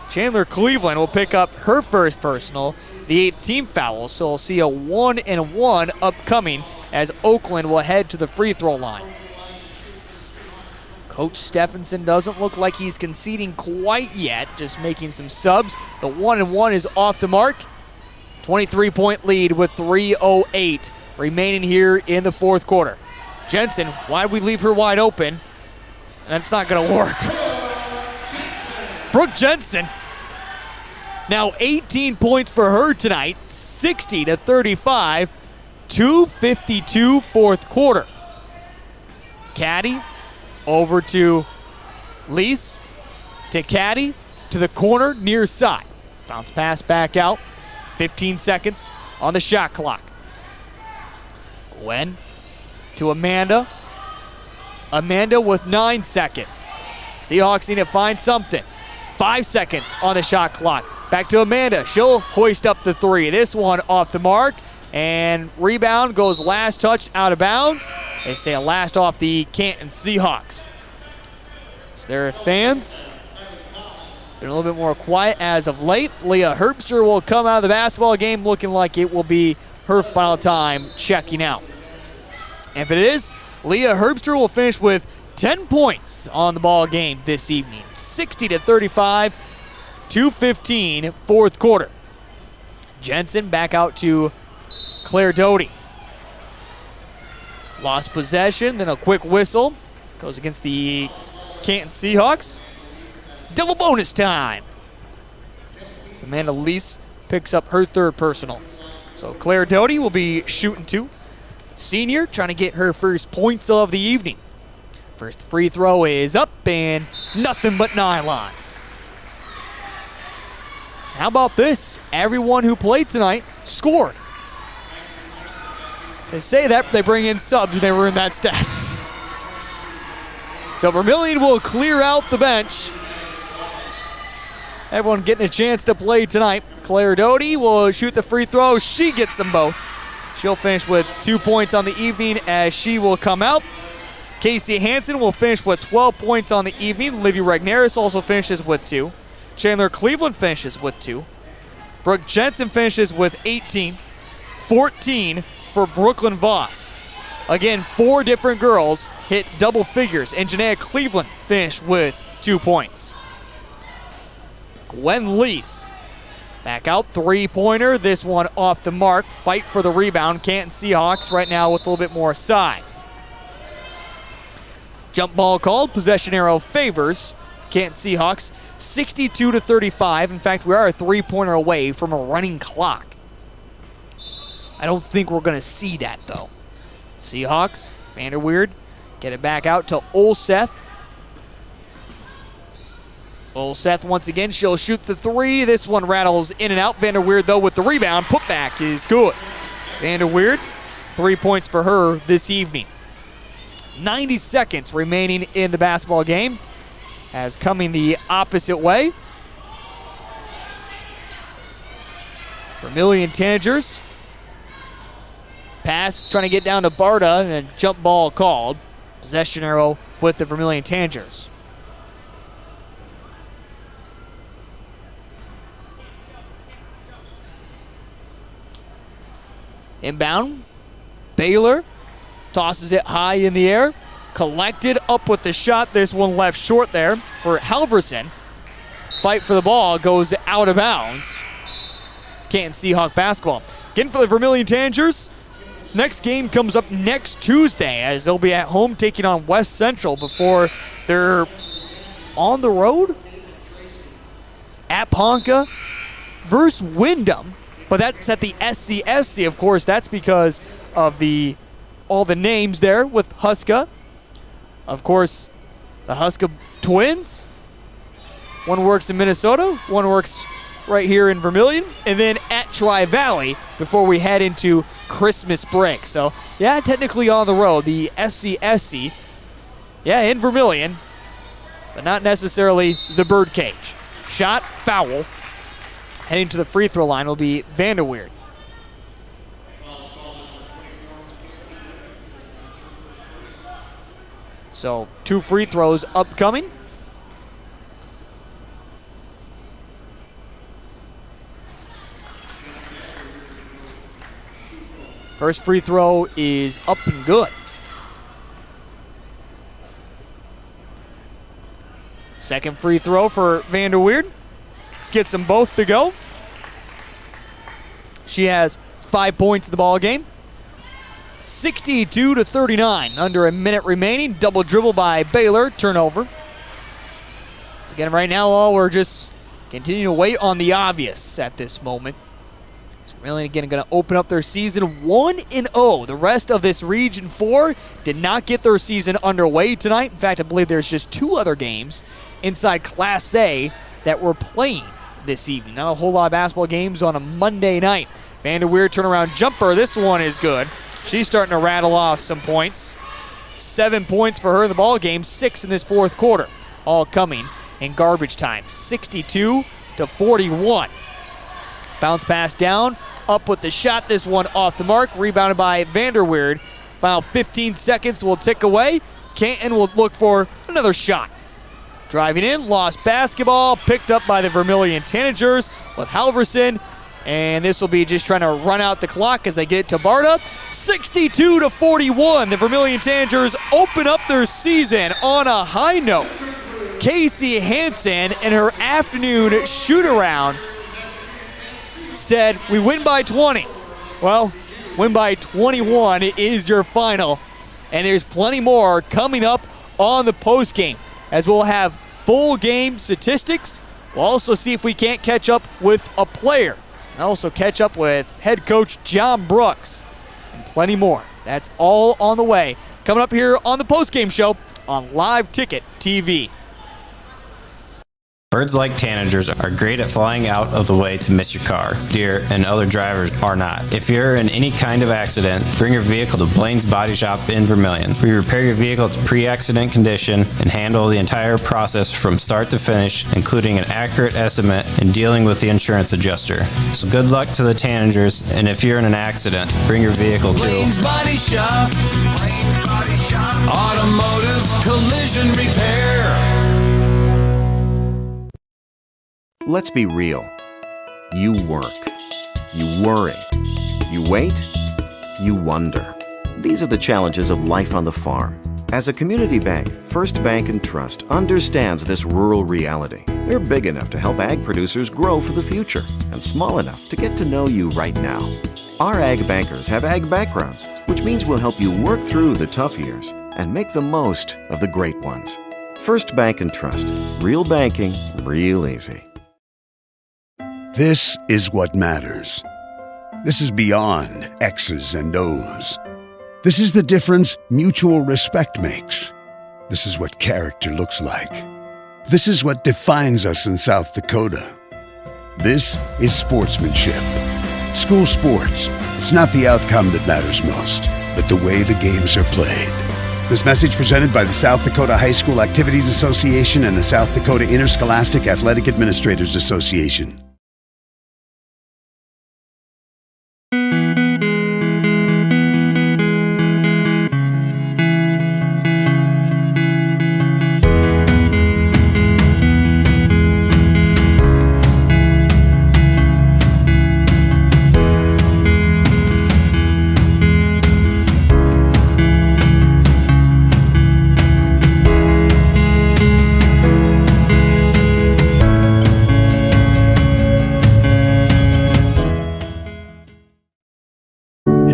Chandler Cleveland will pick up her first personal, the 8th team foul, so we'll see a 1-and-1 upcoming as Oakland will head to the free throw line. Coach Stephenson doesn't look like he's conceding quite yet, just making some subs. The 1-and-1 is off the mark. 23-point lead with 3:08 remaining here in the fourth quarter. Jensen, why'd we leave her wide open? That's not going to work. Brooke Jensen, now 18 points for her tonight, 60-35, 2:52 fourth quarter. Caddy over to Lease, to Caddy, to the corner near side. Bounce pass back out, 15 seconds on the shot clock. Gwen to Amanda. Amanda with 9 seconds. Seahawks need to find something. 5 seconds on the shot clock. Back to Amanda. She'll hoist up the 3. This one off the mark. And rebound goes last touched out of bounds. They say a last off the Canton Seahawks. So their fans been a little bit more quiet as of late. Leah Herbster will come out of the basketball game looking like it will be her final time checking out. And if it is, Leah Herbster will finish with 10 points on the ball game this evening. 60-35, 2:15 fourth quarter. Jensen back out to Claire Doty. Lost possession, then a quick whistle. Goes against the Canton Seahawks. Double bonus time. So Amanda Lease picks up her third personal. So Claire Doty will be shooting 2. Senior trying to get her first points of the evening. First free throw is up and nothing but nylon. How about this? Everyone who played tonight scored. So they say that, but they bring in subs and they were in that stat. So Vermillion will clear out the bench. Everyone getting a chance to play tonight. Claire Doty will shoot the free throw. She gets them both. She'll finish with 2 points on the evening as she will come out. Casey Hansen will finish with 12 points on the evening. Livy Regneris also finishes with 2. Chandler Cleveland finishes with 2. Brooke Jensen finishes with 18. 14 for Brooklyn Voss. Again, 4 different girls hit double figures, and Janaea Cleveland finished with 2 points. Gwen Lease back out, 3-pointer. This one off the mark. Fight for the rebound. Canton Seahawks right now with a little bit more size. Jump ball called. Possession arrow favors Canton Seahawks. 62-35. In fact, we are a 3-pointer away from a running clock. I don't think we're going to see that, though. Seahawks, Vanderweerd, get it back out to Olseth. Olseth once again, she'll shoot the 3. This one rattles in and out. Vanderweerd, though, with the rebound. Putback is good. Vanderweerd, 3 points for her this evening. 90 seconds remaining in the basketball game as coming the opposite way. Vermillion Tanagers. Pass trying to get down to Barta and a jump ball called. Possession arrow with the Vermillion Tanagers. Inbound. Baylor tosses it high in the air. Collected up with the shot. This one left short there for Halverson. Fight for the ball goes out of bounds. Canton Seahawk basketball. Again for the Vermillion Tanagers. Next game comes up next Tuesday as they'll be at home taking on West Central before they're on the road at Ponca versus Wyndham. But that's at the SCSC, of course. That's because of all the names there with Huska. Of course, the Huska twins. One works in Minnesota, one works right here in Vermillion, and then at Tri-Valley before we head into Christmas break. So, yeah, technically on the road, the SCSC, yeah, in Vermillion, but not necessarily the birdcage. Shot, foul. Heading to the free throw line will be Vanderweerd. So 2 free throws upcoming. First free throw is up and good. Second free throw for Vanderweerd. Gets them both to go. She has 5 points in the ball game. 62-39. Under a minute remaining. Double dribble by Baylor. Turnover. So again, right now, all we're just continuing to wait on the obvious at this moment. So Vermillion again going to open up their season 1-0. The rest of this Region 4 did not get their season underway tonight. In fact, I believe there's just 2 other games inside Class A that we're playing this evening. Not a whole lot of basketball games on a Monday night. Vanderweerd turnaround jumper. This one is good. She's starting to rattle off some points. 7 points for her in the ball game. 6 in this fourth quarter. All coming in garbage time. 62-41. Bounce pass down. Up with the shot. This one off the mark. Rebounded by Vanderweerd. Final 15 seconds will tick away. Canton will look for another shot. Driving in, lost basketball, picked up by the Vermillion Tanagers with Halverson. And this will be just trying to run out the clock as they get to Barta. 62-41. The Vermillion Tanagers open up their season on a high note. Casey Hansen in her afternoon shoot-around said, we win by 20. Well, win by 21 is your final. And there's plenty more coming up on the postgame, as we'll have full game statistics. We'll also see if we can't catch up with a player. And also catch up with head coach John Brooks. And plenty more. That's all on the way. Coming up here on the postgame show on Live Ticket TV. Birds like tanagers are great at flying out of the way to miss your car. Deer and other drivers are not. If you're in any kind of accident, bring your vehicle to Blaine's Body Shop in Vermillion. We repair your vehicle to pre-accident condition and handle the entire process from start to finish, including an accurate estimate and dealing with the insurance adjuster. So good luck to the tanagers, and if you're in an accident, bring your vehicle to Blaine's Body Shop. Blaine's Body Shop. Automotive collision repair. Let's be real. You work. You worry. You wait. You wonder. These are the challenges of life on the farm. As a community bank, First Bank and Trust understands this rural reality. They're big enough to help ag producers grow for the future and small enough to get to know you right now. Our ag bankers have ag backgrounds, which means we'll help you work through the tough years and make the most of the great ones. First Bank and Trust. Real banking, real easy. This is what matters. This is beyond X's and O's. This is the difference mutual respect makes. This is what character looks like. This is what defines us in South Dakota. This is sportsmanship. School sports. It's not the outcome that matters most, but the way the games are played. This message presented by the South Dakota High School Activities Association and the South Dakota Interscholastic Athletic Administrators Association.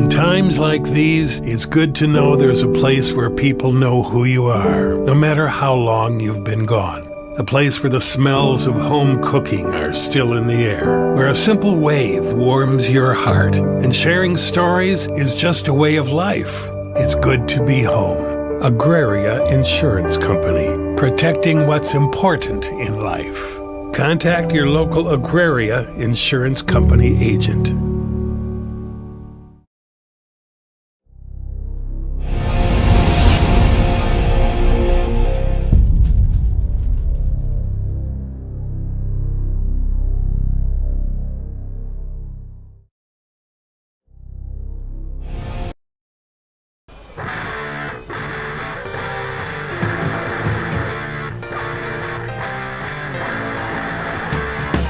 Times like these, it's good to know there's a place where people know who you are, no matter how long you've been gone. A place where the smells of home cooking are still in the air, where a simple wave warms your heart, and sharing stories is just a way of life. It's good to be home. Agraria Insurance Company, protecting what's important in life. Contact your local Agraria Insurance Company agent.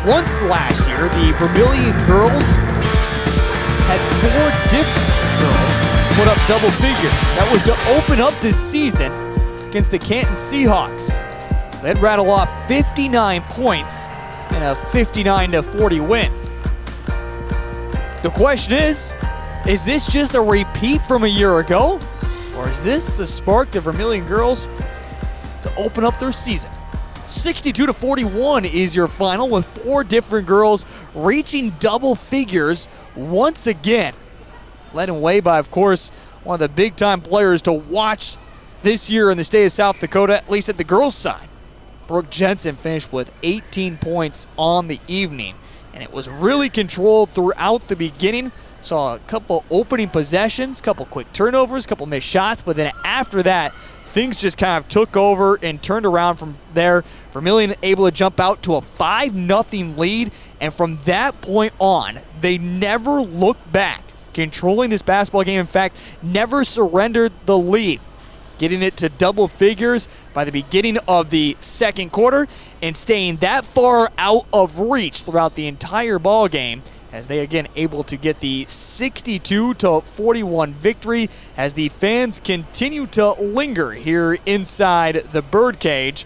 Once last year, the Vermillion girls had different girls put up double figures. That was to open up this season against the Canton Seahawks. They'd rattle off 59 points in a 59-40 win. The question is this just a repeat from a year ago? Or is this a spark the Vermillion girls to open up their season? 62-41 is your final, with 4 different girls reaching double figures once again. Led away by, of course, one of the big-time players to watch this year in the state of South Dakota, at least at the girls' side. Brooke Jensen finished with 18 points on the evening, and it was really controlled throughout the beginning. Saw a couple opening possessions, couple quick turnovers, couple missed shots, but then after that, things just kind of took over and turned around from there. Vermillion able to jump out to a 5-0 lead, and from that point on, they never looked back, controlling this basketball game. In fact, never surrendered the lead, getting it to double figures by the beginning of the second quarter and staying that far out of reach throughout the entire ball game, as they again able to get the 62-41 victory as the fans continue to linger here inside the birdcage.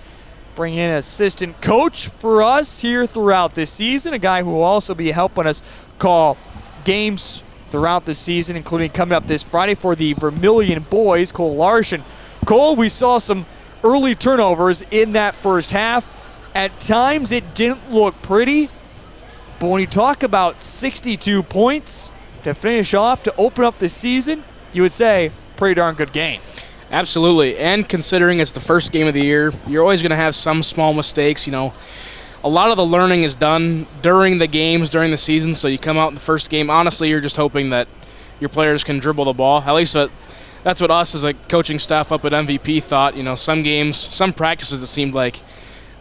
Bring in assistant coach for us here throughout this season, a guy who will also be helping us call games throughout the season, including coming up this Friday for the Vermillion boys, Cole Larson. Cole, we saw some early turnovers in that first half. At times it didn't look pretty, but when you talk about 62 points to finish off, to open up the season, you would say pretty darn good game. Absolutely, and considering it's the first game of the year, you're always going to have some small mistakes. You know, a lot of the learning is done during the games, during the season, so you come out in the first game, honestly, you're just hoping that your players can dribble the ball. At least that's what us as a coaching staff up at MVP thought. You know, some games, some practices, it seemed like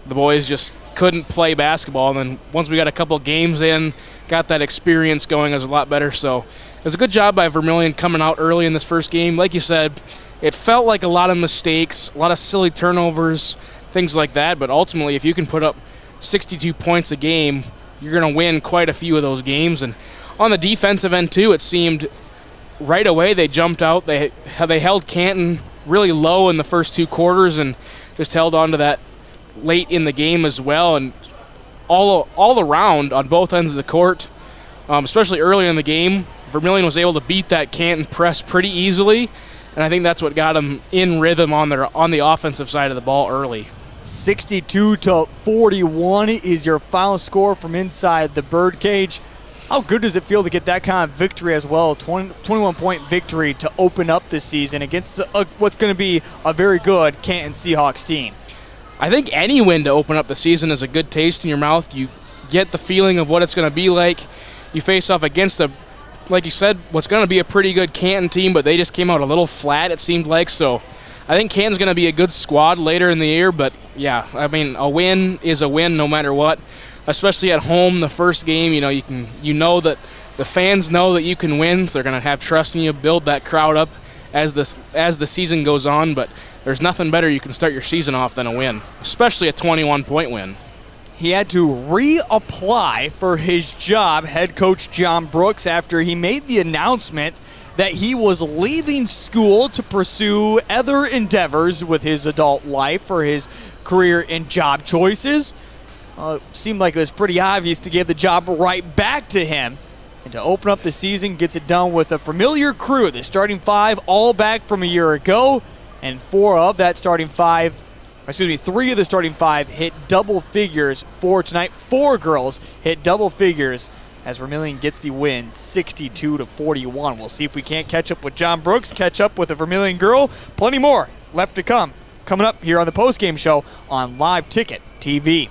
the boys just couldn't play basketball, and then once we got a couple games in, got that experience going, it was a lot better. So it was a good job by Vermillion coming out early in this first game. Like you said, it felt like a lot of mistakes, a lot of silly turnovers, things like that, but ultimately if you can put up 62 points a game, you're going to win quite a few of those games. And on the defensive end too, it seemed right away they jumped out. They held Canton really low in the first 2 quarters and just held on to that late in the game as well. And all around on both ends of the court, especially early in the game, Vermillion was able to beat that Canton press pretty easily, and I think that's what got them in rhythm on the offensive side of the ball early. 62-41 is your final score from inside the birdcage. How good does it feel to get that kind of victory as well? 21-point victory to open up this season against what's going to be a very good Canton Seahawks team. I think any win to open up the season is a good taste in your mouth. You get the feeling of what it's going to be like. You face off against like you said, what's going to be a pretty good Canton team, but they just came out a little flat, it seemed like. So I think Canton's going to be a good squad later in the year, but yeah, I mean, a win is a win no matter what, especially at home. The first game, you know that the fans know that you can win, so they're going to have trust in you, build that crowd up as the season goes on, but there's nothing better you can start your season off than a win, especially a 21-point win. He had to reapply for his job, head coach John Brooks, after he made the announcement that he was leaving school to pursue other endeavors with his adult life or his career and job choices. It seemed like it was pretty obvious to give the job right back to him. And to open up the season, gets it done with a familiar crew. The starting 5 all back from a year ago, and 3 of the starting 5 hit double figures for tonight. 4 girls hit double figures as Vermillion gets the win 62-41. We'll see if we can't catch up with John Brooks, catch up with a Vermillion girl. Plenty more left to come. Coming up here on the postgame show on Live Ticket TV.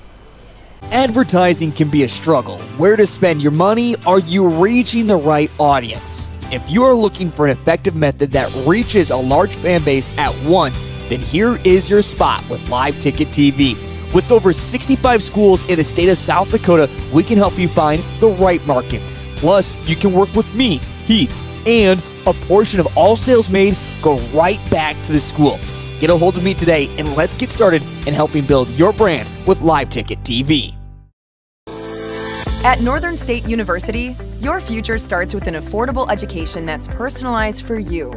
Advertising can be a struggle. Where to spend your money? Are you reaching the right audience? If you are looking for an effective method that reaches a large fan base at once, then here is your spot with Live Ticket TV. With over 65 schools in the state of South Dakota, we can help you find the right market. Plus, you can work with me, Heath, and a portion of all sales made go right back to the school. Get a hold of me today and let's get started in helping build your brand with Live Ticket TV. At Northern State University, your future starts with an affordable education that's personalized for you.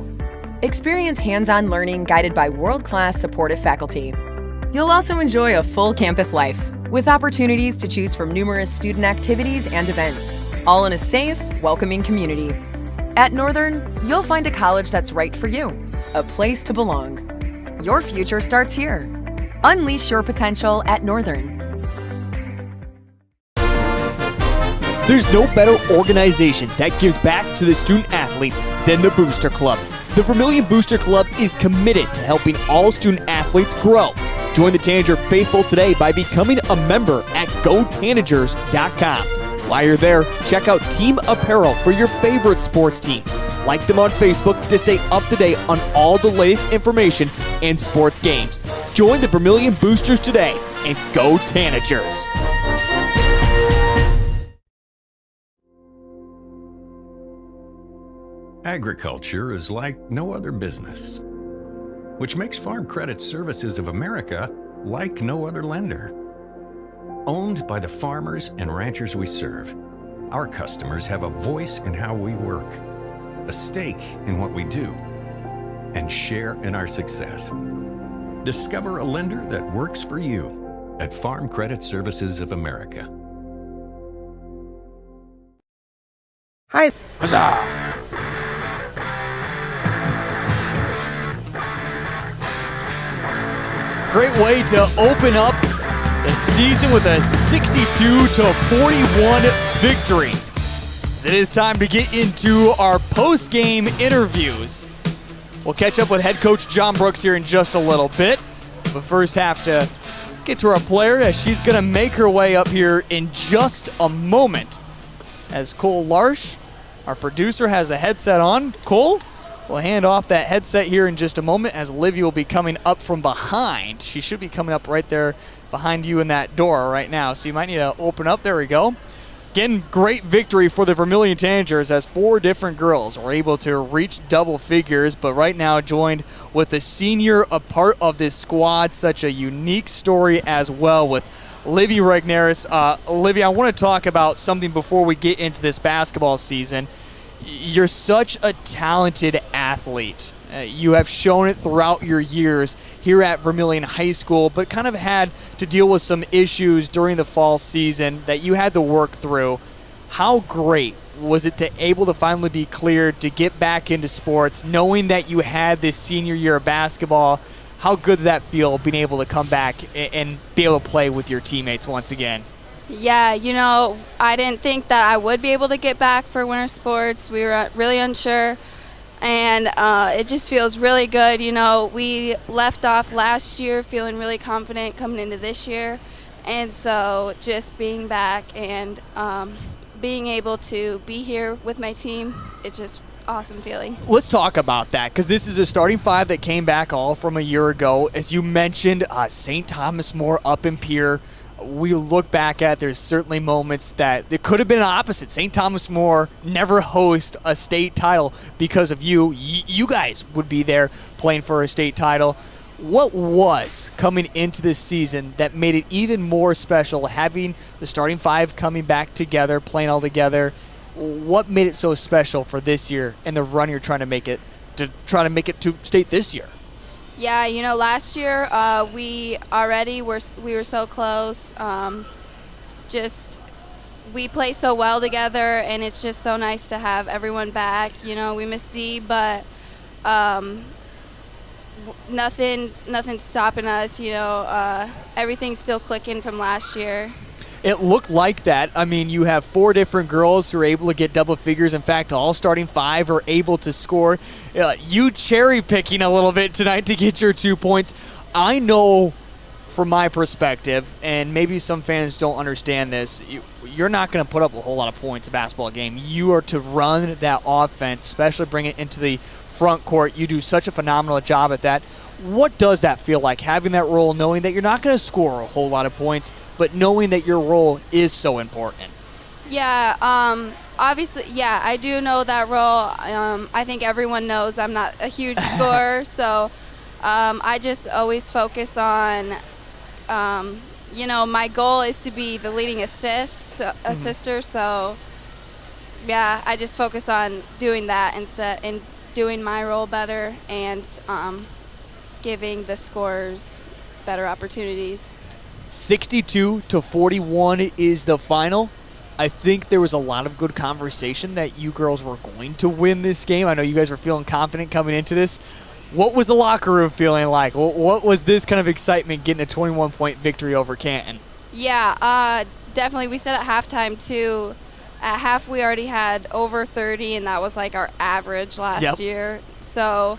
Experience hands-on learning guided by world-class supportive faculty. You'll also enjoy a full campus life with opportunities to choose from numerous student activities and events, all in a safe, welcoming community. At Northern, you'll find a college that's right for you, a place to belong. Your future starts here. Unleash your potential at Northern. There's no better organization that gives back to the student athletes than the Booster Club. The Vermillion Booster Club is committed to helping all student athletes grow. Join the Tanager faithful today by becoming a member at GoTanagers.com. While you're there, check out team apparel for your favorite sports team. Like them on Facebook to stay up to date on all the latest information and sports games. Join the Vermillion Boosters today and go Tanagers! Agriculture is like no other business, which makes Farm Credit Services of America like no other lender. Owned by the farmers and ranchers we serve, our customers have a voice in how we work, a stake in what we do, and share in our success. Discover a lender that works for you at Farm Credit Services of America. Hi. Huzzah! Great way to open up the season with a 62-41 victory. As it is time to get into our post-game interviews. We'll catch up with head coach John Brooks here in just a little bit. But first have to get to our player as she's going to make her way up here in just a moment. As Cole Larsch, our producer, has the headset on. Cole, we'll hand off that headset here in just a moment as Livy will be coming up from behind. She should be coming up right there behind you in that door right now. So you might need to open up. There we go. Again, great victory for the Vermillion Tanagers as 4 different girls were able to reach double figures, but right now joined with a senior, a part of this squad. Such a unique story as well with Livy Regneris. Livy, I want to talk about something before we get into this basketball season. You're such a talented athlete. You have shown it throughout your years here at Vermillion High School, but kind of had to deal with some issues during the fall season that you had to work through. How great was it to able to finally be cleared to get back into sports, knowing that you had this senior year of basketball? How good did that feel, being able to come back and be able to play with your teammates once again? Yeah, I didn't think that I would be able to get back for winter sports. We were really unsure, and it just feels really good. We left off last year feeling really confident coming into this year, and so just being back and being able to be here with my team, it's just awesome feeling. Let's talk about that, because this is a starting 5 that came back all from a year ago. As you mentioned, St. Thomas More up in Pierre. We look back at, there's certainly moments that it could have been opposite. St. Thomas More never host a state title because of you. You guys would be there playing for a state title. What was coming into this season that made it even more special, having the starting 5 coming back together, playing all together? What made it so special for this year and the run you're trying to make it to state this year? Yeah, last year we were so close. We play so well together, and it's just so nice to have everyone back. We miss Dee, but nothing's stopping us. Everything's still clicking from last year. It looked like that. I mean, you have 4 different girls who are able to get double figures. In fact, all starting 5 are able to score. You cherry-picking a little bit tonight to get your 2 points. I know from my perspective, and maybe some fans don't understand this, you're not going to put up a whole lot of points in a basketball game. You are to run that offense, especially bring it into the front court. You do such a phenomenal job at that. What does that feel like, having that role, knowing that you're not going to score a whole lot of points, but knowing that your role is so important? Yeah, obviously, I do know that role. I think everyone knows I'm not a huge scorer, so I just always focus on you know, my goal is to be the leading assister. So, yeah, I just focus on doing that and doing my role better and giving the scorers better opportunities. 62-41 is the final. I think there was a lot of good conversation that you girls were going to win this game. I know you guys were feeling confident coming into this. What was the locker room feeling like? What was this kind of excitement getting a 21-point victory over Canton? Yeah, definitely. We said at halftime, too. At half, we already had over 30, and that was like our average last year. So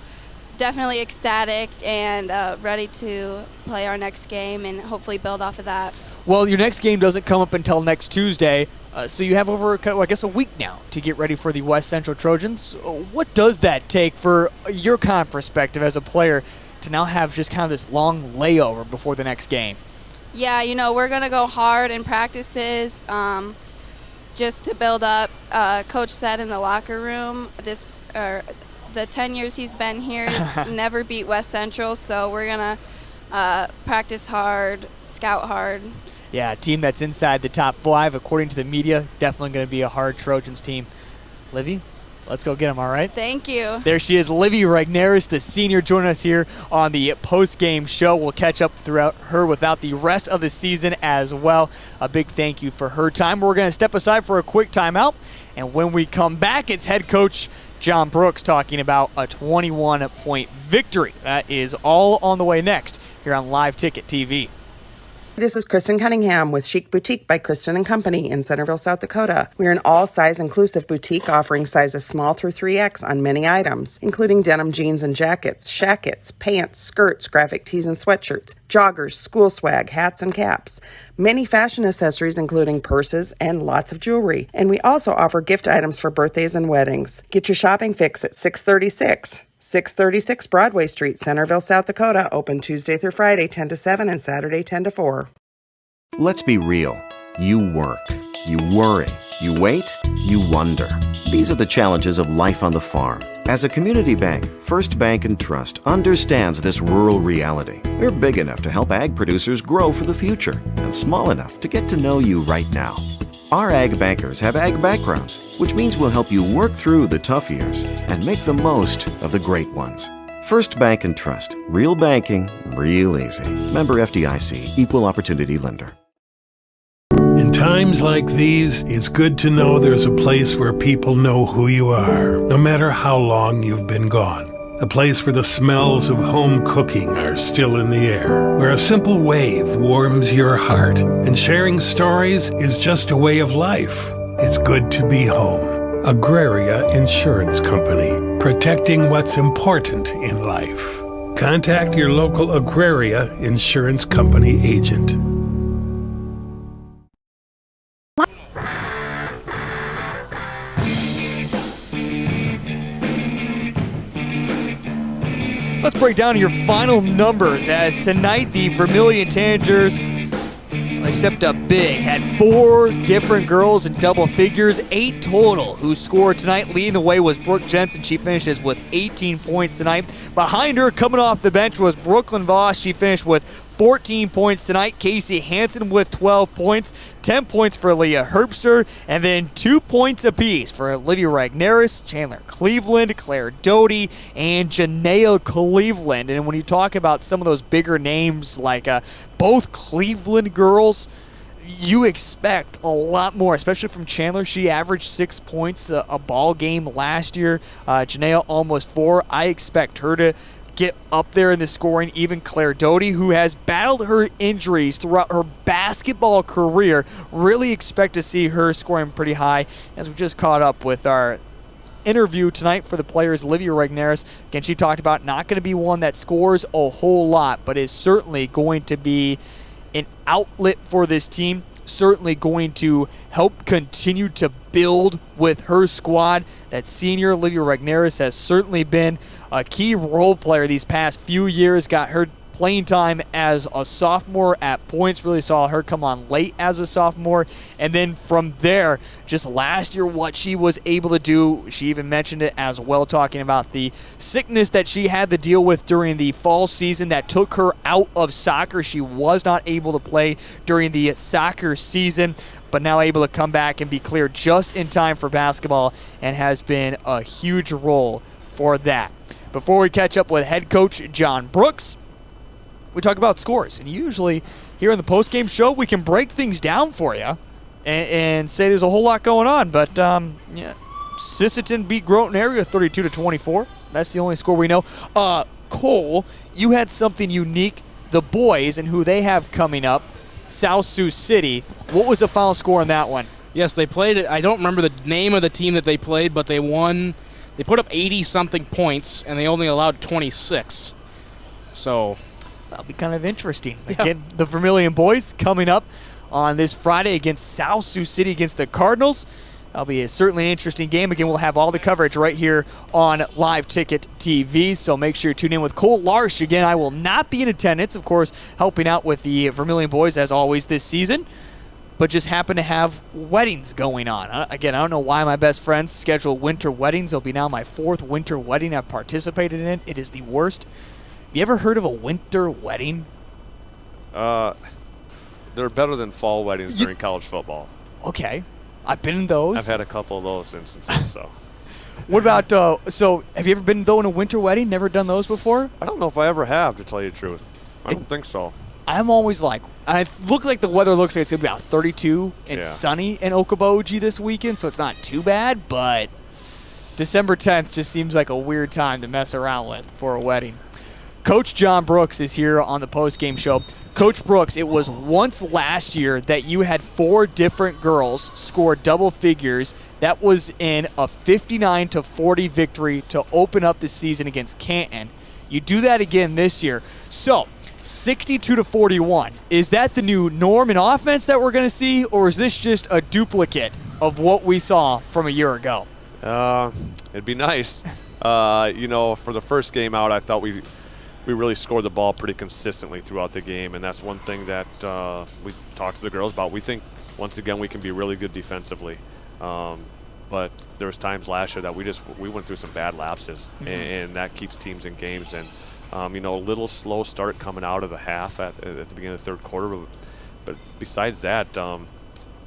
definitely ecstatic and ready to play our next game and hopefully build off of that. Well, your next game doesn't come up until next Tuesday, so you have over, I guess, a week now to get ready for the West Central Trojans. What does that take for your kind of perspective as a player to now have just kind of this long layover before the next game? Yeah, you know, we're going to go hard in practices just to build up. Coach said in the locker room, the 10 years he's been here, he's never beat West Central, so we're going to practice hard, scout hard. Yeah, a team that's inside the top 5, according to the media, definitely going to be a hard Trojans team. Livy, let's go get them, all right? Thank you. There she is, Livy Regneris, the senior, joining us here on the post-game show. We'll catch up throughout her without the rest of the season as well. A big thank you for her time. We're going to step aside for a quick timeout, and when we come back, it's head coach John Brooks talking about a 21-point victory. That is all on the way next here on Live Ticket TV. This is Kristen Cunningham with Chic Boutique by Kristen & Company in Centerville, South Dakota. We are an all-size inclusive boutique offering sizes small through 3X on many items, including denim jeans and jackets, shackets, pants, skirts, graphic tees and sweatshirts, joggers, school swag, hats and caps, many fashion accessories including purses and lots of jewelry. And we also offer gift items for birthdays and weddings. Get your shopping fix at 636 Broadway Street, Centerville, South Dakota, open Tuesday through Friday 10 to 7 and Saturday 10 to 4. Let's be real. You work. You worry. You wait. You wonder. These are the challenges of life on the farm. As a community bank, First Bank and Trust understands this rural reality. We're big enough to help ag producers grow for the future and small enough to get to know you right now. Our ag bankers have ag backgrounds, which means we'll help you work through the tough years and make the most of the great ones. First Bank and Trust. Real banking, real easy. Member FDIC, Equal Opportunity Lender. In times like these, it's good to know there's a place where people know who you are, no matter how long you've been gone. A place where the smells of home cooking are still in the air, where a simple wave warms your heart, and sharing stories is just a way of life. It's good to be home. Agraria Insurance Company, protecting what's important in life. Contact your local Agraria Insurance Company agent. Let's break down your final numbers as tonight the Vermillion Tanagers, they stepped up big, had 4 different girls in double figures, 8 total who scored tonight. Leading the way was Brooke Jensen. She finishes with 18 points tonight. Behind her, coming off the bench, was Brooklyn Voss. She finished with 14 points tonight. Casey Hansen with 12 points, 10 points for Leah Herbster, and then 2 points apiece for Olivia Regneris, Chandler Cleveland, Claire Doty, and Janaea Cleveland. And when you talk about some of those bigger names like both Cleveland girls, you expect a lot more, especially from Chandler. She averaged 6 points a ball game last year. Janaea almost 4. I expect her to get up there in the scoring. Even Claire Doty, who has battled her injuries throughout her basketball career, really expect to see her scoring pretty high. As we just caught up with our interview tonight for the players, Olivia Regneris, again, she talked about not going to be one that scores a whole lot, but is certainly going to be an outlet for this team, certainly going to help continue to build with her squad. That senior Olivia Regneris has certainly been a key role player these past few years, got her playing time as a sophomore at points. Really saw her come on late as a sophomore. And then from there, just last year, what she was able to do, she even mentioned it as well, talking about the sickness that she had to deal with during the fall season that took her out of soccer. She was not able to play during the soccer season, but now able to come back and be cleared just in time for basketball, and has been a huge role for that. Before we catch up with head coach John Brooks, we talk about scores. And usually here in the postgame show, we can break things down for you and say there's a whole lot going on. But, Sisseton beat Groton area 32-24. That's the only score we know. Cole, you had something unique. The boys and who they have coming up, South Sioux City. What was the final score on that one? Yes, they played it. I don't remember the name of the team that they played, but they won. They put up 80-something points, and they only allowed 26. So that'll be kind of interesting. Again, the Vermillion boys coming up on this Friday against South Sioux City against the Cardinals. That'll be certainly an interesting game. Again, we'll have all the coverage right here on Live Ticket TV, so make sure you tune in with Cole Larsh. Again, I will not be in attendance, of course, helping out with the Vermillion boys as always this season, but just happen to have weddings going on. Again, I don't know why my best friends schedule winter weddings. It'll be now my 4th winter wedding I've participated in. It is the worst. You ever heard of a winter wedding? They're better than fall weddings during college football. Okay. I've been in those. I've had a couple of those instances, so. What about, so have you ever been, though, in a winter wedding? Never done those before? I don't know if I ever have, to tell you the truth. I don't think so. I'm always like, I look like the weather looks like it's going to be about 32 and sunny in Okoboji this weekend, so it's not too bad, but December 10th just seems like a weird time to mess around with for a wedding. Coach John Brooks is here on the postgame show. Coach Brooks, it was once last year that you had 4 different girls score double figures. That was in a 59-40 victory to open up the season against Canton. You do that again this year. So, 62-41. Is that the new norm in offense that we're going to see, or is this just a duplicate of what we saw from a year ago? It'd be nice. For the first game out, I thought we really scored the ball pretty consistently throughout the game, and that's one thing that we talked to the girls about. We think, once again, we can be really good defensively. But there was times last year that we went through some bad lapses, and that keeps teams in games. And, a little slow start coming out of the half at the beginning of the third quarter. But besides that,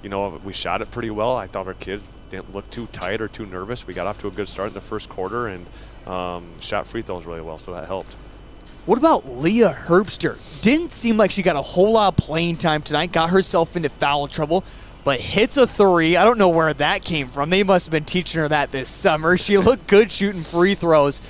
we shot it pretty well. I thought our kids didn't look too tight or too nervous. We got off to a good start in the first quarter and shot free throws really well, so that helped. What about Leah Herbster? Didn't seem like she got a whole lot of playing time tonight, got herself into foul trouble, but hits a 3. I don't know where that came from. They must have been teaching her that this summer. She looked good shooting free throws.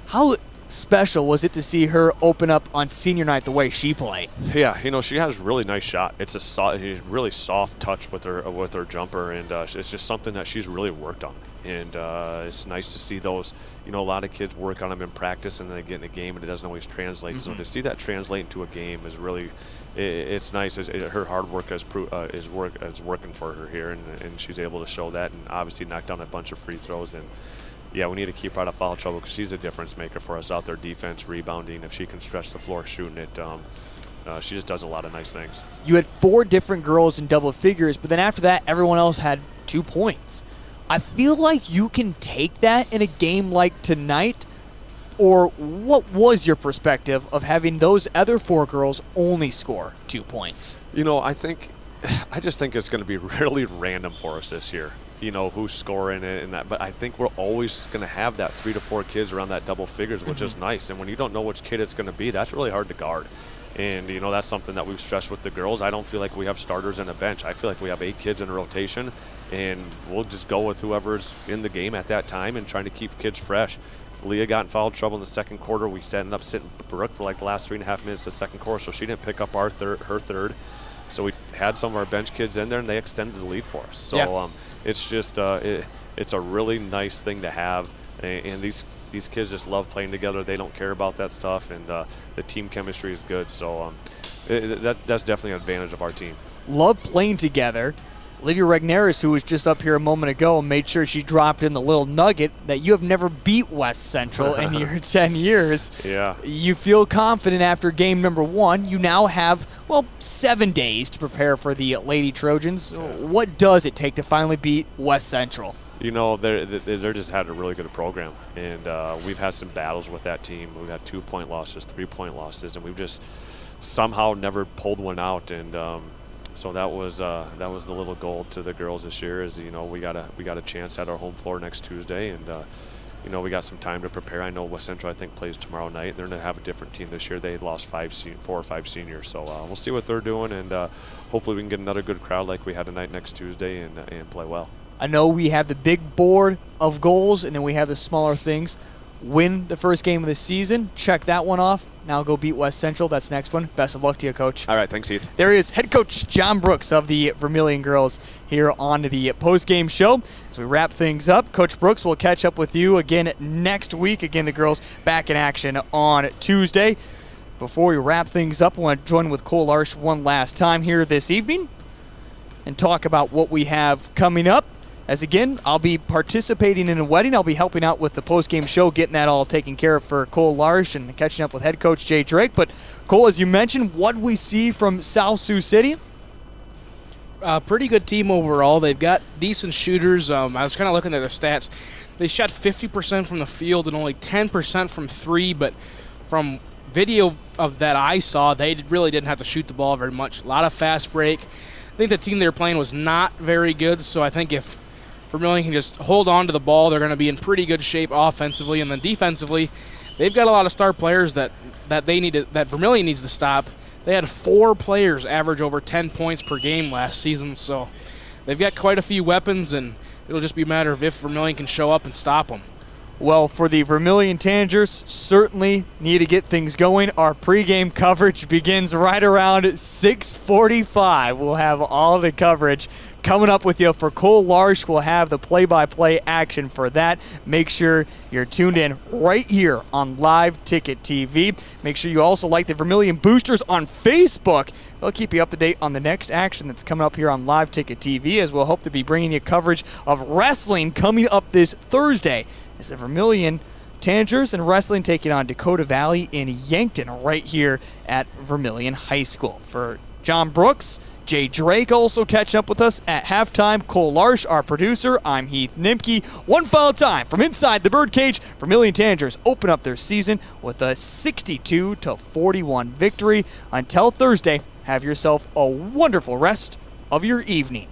How special was it to see her open up on senior night the way she played? Yeah, she has a really nice shot. It's a really soft touch with her jumper, and it's just something that she's really worked on. And it's nice to see those. A lot of kids work on them in practice, and then they get in a game, and it doesn't always translate. So to see that translate into a game is really, it's nice. Her hard work is working for her here, and she's able to show that, and obviously knock down a bunch of free throws. And yeah, we need to keep her out of foul trouble because she's a difference maker for us out there, defense, rebounding. If she can stretch the floor shooting it, she just does a lot of nice things. You had 4 different girls in double figures, but then after that, everyone else had 2 points. I feel like you can take that in a game like tonight, or what was your perspective of having those other 4 girls only score 2 points? I just think it's going to be really random for us this year. Who's scoring it and that, but I think we're always going to have that 3 to 4 kids around that double figures, which is nice. And when you don't know which kid it's going to be, that's really hard to guard. And, that's something that we've stressed with the girls. I don't feel like we have starters and a bench. I feel like we have 8 kids in a rotation, and we'll just go with whoever's in the game at that time and trying to keep kids fresh. Leah got in foul trouble in the second quarter. We ended up sitting Brooke for like the last 3.5 minutes of the second quarter, so she didn't pick up her third. So we had some of our bench kids in there, and they extended the lead for us. So it's just it's a really nice thing to have, and these kids just love playing together. They don't care about that stuff, and the team chemistry is good. So that's definitely an advantage of our team. Love playing together. Olivia Regneris, who was just up here a moment ago, made sure she dropped in the little nugget that you have never beat West Central in your 10 years. Yeah. You feel confident after game number 1. You now have, 7 days to prepare for the Lady Trojans. What does it take to finally beat West Central? You know, they're just had a really good program, and we've had some battles with that team. We've had 2-point losses, 3-point losses, and we've just somehow never pulled one out. And so that was the little goal to the girls this year. Is we got a chance at our home floor next Tuesday, and we got some time to prepare. I know West Central, I think, plays tomorrow night. They're going to have a different team this year. They lost 4 or 5 seniors, so we'll see what they're doing, and hopefully we can get another good crowd like we had tonight next Tuesday and play well. I know we have the big board of goals, and then we have the smaller things. Win the first game of the season. Check that one off. Now go beat West Central. That's the next one. Best of luck to you, Coach. All right, thanks, Heath. There he is, head coach John Brooks of the Vermillion girls here on the post-game show. As we wrap things up, Coach Brooks will catch up with you again next week. Again, the girls back in action on Tuesday. Before we wrap things up, I want to join with Cole Larsch one last time here this evening and talk about what we have coming up. As again, I'll be participating in a wedding. I'll be helping out with the post-game show, getting that all taken care of for Cole Larsch and catching up with head coach Jay Drake. But Cole, as you mentioned, what we see from South Sioux City? Pretty good team overall. They've got decent shooters. I was kind of looking at their stats. They shot 50% from the field and only 10% from 3, but from video of that I saw, they really didn't have to shoot the ball very much. A lot of fast break. I think the team they were playing was not very good, so I think if Vermillion can just hold on to the ball, they're going to be in pretty good shape offensively, and then defensively, they've got a lot of star players that Vermillion needs to stop. They had 4 players average over 10 points per game last season, so they've got quite a few weapons, and it'll just be a matter of if Vermillion can show up and stop them. Well, for the Vermillion Tanagers, certainly need to get things going. Our pregame coverage begins right around 6:45. We'll have all the coverage coming up with you. For Cole Larsch, we'll have the play-by-play action for that. Make sure you're tuned in right here on Live Ticket TV. Make sure you also like the Vermillion Boosters on Facebook. They'll keep you up to date on the next action that's coming up here on Live Ticket TV, as we'll hope to be bringing you coverage of wrestling coming up this Thursday. It's the Vermillion Tanagers and wrestling taking on Dakota Valley in Yankton right here at Vermillion High School. For John Brooks, Jay Drake also catch up with us at halftime. Cole Larsch, our producer. I'm Heath Nimke. One final time from inside the birdcage, Vermillion Tanagers open up their season with a 62-41 victory. Until Thursday, have yourself a wonderful rest of your evening.